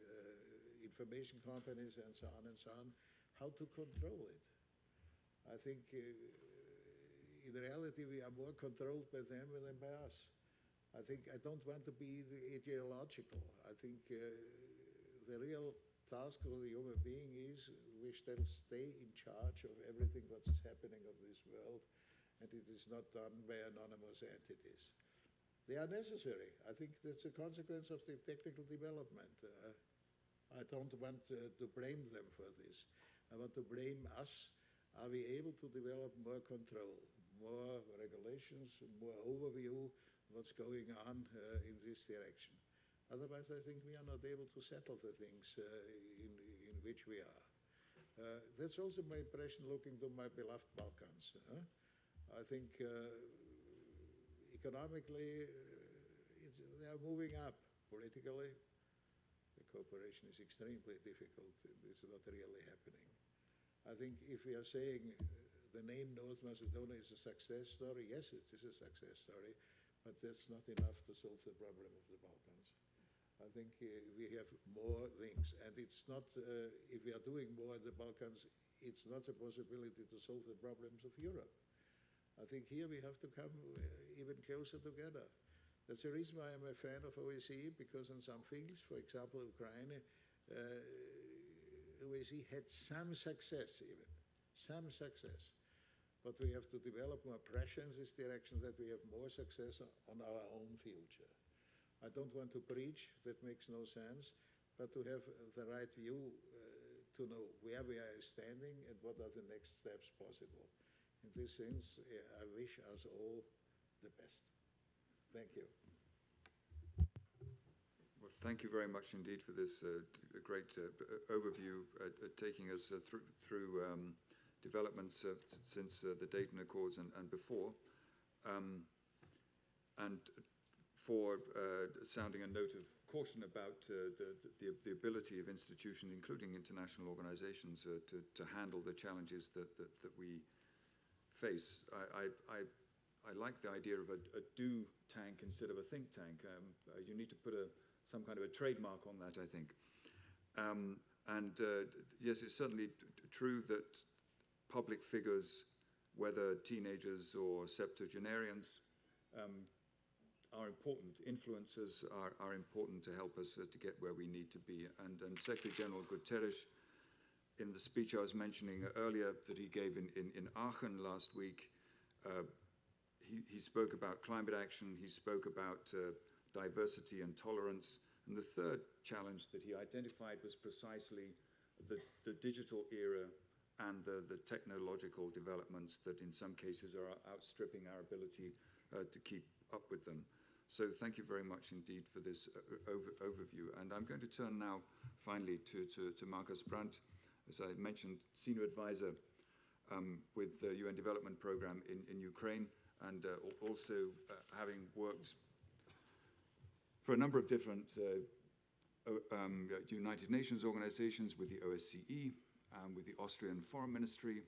information companies and so on, how to control it. I think in reality we are more controlled by them than by us. I think I don't want to be ideological. I think the real task of the human being is we shall stay in charge of everything what's happening of this world, and it is not done by anonymous entities. They are necessary. I think that's a consequence of the technical development. I don't want to blame them for this. I want to blame us. Are we able to develop more control, more regulations, more overview what's going on in this direction? Otherwise, I think we are not able to settle the things in which we are. That's also my impression looking to my beloved Balkans. I think economically they are moving up. Politically, the cooperation is extremely difficult. It's not really happening. I think if we are saying the name North Macedonia is a success story, yes, it is a success story, but that's not enough to solve the problem of the Balkans. I think we have more things, and it's not, if we are doing more in the Balkans, it's not a possibility to solve the problems of Europe. I think here we have to come even closer together. That's the reason why I'm a fan of OSCE, because in some fields, for example, Ukraine, OSCE had some success even, some success. But we have to develop more pressure in this direction that we have more success on our own future. I don't want to preach, that makes no sense, but to have the right view to know where we are standing and what are the next steps possible. In this sense, I wish us all the best. Thank you. Well, thank you very much indeed for this great overview, taking us through developments since the Dayton Accords and before, and for sounding a note of caution about the ability of institutions, including international organizations, to handle the challenges that we face. I like the idea of a do tank instead of a think tank. You need to put some kind of a trademark on that, I think. Yes, it's certainly true that public figures, whether teenagers or septuagenarians, are important. Influencers are important to help us to get where we need to be. And Secretary General Guterres, in the speech I was mentioning earlier that he gave in Aachen last week, he spoke about climate action, he spoke about diversity and tolerance. And the third challenge that he identified was precisely the digital era and the technological developments that in some cases are outstripping our ability to keep up with them. So thank you very much indeed for this overview. And I'm going to turn now finally to Markus Brandt, as I mentioned, Senior Advisor with the UN Development Programme in Ukraine, and also having worked for a number of different United Nations organizations, with the OSCE, with the Austrian Foreign Ministry,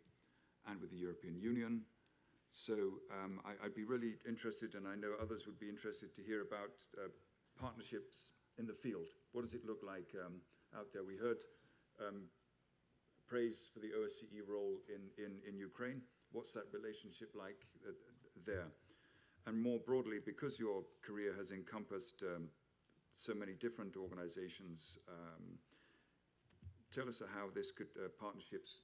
and with the European Union. So I'd be really interested, and I know others would be interested, to hear about partnerships in the field. What does it look like out there? We heard praise for the OSCE role in Ukraine. What's that relationship like there? And more broadly, because your career has encompassed so many different organizations, tell us how this could partnerships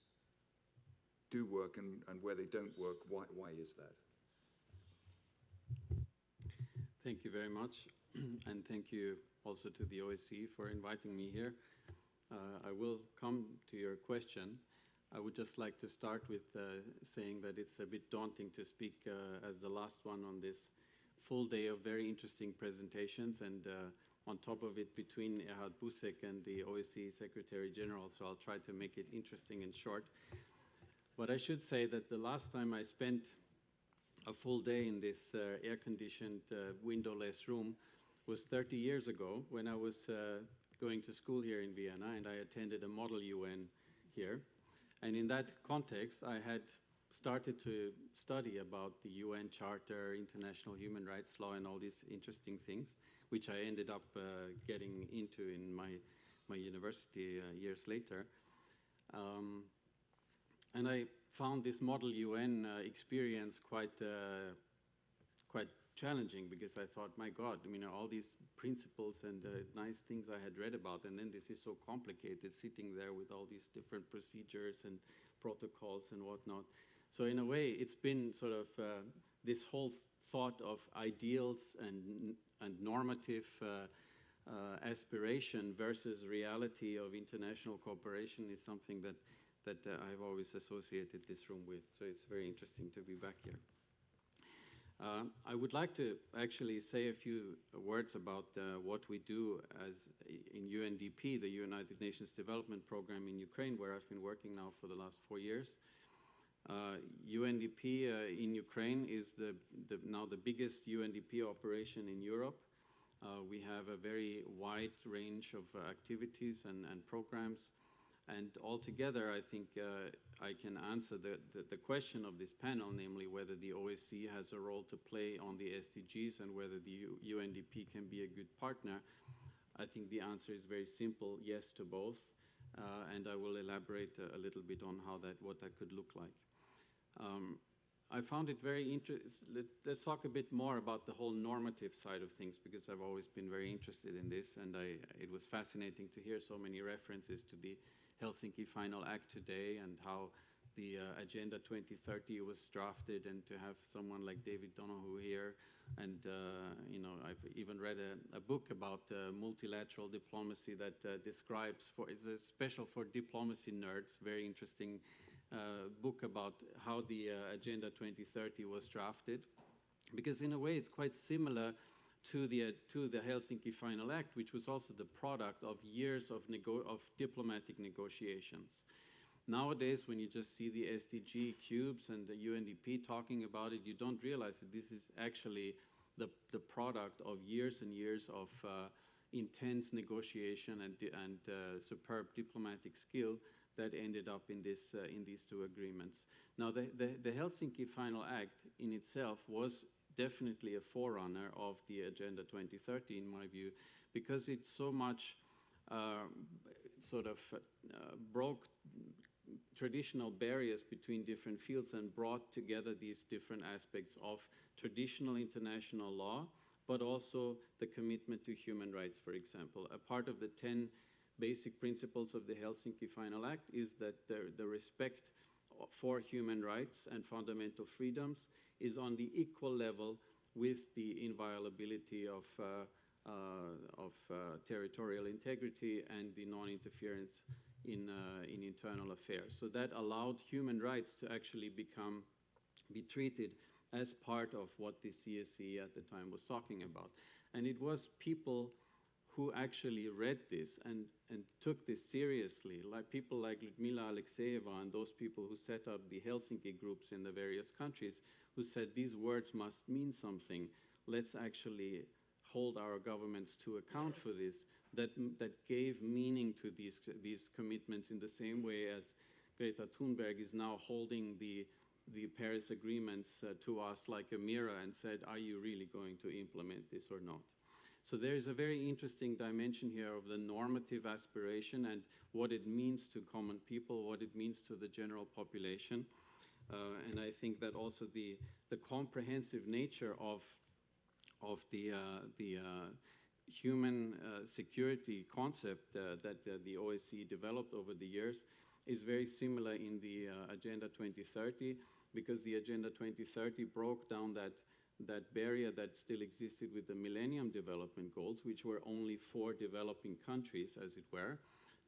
do work, and where they don't work, why is that? Thank you very much, and thank you also to the OSCE for inviting me here. I will come to your question. I would just like to start with saying that it's a bit daunting to speak as the last one on this full day of very interesting presentations, and on top of it, between Erhard Busek and the OSCE Secretary General, so I'll try to make it interesting and short. But I should say that the last time I spent a full day in this air-conditioned, windowless room was 30 years ago, when I was going to school here in Vienna, and I attended a Model UN here. And in that context, I had started to study about the UN Charter, international human rights law, and all these interesting things, which I ended up getting into in my university years later. And I found this Model UN experience quite challenging, because I thought, my God, all these principles and nice things I had read about, and then this is so complicated, sitting there with all these different procedures and protocols and whatnot. So in a way, it's been sort of this whole thought of ideals and normative aspiration versus reality of international cooperation is something that I've always associated this room with. So it's very interesting to be back here. I would like to actually say a few words about what we do as in UNDP, the United Nations Development Programme in Ukraine, where I've been working now for the last 4 years. UNDP in Ukraine is now the biggest UNDP operation in Europe. We have a very wide range of activities and programs. And altogether, I think I can answer the question of this panel, namely whether the OSCE has a role to play on the SDGs and whether the UNDP can be a good partner. I think the answer is very simple, yes to both. And I will elaborate a little bit on what that could look like. I found it very interesting. Let's talk a bit more about the whole normative side of things, because I've always been very interested in this, and it was fascinating to hear so many references to the Helsinki Final Act today, and how the Agenda 2030 was drafted, and to have someone like David Donoghue here. And I've even read a book about multilateral diplomacy that describes, it's special for diplomacy nerds, very interesting book about how the Agenda 2030 was drafted. because in a way it's quite similar to the Helsinki Final Act, which was also the product of years of diplomatic negotiations. Nowadays, when you just see the SDG cubes and the UNDP talking about it, you don't realize that this is actually the product of years and years of intense negotiation and superb diplomatic skill that ended up in these two agreements. Now, the Helsinki Final Act in itself was definitely a forerunner of the Agenda 2030, in my view, because it so much broke traditional barriers between different fields and brought together these different aspects of traditional international law, but also the commitment to human rights, for example. A part of the 10 basic principles of the Helsinki Final Act is that the respect for human rights and fundamental freedoms is on the equal level with the inviolability of territorial integrity and the non-interference in internal affairs. So that allowed human rights to actually be treated as part of what the CSE at the time was talking about. And it was people who actually read this and took this seriously, like people like Lyudmila Alexeyeva and those people who set up the Helsinki groups in the various countries, who said these words must mean something. Let's actually hold our governments to account for this, that gave meaning to these commitments in the same way as Greta Thunberg is now holding the Paris agreements to us like a mirror and said, are you really going to implement this or not? So there is a very interesting dimension here of the normative aspiration and what it means to common people, what it means to the general population. And I think that also the comprehensive nature of the human security concept that the OSCE developed over the years is very similar in the Agenda 2030, because the Agenda 2030 broke down that barrier that still existed with the Millennium Development Goals, which were only for developing countries, as it were.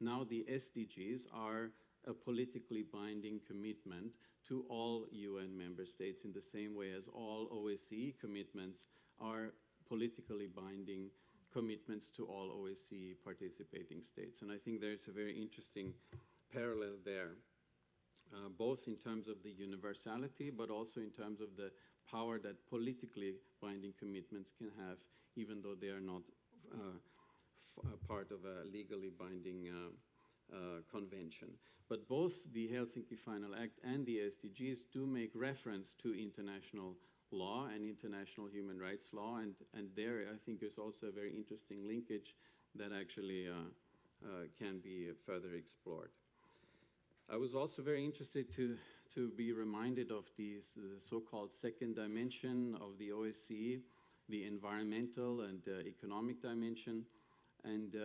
Now the SDGs are a politically binding commitment to all UN member states in the same way as all OSCE commitments are politically binding commitments to all OSCE participating states. And I think there's a very interesting parallel there, both in terms of the universality, but also in terms of the power that politically binding commitments can have, even though they are not part of a legally binding convention. But both the Helsinki Final Act and the SDGs do make reference to international law and international human rights law, and there I think there's also a very interesting linkage that actually can be further explored. I was also very interested to be reminded of the so-called second dimension of the OSCE, the environmental and economic dimension. And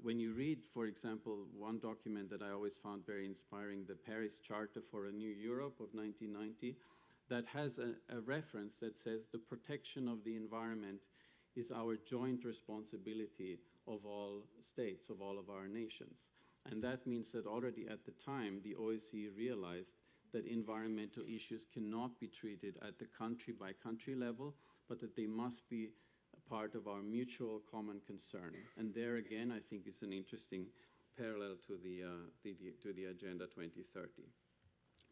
when you read, for example, one document that I always found very inspiring, the Paris Charter for a New Europe of 1990, that has a reference that says the protection of the environment is our joint responsibility of all states, of all of our nations. And that means that already at the time, the OSCE realized that environmental issues cannot be treated at the country-by-country level, but that they must be a part of our mutual common concern. And there again, I think is an interesting parallel to the Agenda 2030.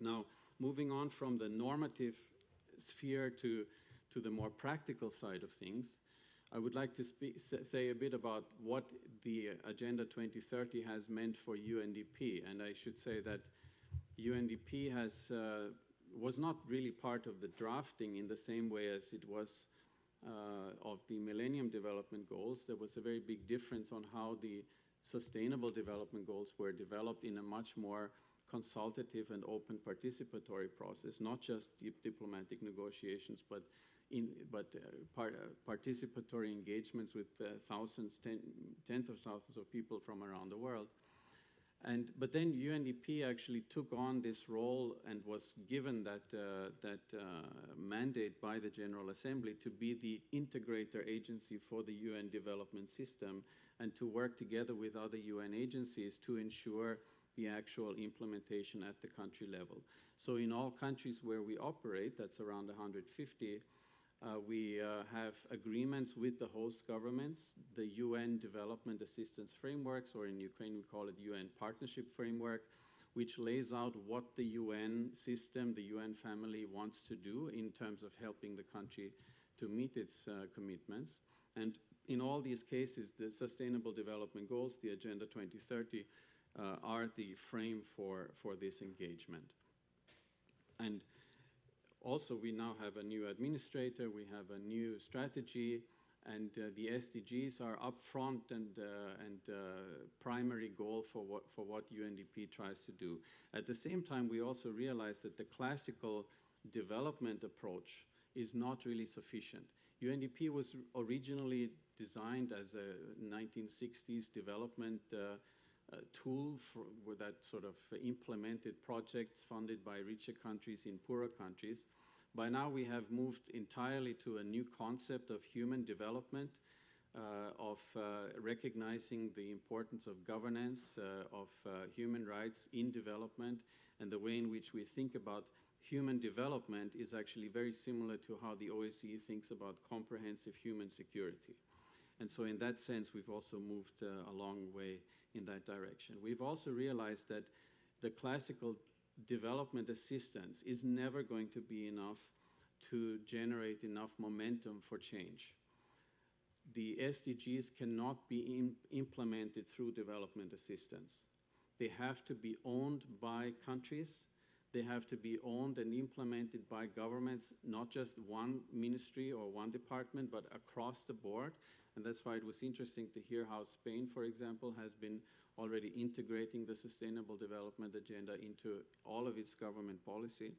Now, moving on from the normative sphere to the more practical side of things, I would like to say a bit about what the Agenda 2030 has meant for UNDP. And I should say that UNDP was not really part of the drafting in the same way as it was of the Millennium Development Goals. There was a very big difference on how the Sustainable Development Goals were developed in a much more consultative and open participatory process, not just diplomatic negotiations, but participatory engagements with thousands, tens of thousands of people from around the world. But then UNDP actually took on this role and was given that mandate by the General Assembly to be the integrator agency for the UN development system and to work together with other UN agencies to ensure the actual implementation at the country level. So in all countries where we operate, that's around 150, We have agreements with the host governments, the UN Development Assistance Frameworks, or in Ukraine we call it UN Partnership Framework, which lays out what the UN system, the UN family wants to do in terms of helping the country to meet its commitments. And in all these cases, the Sustainable Development Goals, the Agenda 2030, are the frame for this engagement. And also, we now have a new administrator, we have a new strategy, and the SDGs are upfront and primary goal for what UNDP tries to do. At the same time, we also realize that the classical development approach is not really sufficient. UNDP was originally designed as a 1960s development tool that sort of implemented projects funded by richer countries in poorer countries. By now we have moved entirely to a new concept of human development, of recognizing the importance of governance, of human rights in development, and the way in which we think about human development is actually very similar to how the OSCE thinks about comprehensive human security. And so in that sense, we've also moved a long way in that direction. We've also realized that the classical development assistance is never going to be enough to generate enough momentum for change. The SDGs cannot be implemented through development assistance. They have to be owned by countries. They have to be owned and implemented by governments, not just one ministry or one department, but across the board. And that's why it was interesting to hear how Spain, for example, has been already integrating the Sustainable Development Agenda into all of its government policy.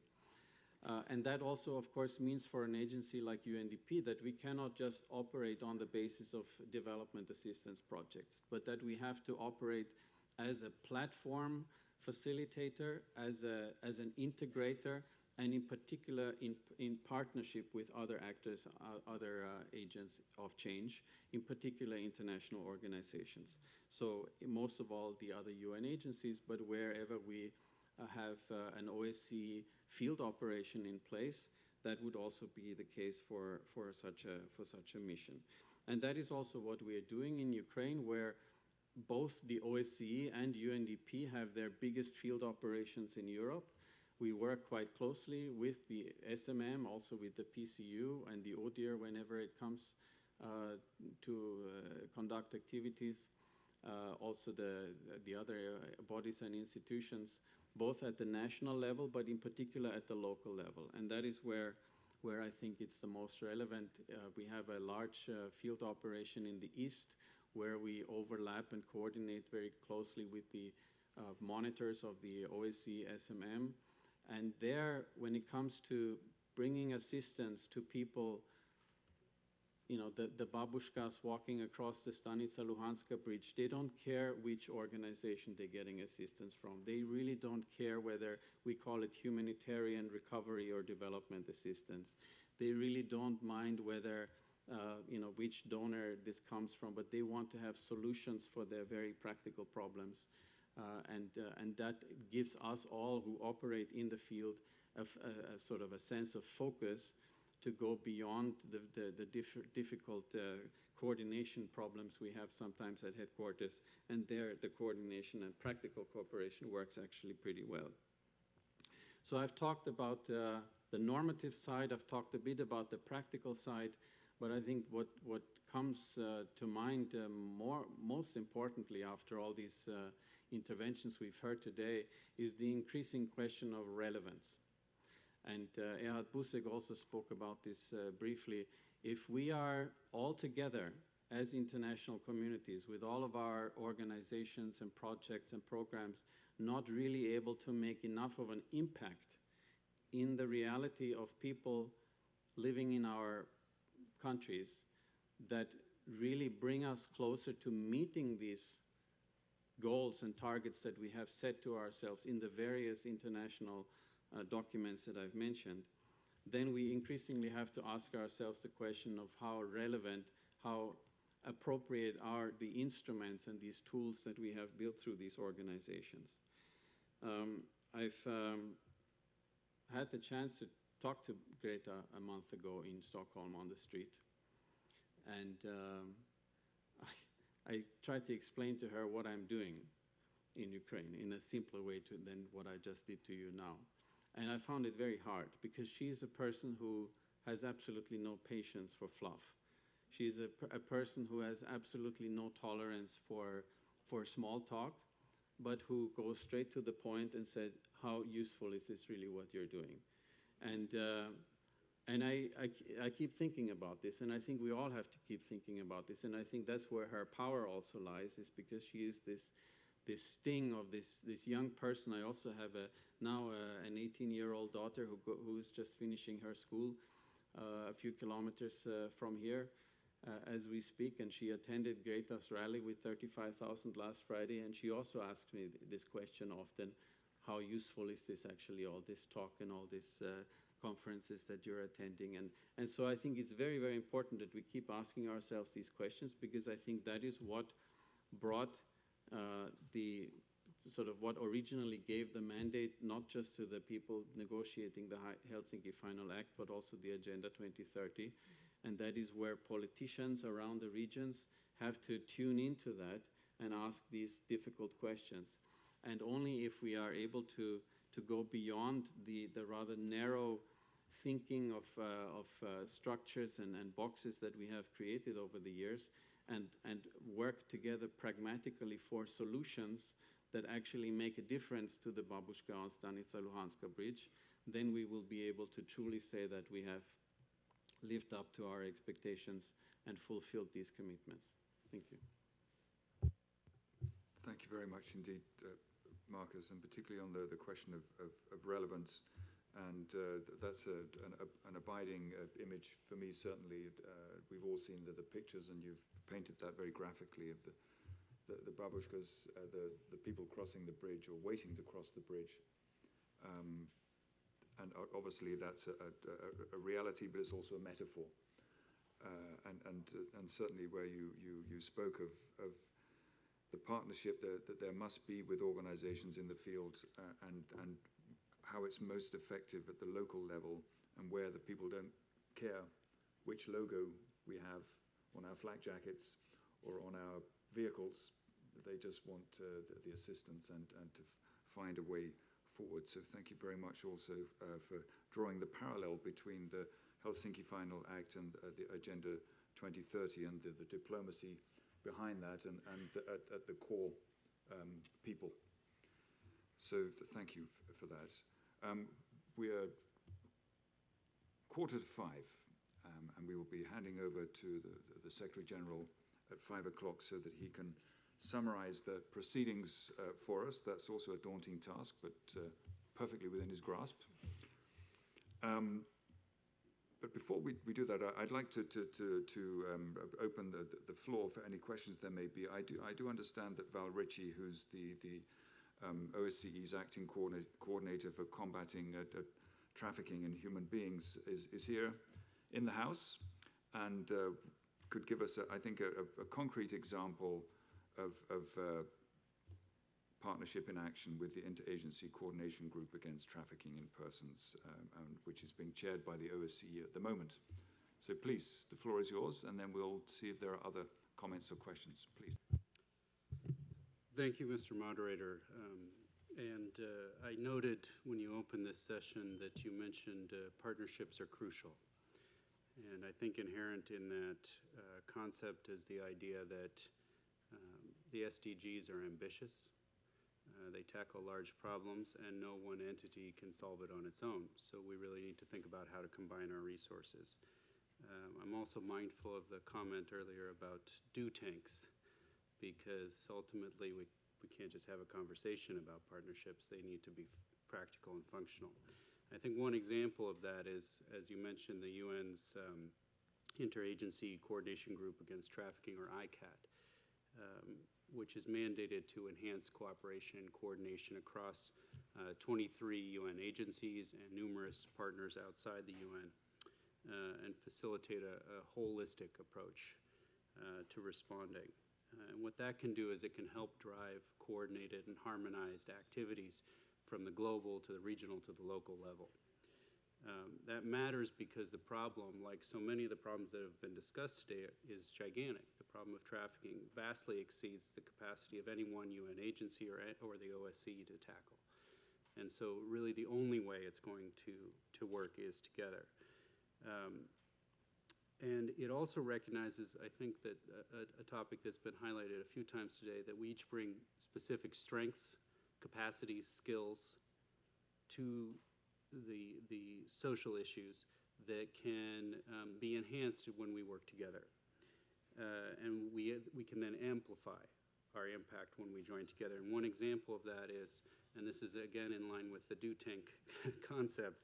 And that also, of course, means for an agency like UNDP that we cannot just operate on the basis of development assistance projects, but that we have to operate as a platform facilitator, as an integrator, and in particular in partnership with other actors, other agents of change, in particular international organizations. So most of all the other UN agencies, but wherever we have an OSCE field operation in place, that would also be the case for such a mission. And that is also what we are doing in Ukraine, where both the OSCE and UNDP have their biggest field operations in Europe. We work quite closely with the SMM, also with the PCU and the ODIHR whenever it comes to conduct activities. Also the other bodies and institutions, both at the national level, but in particular at the local level. And that is where I think it's the most relevant. We have a large field operation in the East, where we overlap and coordinate very closely with the monitors of the OSCE SMM. And there, when it comes to bringing assistance to people, you know, the babushkas walking across the Stanica Luhanska bridge, they don't care which organization they're getting assistance from. They really don't care whether we call it humanitarian recovery or development assistance. They really don't mind whether you know, which donor this comes from, but they want to have solutions for their very practical problems. And that gives us all who operate in the field a sort of a sense of focus to go beyond the difficult coordination problems we have sometimes at headquarters. And there, the coordination and practical cooperation works actually pretty well. So I've talked about the normative side, I've talked a bit about the practical side. But I think what comes to mind most importantly after all these interventions we've heard today is the increasing question of relevance. And Erhard Busek also spoke about this briefly. If we are all together as international communities with all of our organizations and projects and programs not really able to make enough of an impact in the reality of people living in our countries that really bring us closer to meeting these goals and targets that we have set to ourselves in the various international documents that I've mentioned, then we increasingly have to ask ourselves the question of how relevant, how appropriate are the instruments and these tools that we have built through these organizations. I've had the chance to talked to Greta a month ago in Stockholm on the street, and I tried to explain to her what I'm doing in Ukraine in a simpler way than what I just did to you now. And I found it very hard because she's a person who has absolutely no patience for fluff. She's a person who has absolutely no tolerance for small talk, but who goes straight to the point and said, how useful is this really what you're doing? And I keep thinking about this, and I think we all have to keep thinking about this, and I think that's where her power also lies, is because she is this sting of this young person. I also have now an 18-year-old daughter who is just finishing her school a few kilometers from here as we speak, and she attended Greta's rally with 35,000 last Friday, and she also asked me this question often: how useful is this actually, all this talk and all these conferences that you're attending? And so I think it's very, very important that we keep asking ourselves these questions, because I think that is what brought the sort of what originally gave the mandate not just to the people negotiating the Helsinki Final Act, but also the Agenda 2030. And that is where politicians around the regions have to tune into that and ask these difficult questions. And only if we are able to go beyond the rather narrow thinking of structures and boxes that we have created over the years, and work together pragmatically for solutions that actually make a difference to the Babushka and Stanica Luhanska bridge, then we will be able to truly say that we have lived up to our expectations and fulfilled these commitments. Thank you. Thank you very much indeed, Marcus, and particularly on the question of relevance. And that's an abiding image for me, certainly. We've all seen the pictures, and you've painted that very graphically, of the babushkas, the people crossing the bridge or waiting to cross the bridge. And obviously that's a reality, but it's also a metaphor. And certainly where you spoke of the partnership that there must be with organizations in the field, and how it's most effective at the local level, and where the people don't care which logo we have on our flak jackets or on our vehicles. They just want the assistance and to find a way forward. So thank you very much also for drawing the parallel between the Helsinki Final Act and the Agenda 2030 and the diplomacy behind that, and at the core people. So thank you for that. We are 4:45, and we will be handing over to the Secretary General at 5 o'clock so that he can summarize the proceedings for us. That's also a daunting task, but perfectly within his grasp. But before we do that, I'd like to open the floor for any questions there may be. I do understand that Val Ritchie, who's the OSCE's acting coordinator for combating trafficking in human beings, is here in the House, and could give us, I think, a concrete example of partnership in action with the Interagency Coordination Group Against Trafficking in Persons, which is being chaired by the OSCE at the moment. So please, the floor is yours, and then we'll see if there are other comments or questions. Please. Thank you, Mr. Moderator. I noted when you opened this session that you mentioned partnerships are crucial. And I think inherent in that concept is the idea that the SDGs are ambitious. They tackle large problems, and no one entity can solve it on its own. So we really need to think about how to combine our resources. I'm also mindful of the comment earlier about do tanks, because ultimately we can't just have a conversation about partnerships. They need to be practical and functional. I think one example of that is, as you mentioned, the UN's Interagency Coordination Group Against Trafficking, or ICAT, which is mandated to enhance cooperation and coordination across 23 UN agencies and numerous partners outside the UN, and facilitate a holistic approach to responding. And what that can do is it can help drive coordinated and harmonized activities from the global to the regional to the local level. That matters because the problem, like so many of the problems that have been discussed today, is gigantic. The problem of trafficking vastly exceeds the capacity of any one UN agency or the OSCE to tackle. And so really the only way it's going to work is together. And it also recognizes, I think, that a topic that's been highlighted a few times today, that we each bring specific strengths, capacities, skills to the social issues that can be enhanced when we work together. And we can then amplify our impact when we join together. And one example of that is, and this is again in line with the do tank concept,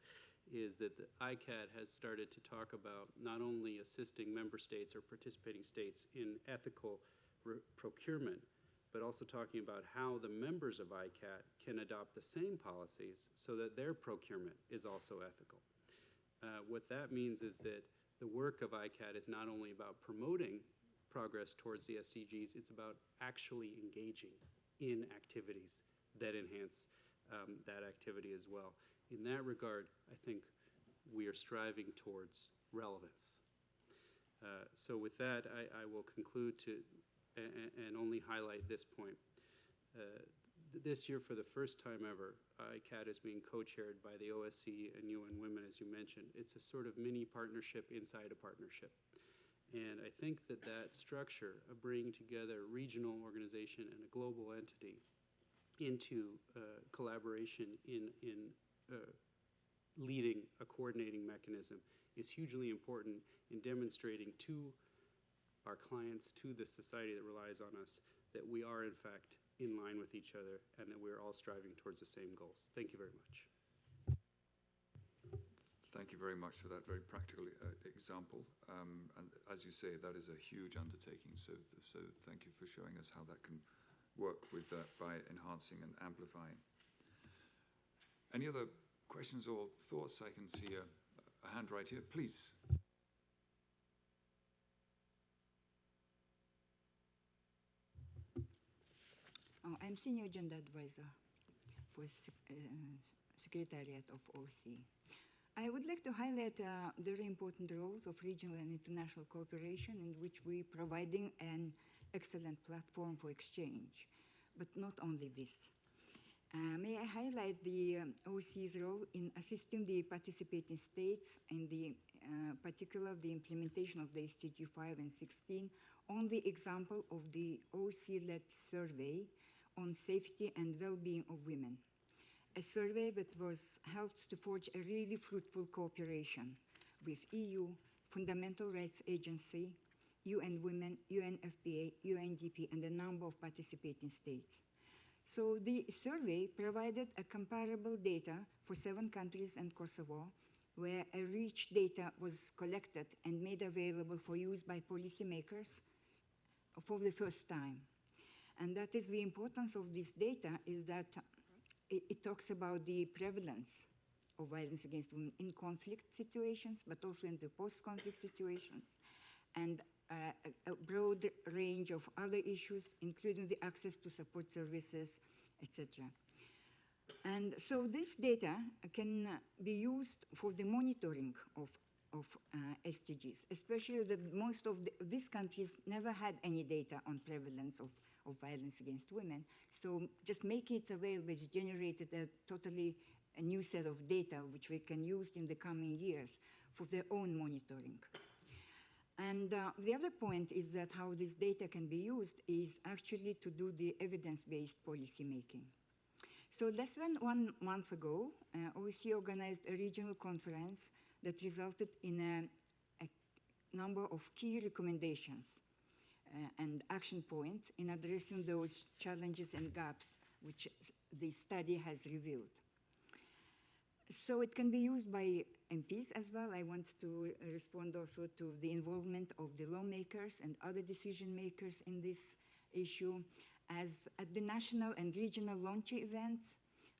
is that the ICAT has started to talk about not only assisting member states or participating states in ethical procurement, but also talking about how the members of ICAT can adopt the same policies so that their procurement is also ethical. What that means is that the work of ICAT is not only about promoting progress towards the SDGs, it's about actually engaging in activities that enhance that activity as well. In that regard, I think we are striving towards relevance. So with that, I will conclude and only highlight this point. This year, for the first time ever, ICAT is being co-chaired by the OSCE and UN Women, as you mentioned. It's a sort of mini partnership inside a partnership. And I think that that structure of bringing together a regional organization and a global entity into collaboration in leading a coordinating mechanism is hugely important in demonstrating to our clients, to the society that relies on us, that we are in fact in line with each other and that we're all striving towards the same goals. Thank you very much. Thank you very much for that very practical example. And as you say, that is a huge undertaking. So thank you for showing us how that can work with by enhancing and amplifying. Any other questions or thoughts? I can see a hand right here. Please. I'm Senior Agenda Advisor for Secretariat of OSCE. I would like to highlight the very important roles of regional and international cooperation, in which we're providing an excellent platform for exchange, but not only this. May I highlight the OSCE's role in assisting the participating states in the particular the implementation of the SDG 5 and 16 on the example of the OSCE-led survey on safety and well-being of women. A survey that was helped to forge a really fruitful cooperation with EU, Fundamental Rights Agency, UN Women, UNFPA, UNDP, and a number of participating states. So the survey provided a comparable data for 7 countries and Kosovo, where a rich data was collected and made available for use by policymakers for the first time. And that is the importance of this data, is that it talks about the prevalence of violence against women in conflict situations, but also in the post-conflict situations, and a broad range of other issues, including the access to support services, etc. And so this data can be used for the monitoring of SDGs, especially that most of these countries never had any data on prevalence of violence against women. So just making it available has generated a totally new set of data which we can use in the coming years for their own monitoring. And the other point is that how this data can be used is actually to do the evidence-based policy making. So less than 1 month ago, OSCE organized a regional conference that resulted in a number of key recommendations and action points in addressing those challenges and gaps which the study has revealed. So it can be used by MPs as well. I want to respond also to the involvement of the lawmakers and other decision makers in this issue. As at the national and regional launch events,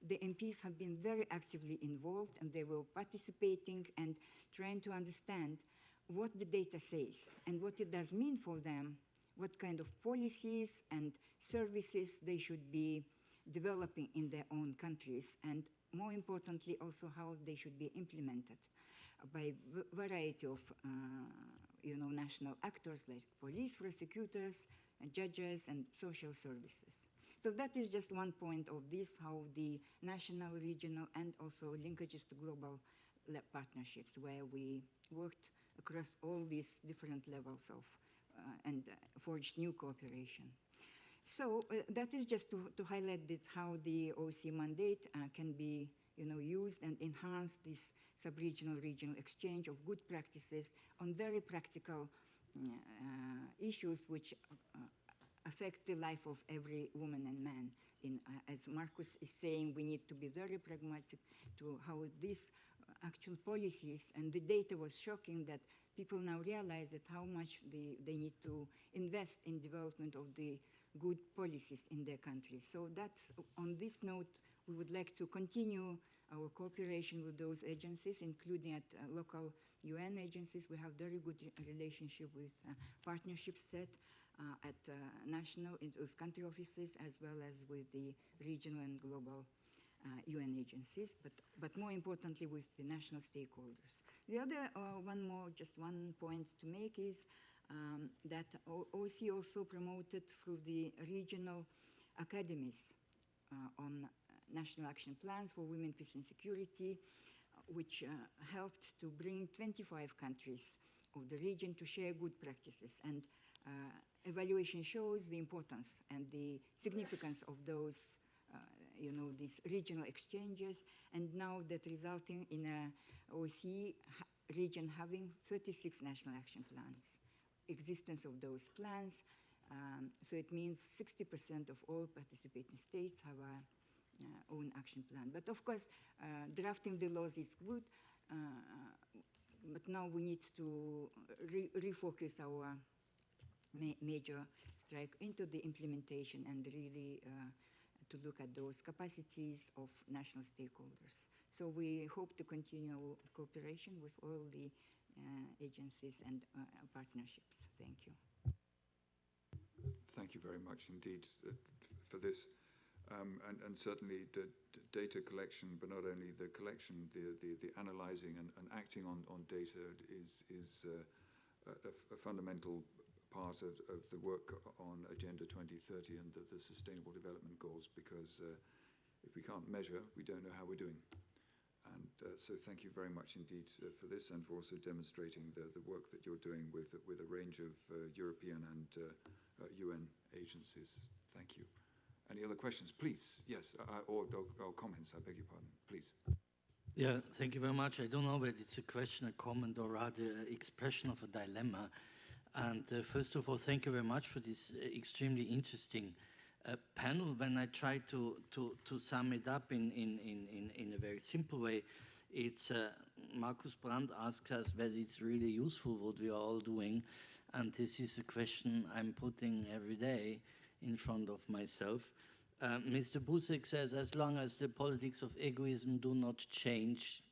the MPs have been very actively involved, and they were participating and trying to understand what the data says and what it does mean for them, what kind of policies and services they should be developing in their own countries, and more importantly, also how they should be implemented by a variety of national actors like police, prosecutors, and judges, and social services. So that is just one point of this, how the national, regional, and also linkages to global partnerships, where we worked across all these different levels of and forged new cooperation. So that is just to highlight that how the OSCE mandate can be used and enhance this sub-regional, regional exchange of good practices on very practical issues which affect the life of every woman and man. As Marcus is saying, we need to be very pragmatic to how these actual policies, and the data was shocking that people now realize that how much they need to invest in development of the good policies in their country. So that's, on this note, we would like to continue our cooperation with those agencies, including at local UN agencies. We have very good relationship with partnerships set at national, with country offices, as well as with the regional and global UN agencies, but more importantly with the national stakeholders. The other just one point to make is that OSCE also promoted through the regional academies on national action plans for women, peace and security, which helped to bring 25 countries of the region to share good practices. And evaluation shows the importance and the significance of those these regional exchanges, and now that resulting in a OSCE region having 36 national action plans. Existence of those plans, so it means 60% of all participating states have a own action plan. But of course, drafting the laws is good, but now we need to refocus our major strike into the implementation and really to look at those capacities of national stakeholders. So we hope to continue our cooperation with all the agencies and partnerships. Thank you. Thank you very much indeed for this. And certainly the data collection, but not only the collection, the analyzing and acting on data is a fundamental part of the work on Agenda 2030 and the Sustainable Development Goals, because if we can't measure, we don't know how we're doing. And so thank you very much indeed for this, and for also demonstrating the work that you're doing with a range of European and UN agencies. Thank you. Any other questions? Please, yes, or comments, I beg your pardon, please. Yeah, thank you very much. I don't know whether it's a question, a comment, or rather an expression of a dilemma. And first of all, thank you very much for this extremely interesting panel. When I try to sum it up in a very simple way, it's Markus Brandt asks us whether it's really useful what we are all doing. And this is a question I'm putting every day in front of myself. Mr. Busek says, as long as the politics of egoism do not change,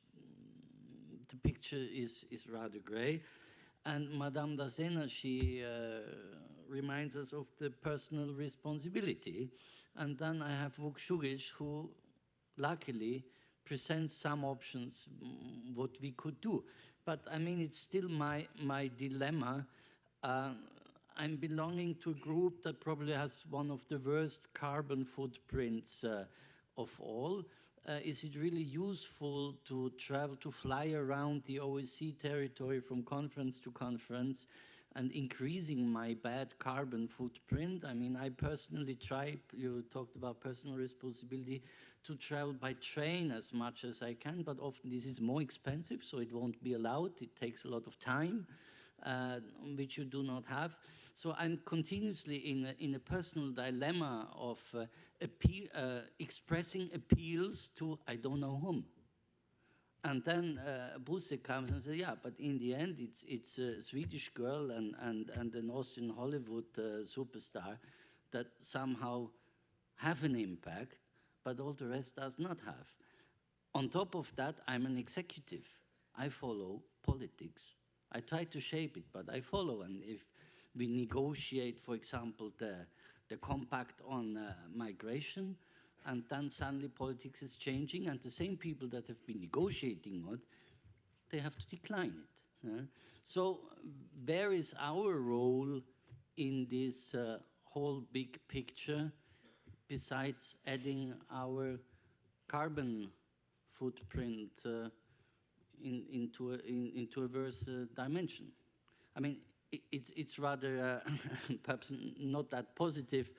the picture is rather gray. And Madame Dasena, she reminds us of the personal responsibility. And then I have Vuk Šugić, who luckily presents some options, what we could do. But I mean, it's still my dilemma. I'm belonging to a group that probably has one of the worst carbon footprints of all. Is it really useful to travel, to fly around the OSCE territory from conference to conference and increasing my bad carbon footprint? I mean, I personally try, you talked about personal responsibility, to travel by train as much as I can, but often this is more expensive, so it won't be allowed. It takes a lot of time, which you do not have. So I'm continuously in a personal dilemma of expressing appeals to I don't know whom. And then Busek comes and says, yeah, but in the end, it's a Swedish girl and an Austrian Hollywood superstar that somehow have an impact, but all the rest does not have. On top of that, I'm an executive. I follow politics. I try to shape it, but I follow. And if we negotiate, for example, the compact on migration, and then suddenly politics is changing, and the same people that have been negotiating it, they have to decline it. So where is our role in this whole big picture, besides adding our carbon footprint into a worse dimension? I mean, it's rather perhaps not that positive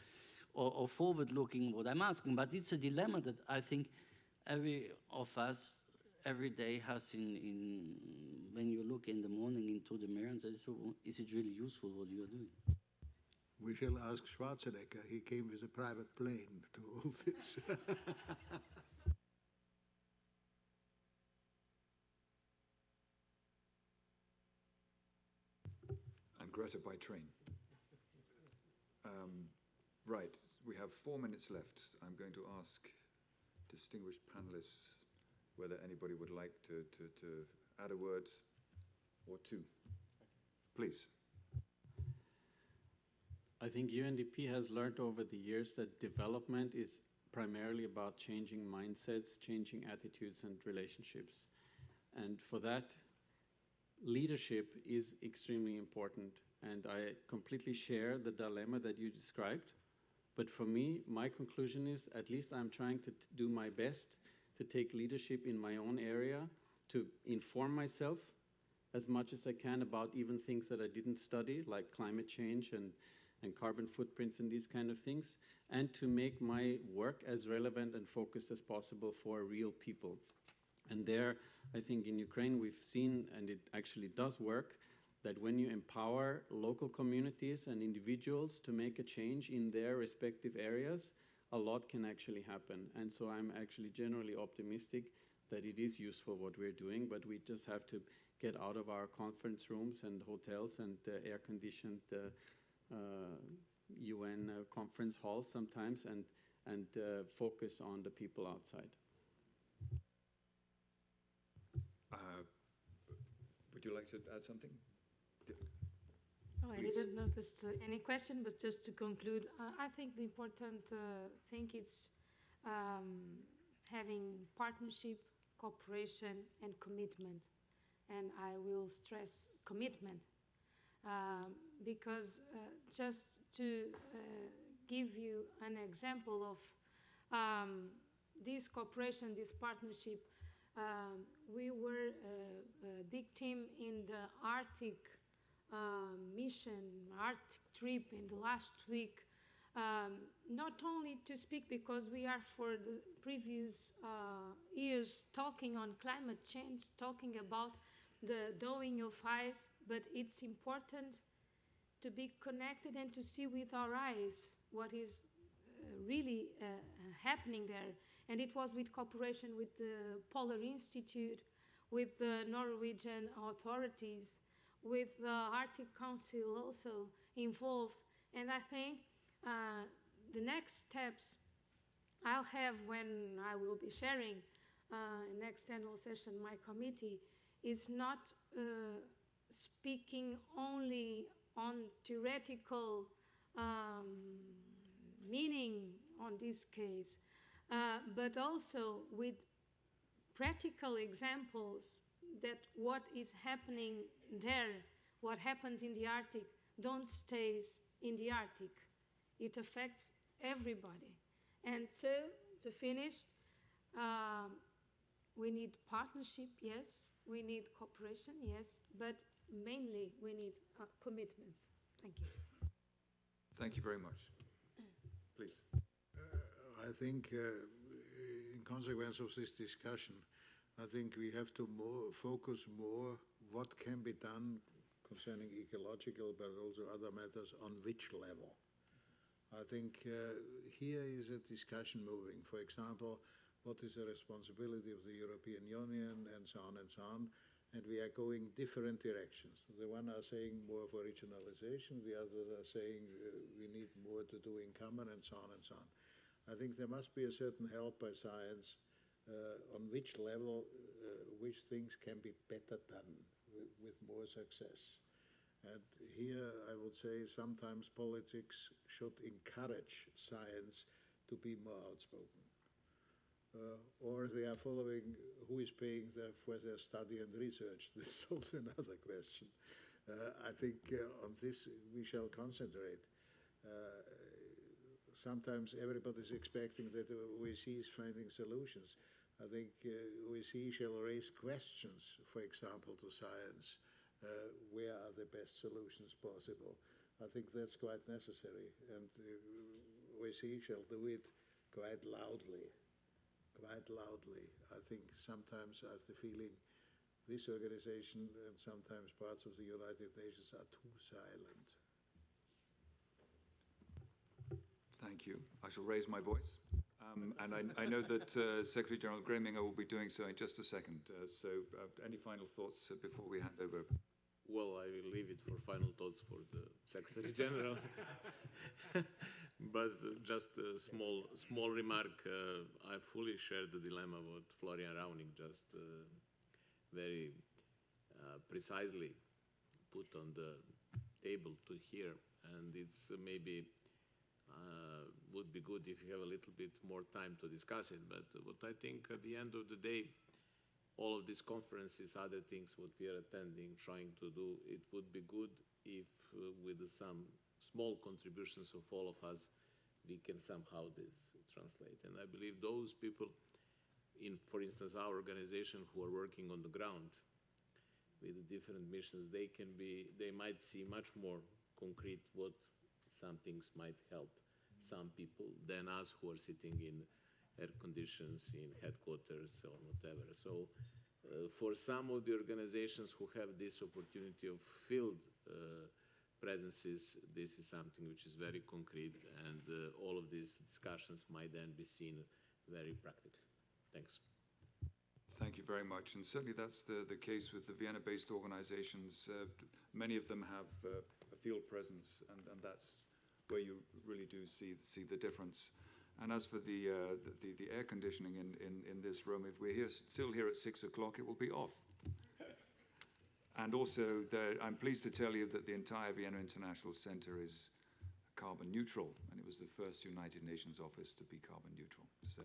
or forward-looking what I'm asking, but it's a dilemma that I think every of us every day has when you look in the morning into the mirror and say, so is it really useful what you're doing? We shall ask Schwarzenegger. He came with a private plane to all this. And Greta by train. Right, we have 4 minutes left. I'm going to ask distinguished panelists whether anybody would like to add a word or two. Please. I think UNDP has learned over the years that development is primarily about changing mindsets, changing attitudes and relationships. And for that, leadership is extremely important. And I completely share the dilemma that you described. But for me, my conclusion is at least I'm trying to do my best to take leadership in my own area, to inform myself as much as I can about even things that I didn't study, like climate change and carbon footprints and these kind of things, and to make my work as relevant and focused as possible for real people. And there, I think in Ukraine, we've seen, and it actually does work, that when you empower local communities and individuals to make a change in their respective areas, a lot can actually happen. And so I'm actually generally optimistic that it is useful what we're doing, but we just have to get out of our conference rooms and hotels and air-conditioned UN conference halls sometimes and focus on the people outside. Would you like to add something? Oh, I didn't notice any question, but just to conclude, I think the important thing is having partnership, cooperation, and commitment. And I will stress commitment because just to give you an example of this cooperation, this partnership, we were a big team in the Arctic mission, Arctic trip in the last week, not only to speak because we are for the previous years talking on climate change, talking about the thawing of ice, but it's important to be connected and to see with our eyes what is really happening there. And it was with cooperation with the Polar Institute, with the Norwegian authorities, with the Arctic Council also involved. And I think the next steps I'll have when I will be sharing next annual session my committee is not speaking only on theoretical meaning on this case, but also with practical examples that what is happening there, what happens in the Arctic, don't stay in the Arctic. It affects everybody. And so, to finish, we need partnership, yes. We need cooperation, yes. But mainly, we need commitment. Thank you. Thank you very much. Please. I think in consequence of this discussion, I think we have to focus more what can be done concerning ecological but also other matters on which level. I think here is a discussion moving. For example, what is the responsibility of the European Union and so on and so on. And we are going different directions. The one are saying more for regionalization, the others are saying we need more to do in common and so on and so on. I think there must be a certain help by science on which level which things can be better done with more success. And here I would say sometimes politics should encourage science to be more outspoken. or they are following who is paying for their study and research. This is also another question. I think on this we shall concentrate. Sometimes everybody is expecting that the OSCE is finding solutions. I think OSCE shall raise questions, for example, to science. Where are the best solutions possible? I think that's quite necessary, and OSCE shall do it quite loudly. Quite loudly. I think sometimes I have the feeling this organization and sometimes parts of the United Nations are too silent. Thank you. I shall raise my voice. And I know that Secretary General Greminger will be doing so in just a second. Any final thoughts before we hand over? Well, I will leave it for final thoughts for the Secretary General. But just a small remark. I fully share the dilemma what Florian Raunig just very precisely put on the table to hear. And it's maybe would be good if you have a little bit more time to discuss it. But what I think at the end of the day, all of these conferences, other things what we are attending, trying to do, it would be good if with some small contributions of all of us, we can somehow this translate. And I believe those people in, for instance, our organization who are working on the ground with the different missions, they might see much more concrete what some things might help some people than us who are sitting in air conditions in headquarters or whatever. So for some of the organizations who have this opportunity of field presences, this is something which is very concrete, and all of these discussions might then be seen very practically. Thanks. Thank you very much. And certainly that's the case with the Vienna-based organizations. Many of them have a field presence, and that's where you really do see the difference. And as for the air conditioning in this room, if we're still here at 6 o'clock, it will be off. And also, I'm pleased to tell you that the entire Vienna International Center is carbon neutral, and it was the first United Nations office to be carbon neutral. So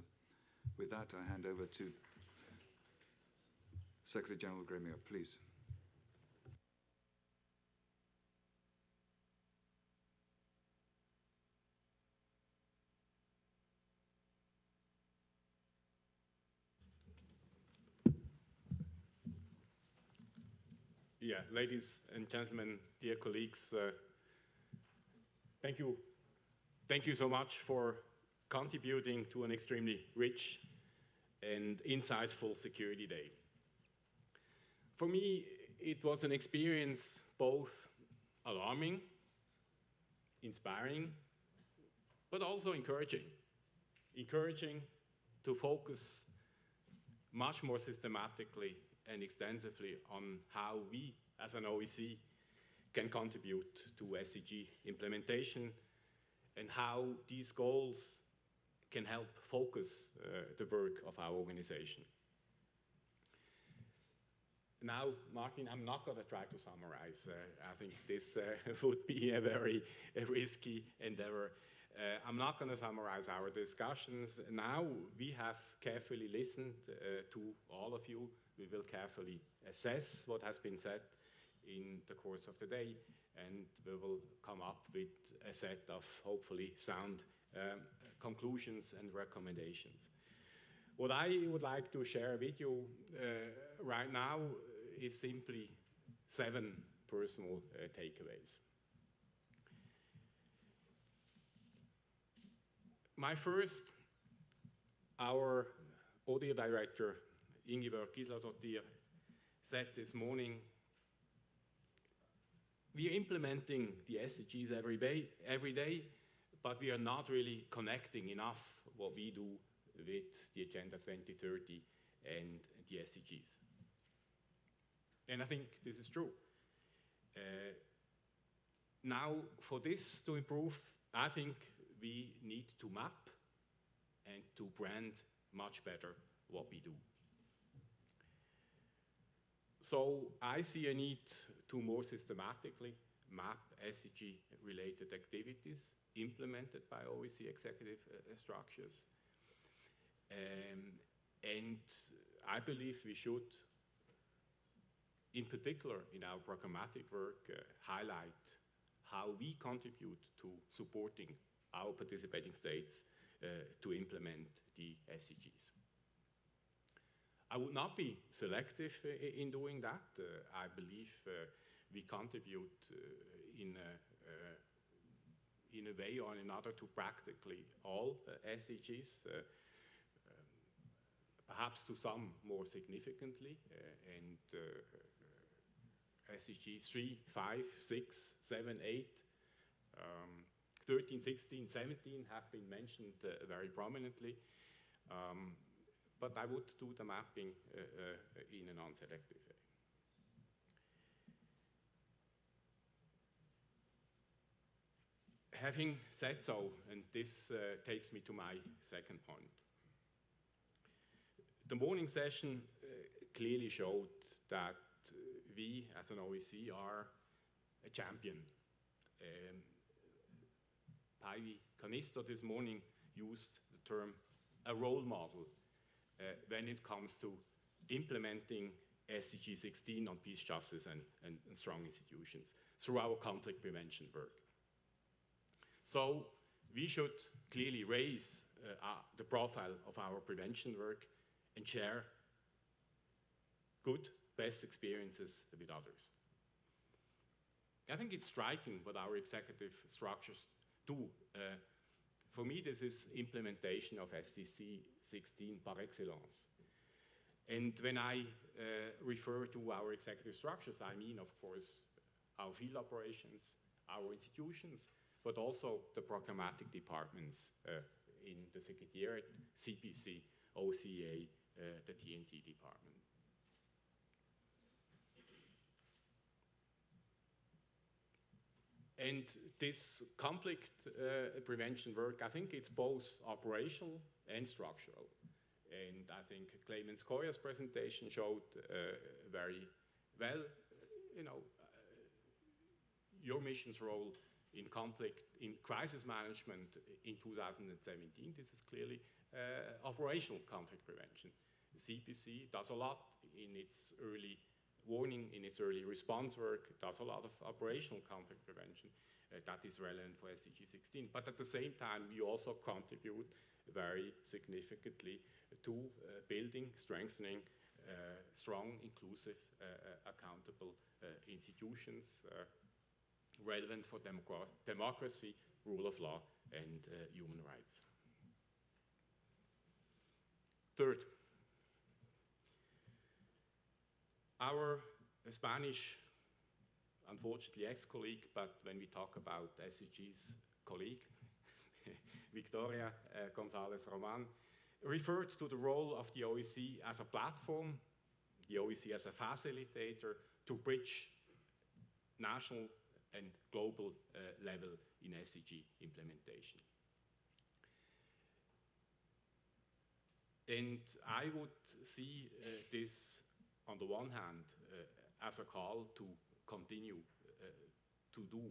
with that, I hand over to Secretary General Greminger, please. Yeah, ladies and gentlemen, dear colleagues, thank you. Thank you so much for contributing to an extremely rich and insightful Security Day. For me, it was an experience both alarming, inspiring, but also encouraging. Encouraging to focus much more systematically and extensively on how we, as an OEC, can contribute to SDG implementation and how these goals can help focus the work of our organization. Now, Martin, I'm not going to try to summarize. I think this would be a very risky endeavor. I'm not going to summarize our discussions. Now, we have carefully listened to all of you. We will carefully assess what has been said in the course of the day, and we will come up with a set of hopefully sound conclusions and recommendations. What I would like to share with you right now is simply 7 personal takeaways. My first, our audio director, Ingeborg Gisladottir, said this morning, we are implementing the SDGs every day, but we are not really connecting enough what we do with the Agenda 2030 and the SDGs. And I think this is true. Now, for this to improve, I think we need to map and to brand much better what we do. So I see a need to more systematically map SDG-related activities implemented by OEC executive structures. And I believe we should, in particular in our programmatic work, highlight how we contribute to supporting our participating states to implement the SDGs. I would not be selective in doing that. I believe we contribute in a way or another to practically all SDGs, perhaps to some more significantly, and SDGs 3, 5, 6, 7, 8, 13, 16, 17 have been mentioned very prominently. But I would do the mapping in a non-selective way. Having said so, and this takes me to my second point. The morning session clearly showed that we, as an OEC, are a champion. Päivi Kanisto this morning used the term a role model when it comes to implementing SDG 16 on peace, justice, and strong institutions through our conflict prevention work. So we should clearly raise the profile of our prevention work and share good, best experiences with others. I think it's striking what our executive structures do. For me, this is implementation of SDG 16 par excellence. And when I refer to our executive structures, I mean, of course, our field operations, our institutions, but also the programmatic departments in the Secretariat, CPC, OCA, the TNT department. And this conflict prevention work, I think it's both operational and structural. And I think Clemens Koya's presentation showed very well, your mission's role in conflict, in crisis management in 2017. This is clearly operational conflict prevention. The CPC does a lot in its early warning, in its early response work. It does a lot of operational conflict prevention that is relevant for SDG 16. But at the same time, we also contribute very significantly to building, strengthening strong, inclusive, accountable institutions relevant for democracy, rule of law, and human rights. Third, our Spanish, unfortunately ex-colleague, but when we talk about SDGs, colleague, Victoria González Román, referred to the role of the OEC as a platform, the OEC as a facilitator to bridge national and global level in SDG implementation. And I would see this, on the one hand, as a call to continue to do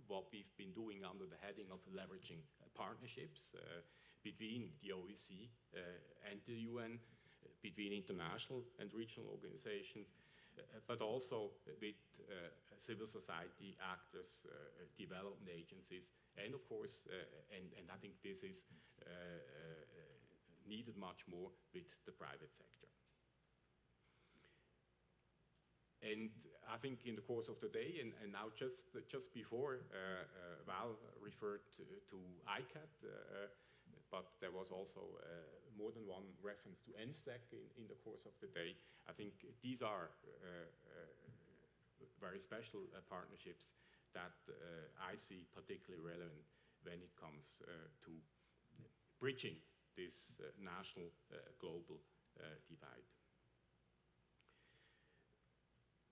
what we've been doing under the heading of leveraging partnerships between the OEC and the UN, between international and regional organizations, but also with civil society actors, development agencies, and of course, and I think this is needed much more with the private sector. And I think in the course of the day, and now just before, Val referred to ICAT, but there was also more than one reference to NSEC in the course of the day. I think these are very special partnerships that I see particularly relevant when it comes to bridging this national global divide.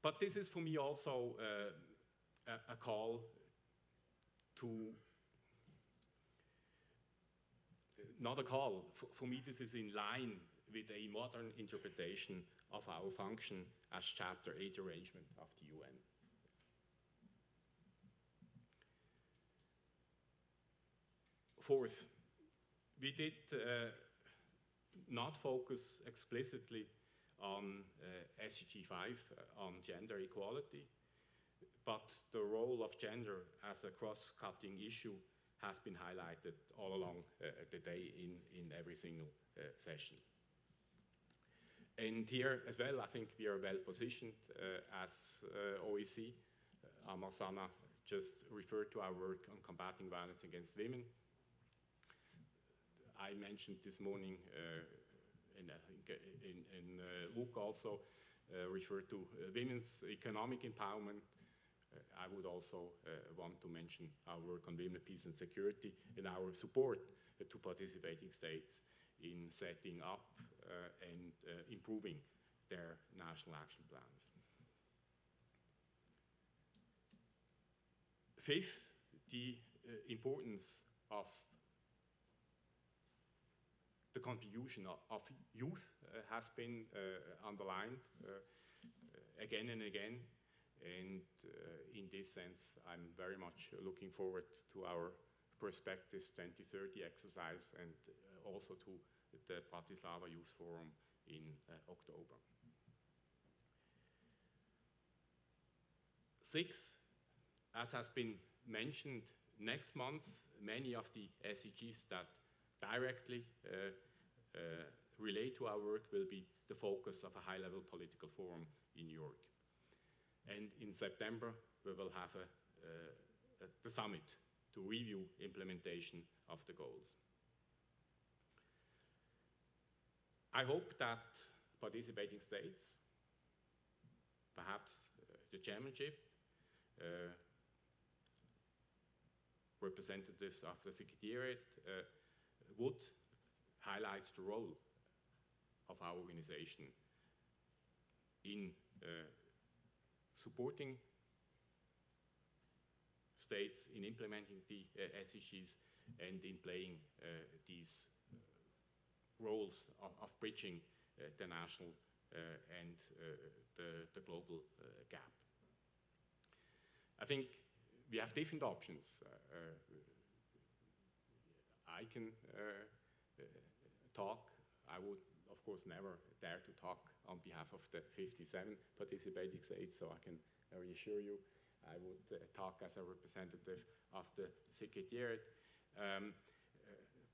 But this is for me also a call to, not a call, for me this is in line with a modern interpretation of our function as Chapter 8 arrangement of the UN. Fourth, we did not focus explicitly on SDG 5, on gender equality, but the role of gender as a cross-cutting issue has been highlighted all along the day in every single session. And here as well, I think we are well positioned as OEC. Amasana just referred to our work on combating violence against women. I mentioned this morning, and I think in Luke also referred to women's economic empowerment. I would also want to mention our work on women, peace and security and our support to participating states in setting up and improving their national action plans. Fifth, the importance of the contribution of youth has been underlined again and again. And in this sense, I'm very much looking forward to our Perspectives 2030 exercise and also to the Bratislava Youth Forum in October. Six, as has been mentioned, next month, many of the SDGs that directly relate to our work will be the focus of a high-level political forum in New York. And in September, we will have the summit to review implementation of the goals. I hope that participating states, perhaps the chairmanship, representatives of the Secretariat would highlight the role of our organization in supporting states in implementing the SDGs and in playing these roles of bridging the national and the global gap. I think we have different options. I can talk. I would, of course, never dare to talk on behalf of the 57 participating states, so I can reassure you I would talk as a representative of the Secretariat.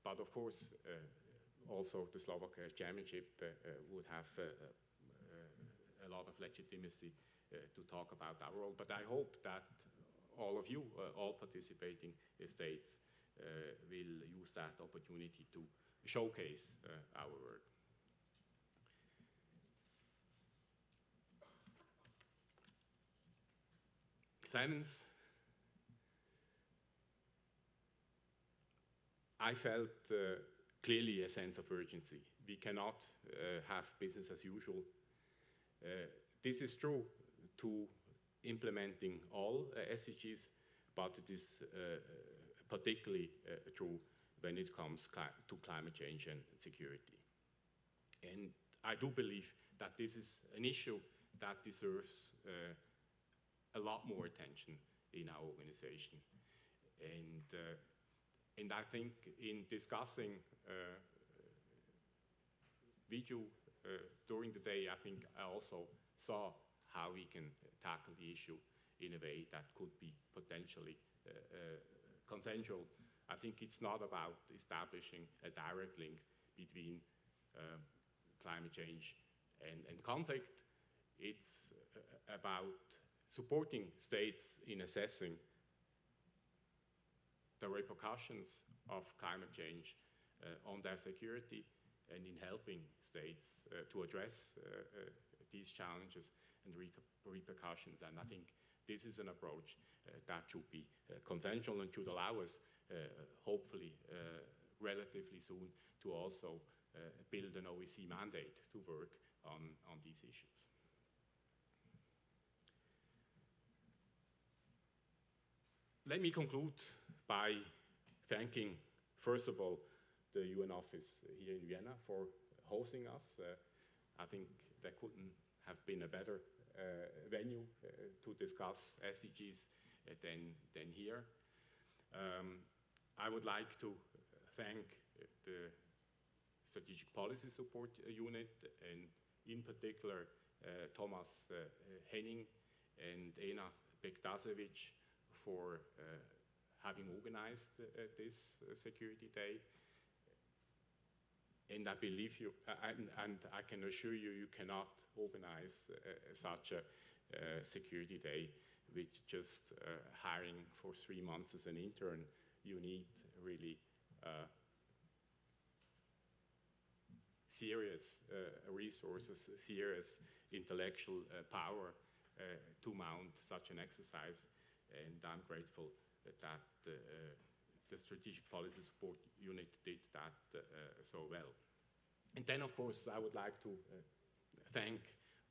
But of course, also the Slovak chairmanship would have a lot of legitimacy to talk about our role. But I hope that all of you, all participating states, will use that opportunity to showcase our work. Seventh, I felt clearly a sense of urgency. We cannot have business as usual. This is true to implementing all SDGs, but it is particularly true when it comes to climate change and security. And I do believe that this is an issue that deserves a lot more attention in our organization. And I think in discussing with you during the day, I think I also saw how we can tackle the issue in a way that could be potentially consensual. I think it's not about establishing a direct link between climate change and conflict. It's about supporting states in assessing the repercussions of climate change on their security and in helping states to address these challenges and repercussions. And I think this is an approach that should be consensual and should allow us, hopefully relatively soon, to also build an OEC mandate to work on these issues. Let me conclude by thanking, first of all, the UN office here in Vienna for hosting us. I think there couldn't have been a better venue to discuss SDGs than here. I would like to thank the Strategic Policy Support Unit, and in particular Thomas Henning and Ena Bektasevic for having organized this Security Day. And I believe you, and I can assure you, you cannot organize such a Security Day with just hiring for 3 months as an intern. You need really serious resources, serious intellectual power to mount such an exercise. And I'm grateful that the Strategic Policy Support Unit did that so well. And then, of course, I would like to thank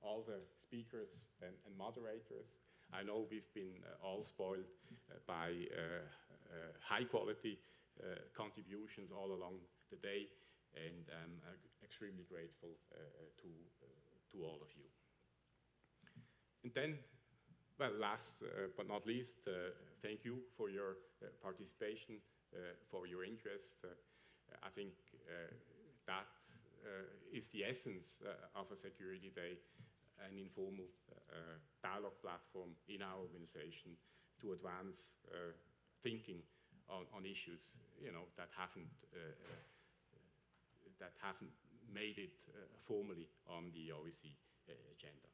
all the speakers and moderators. I know we've been all spoiled by high-quality contributions all along the day, and I'm extremely grateful to all of you. And then, well, last but not least, thank you for your participation, for your interest. I think that is the essence of a Security Day, an informal dialogue platform in our organization to advance thinking on issues, you know, that haven't made it formally on the OSCE agenda.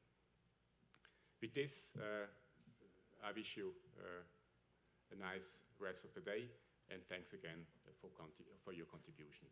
With this, I wish you a nice rest of the day, and thanks again for your contribution.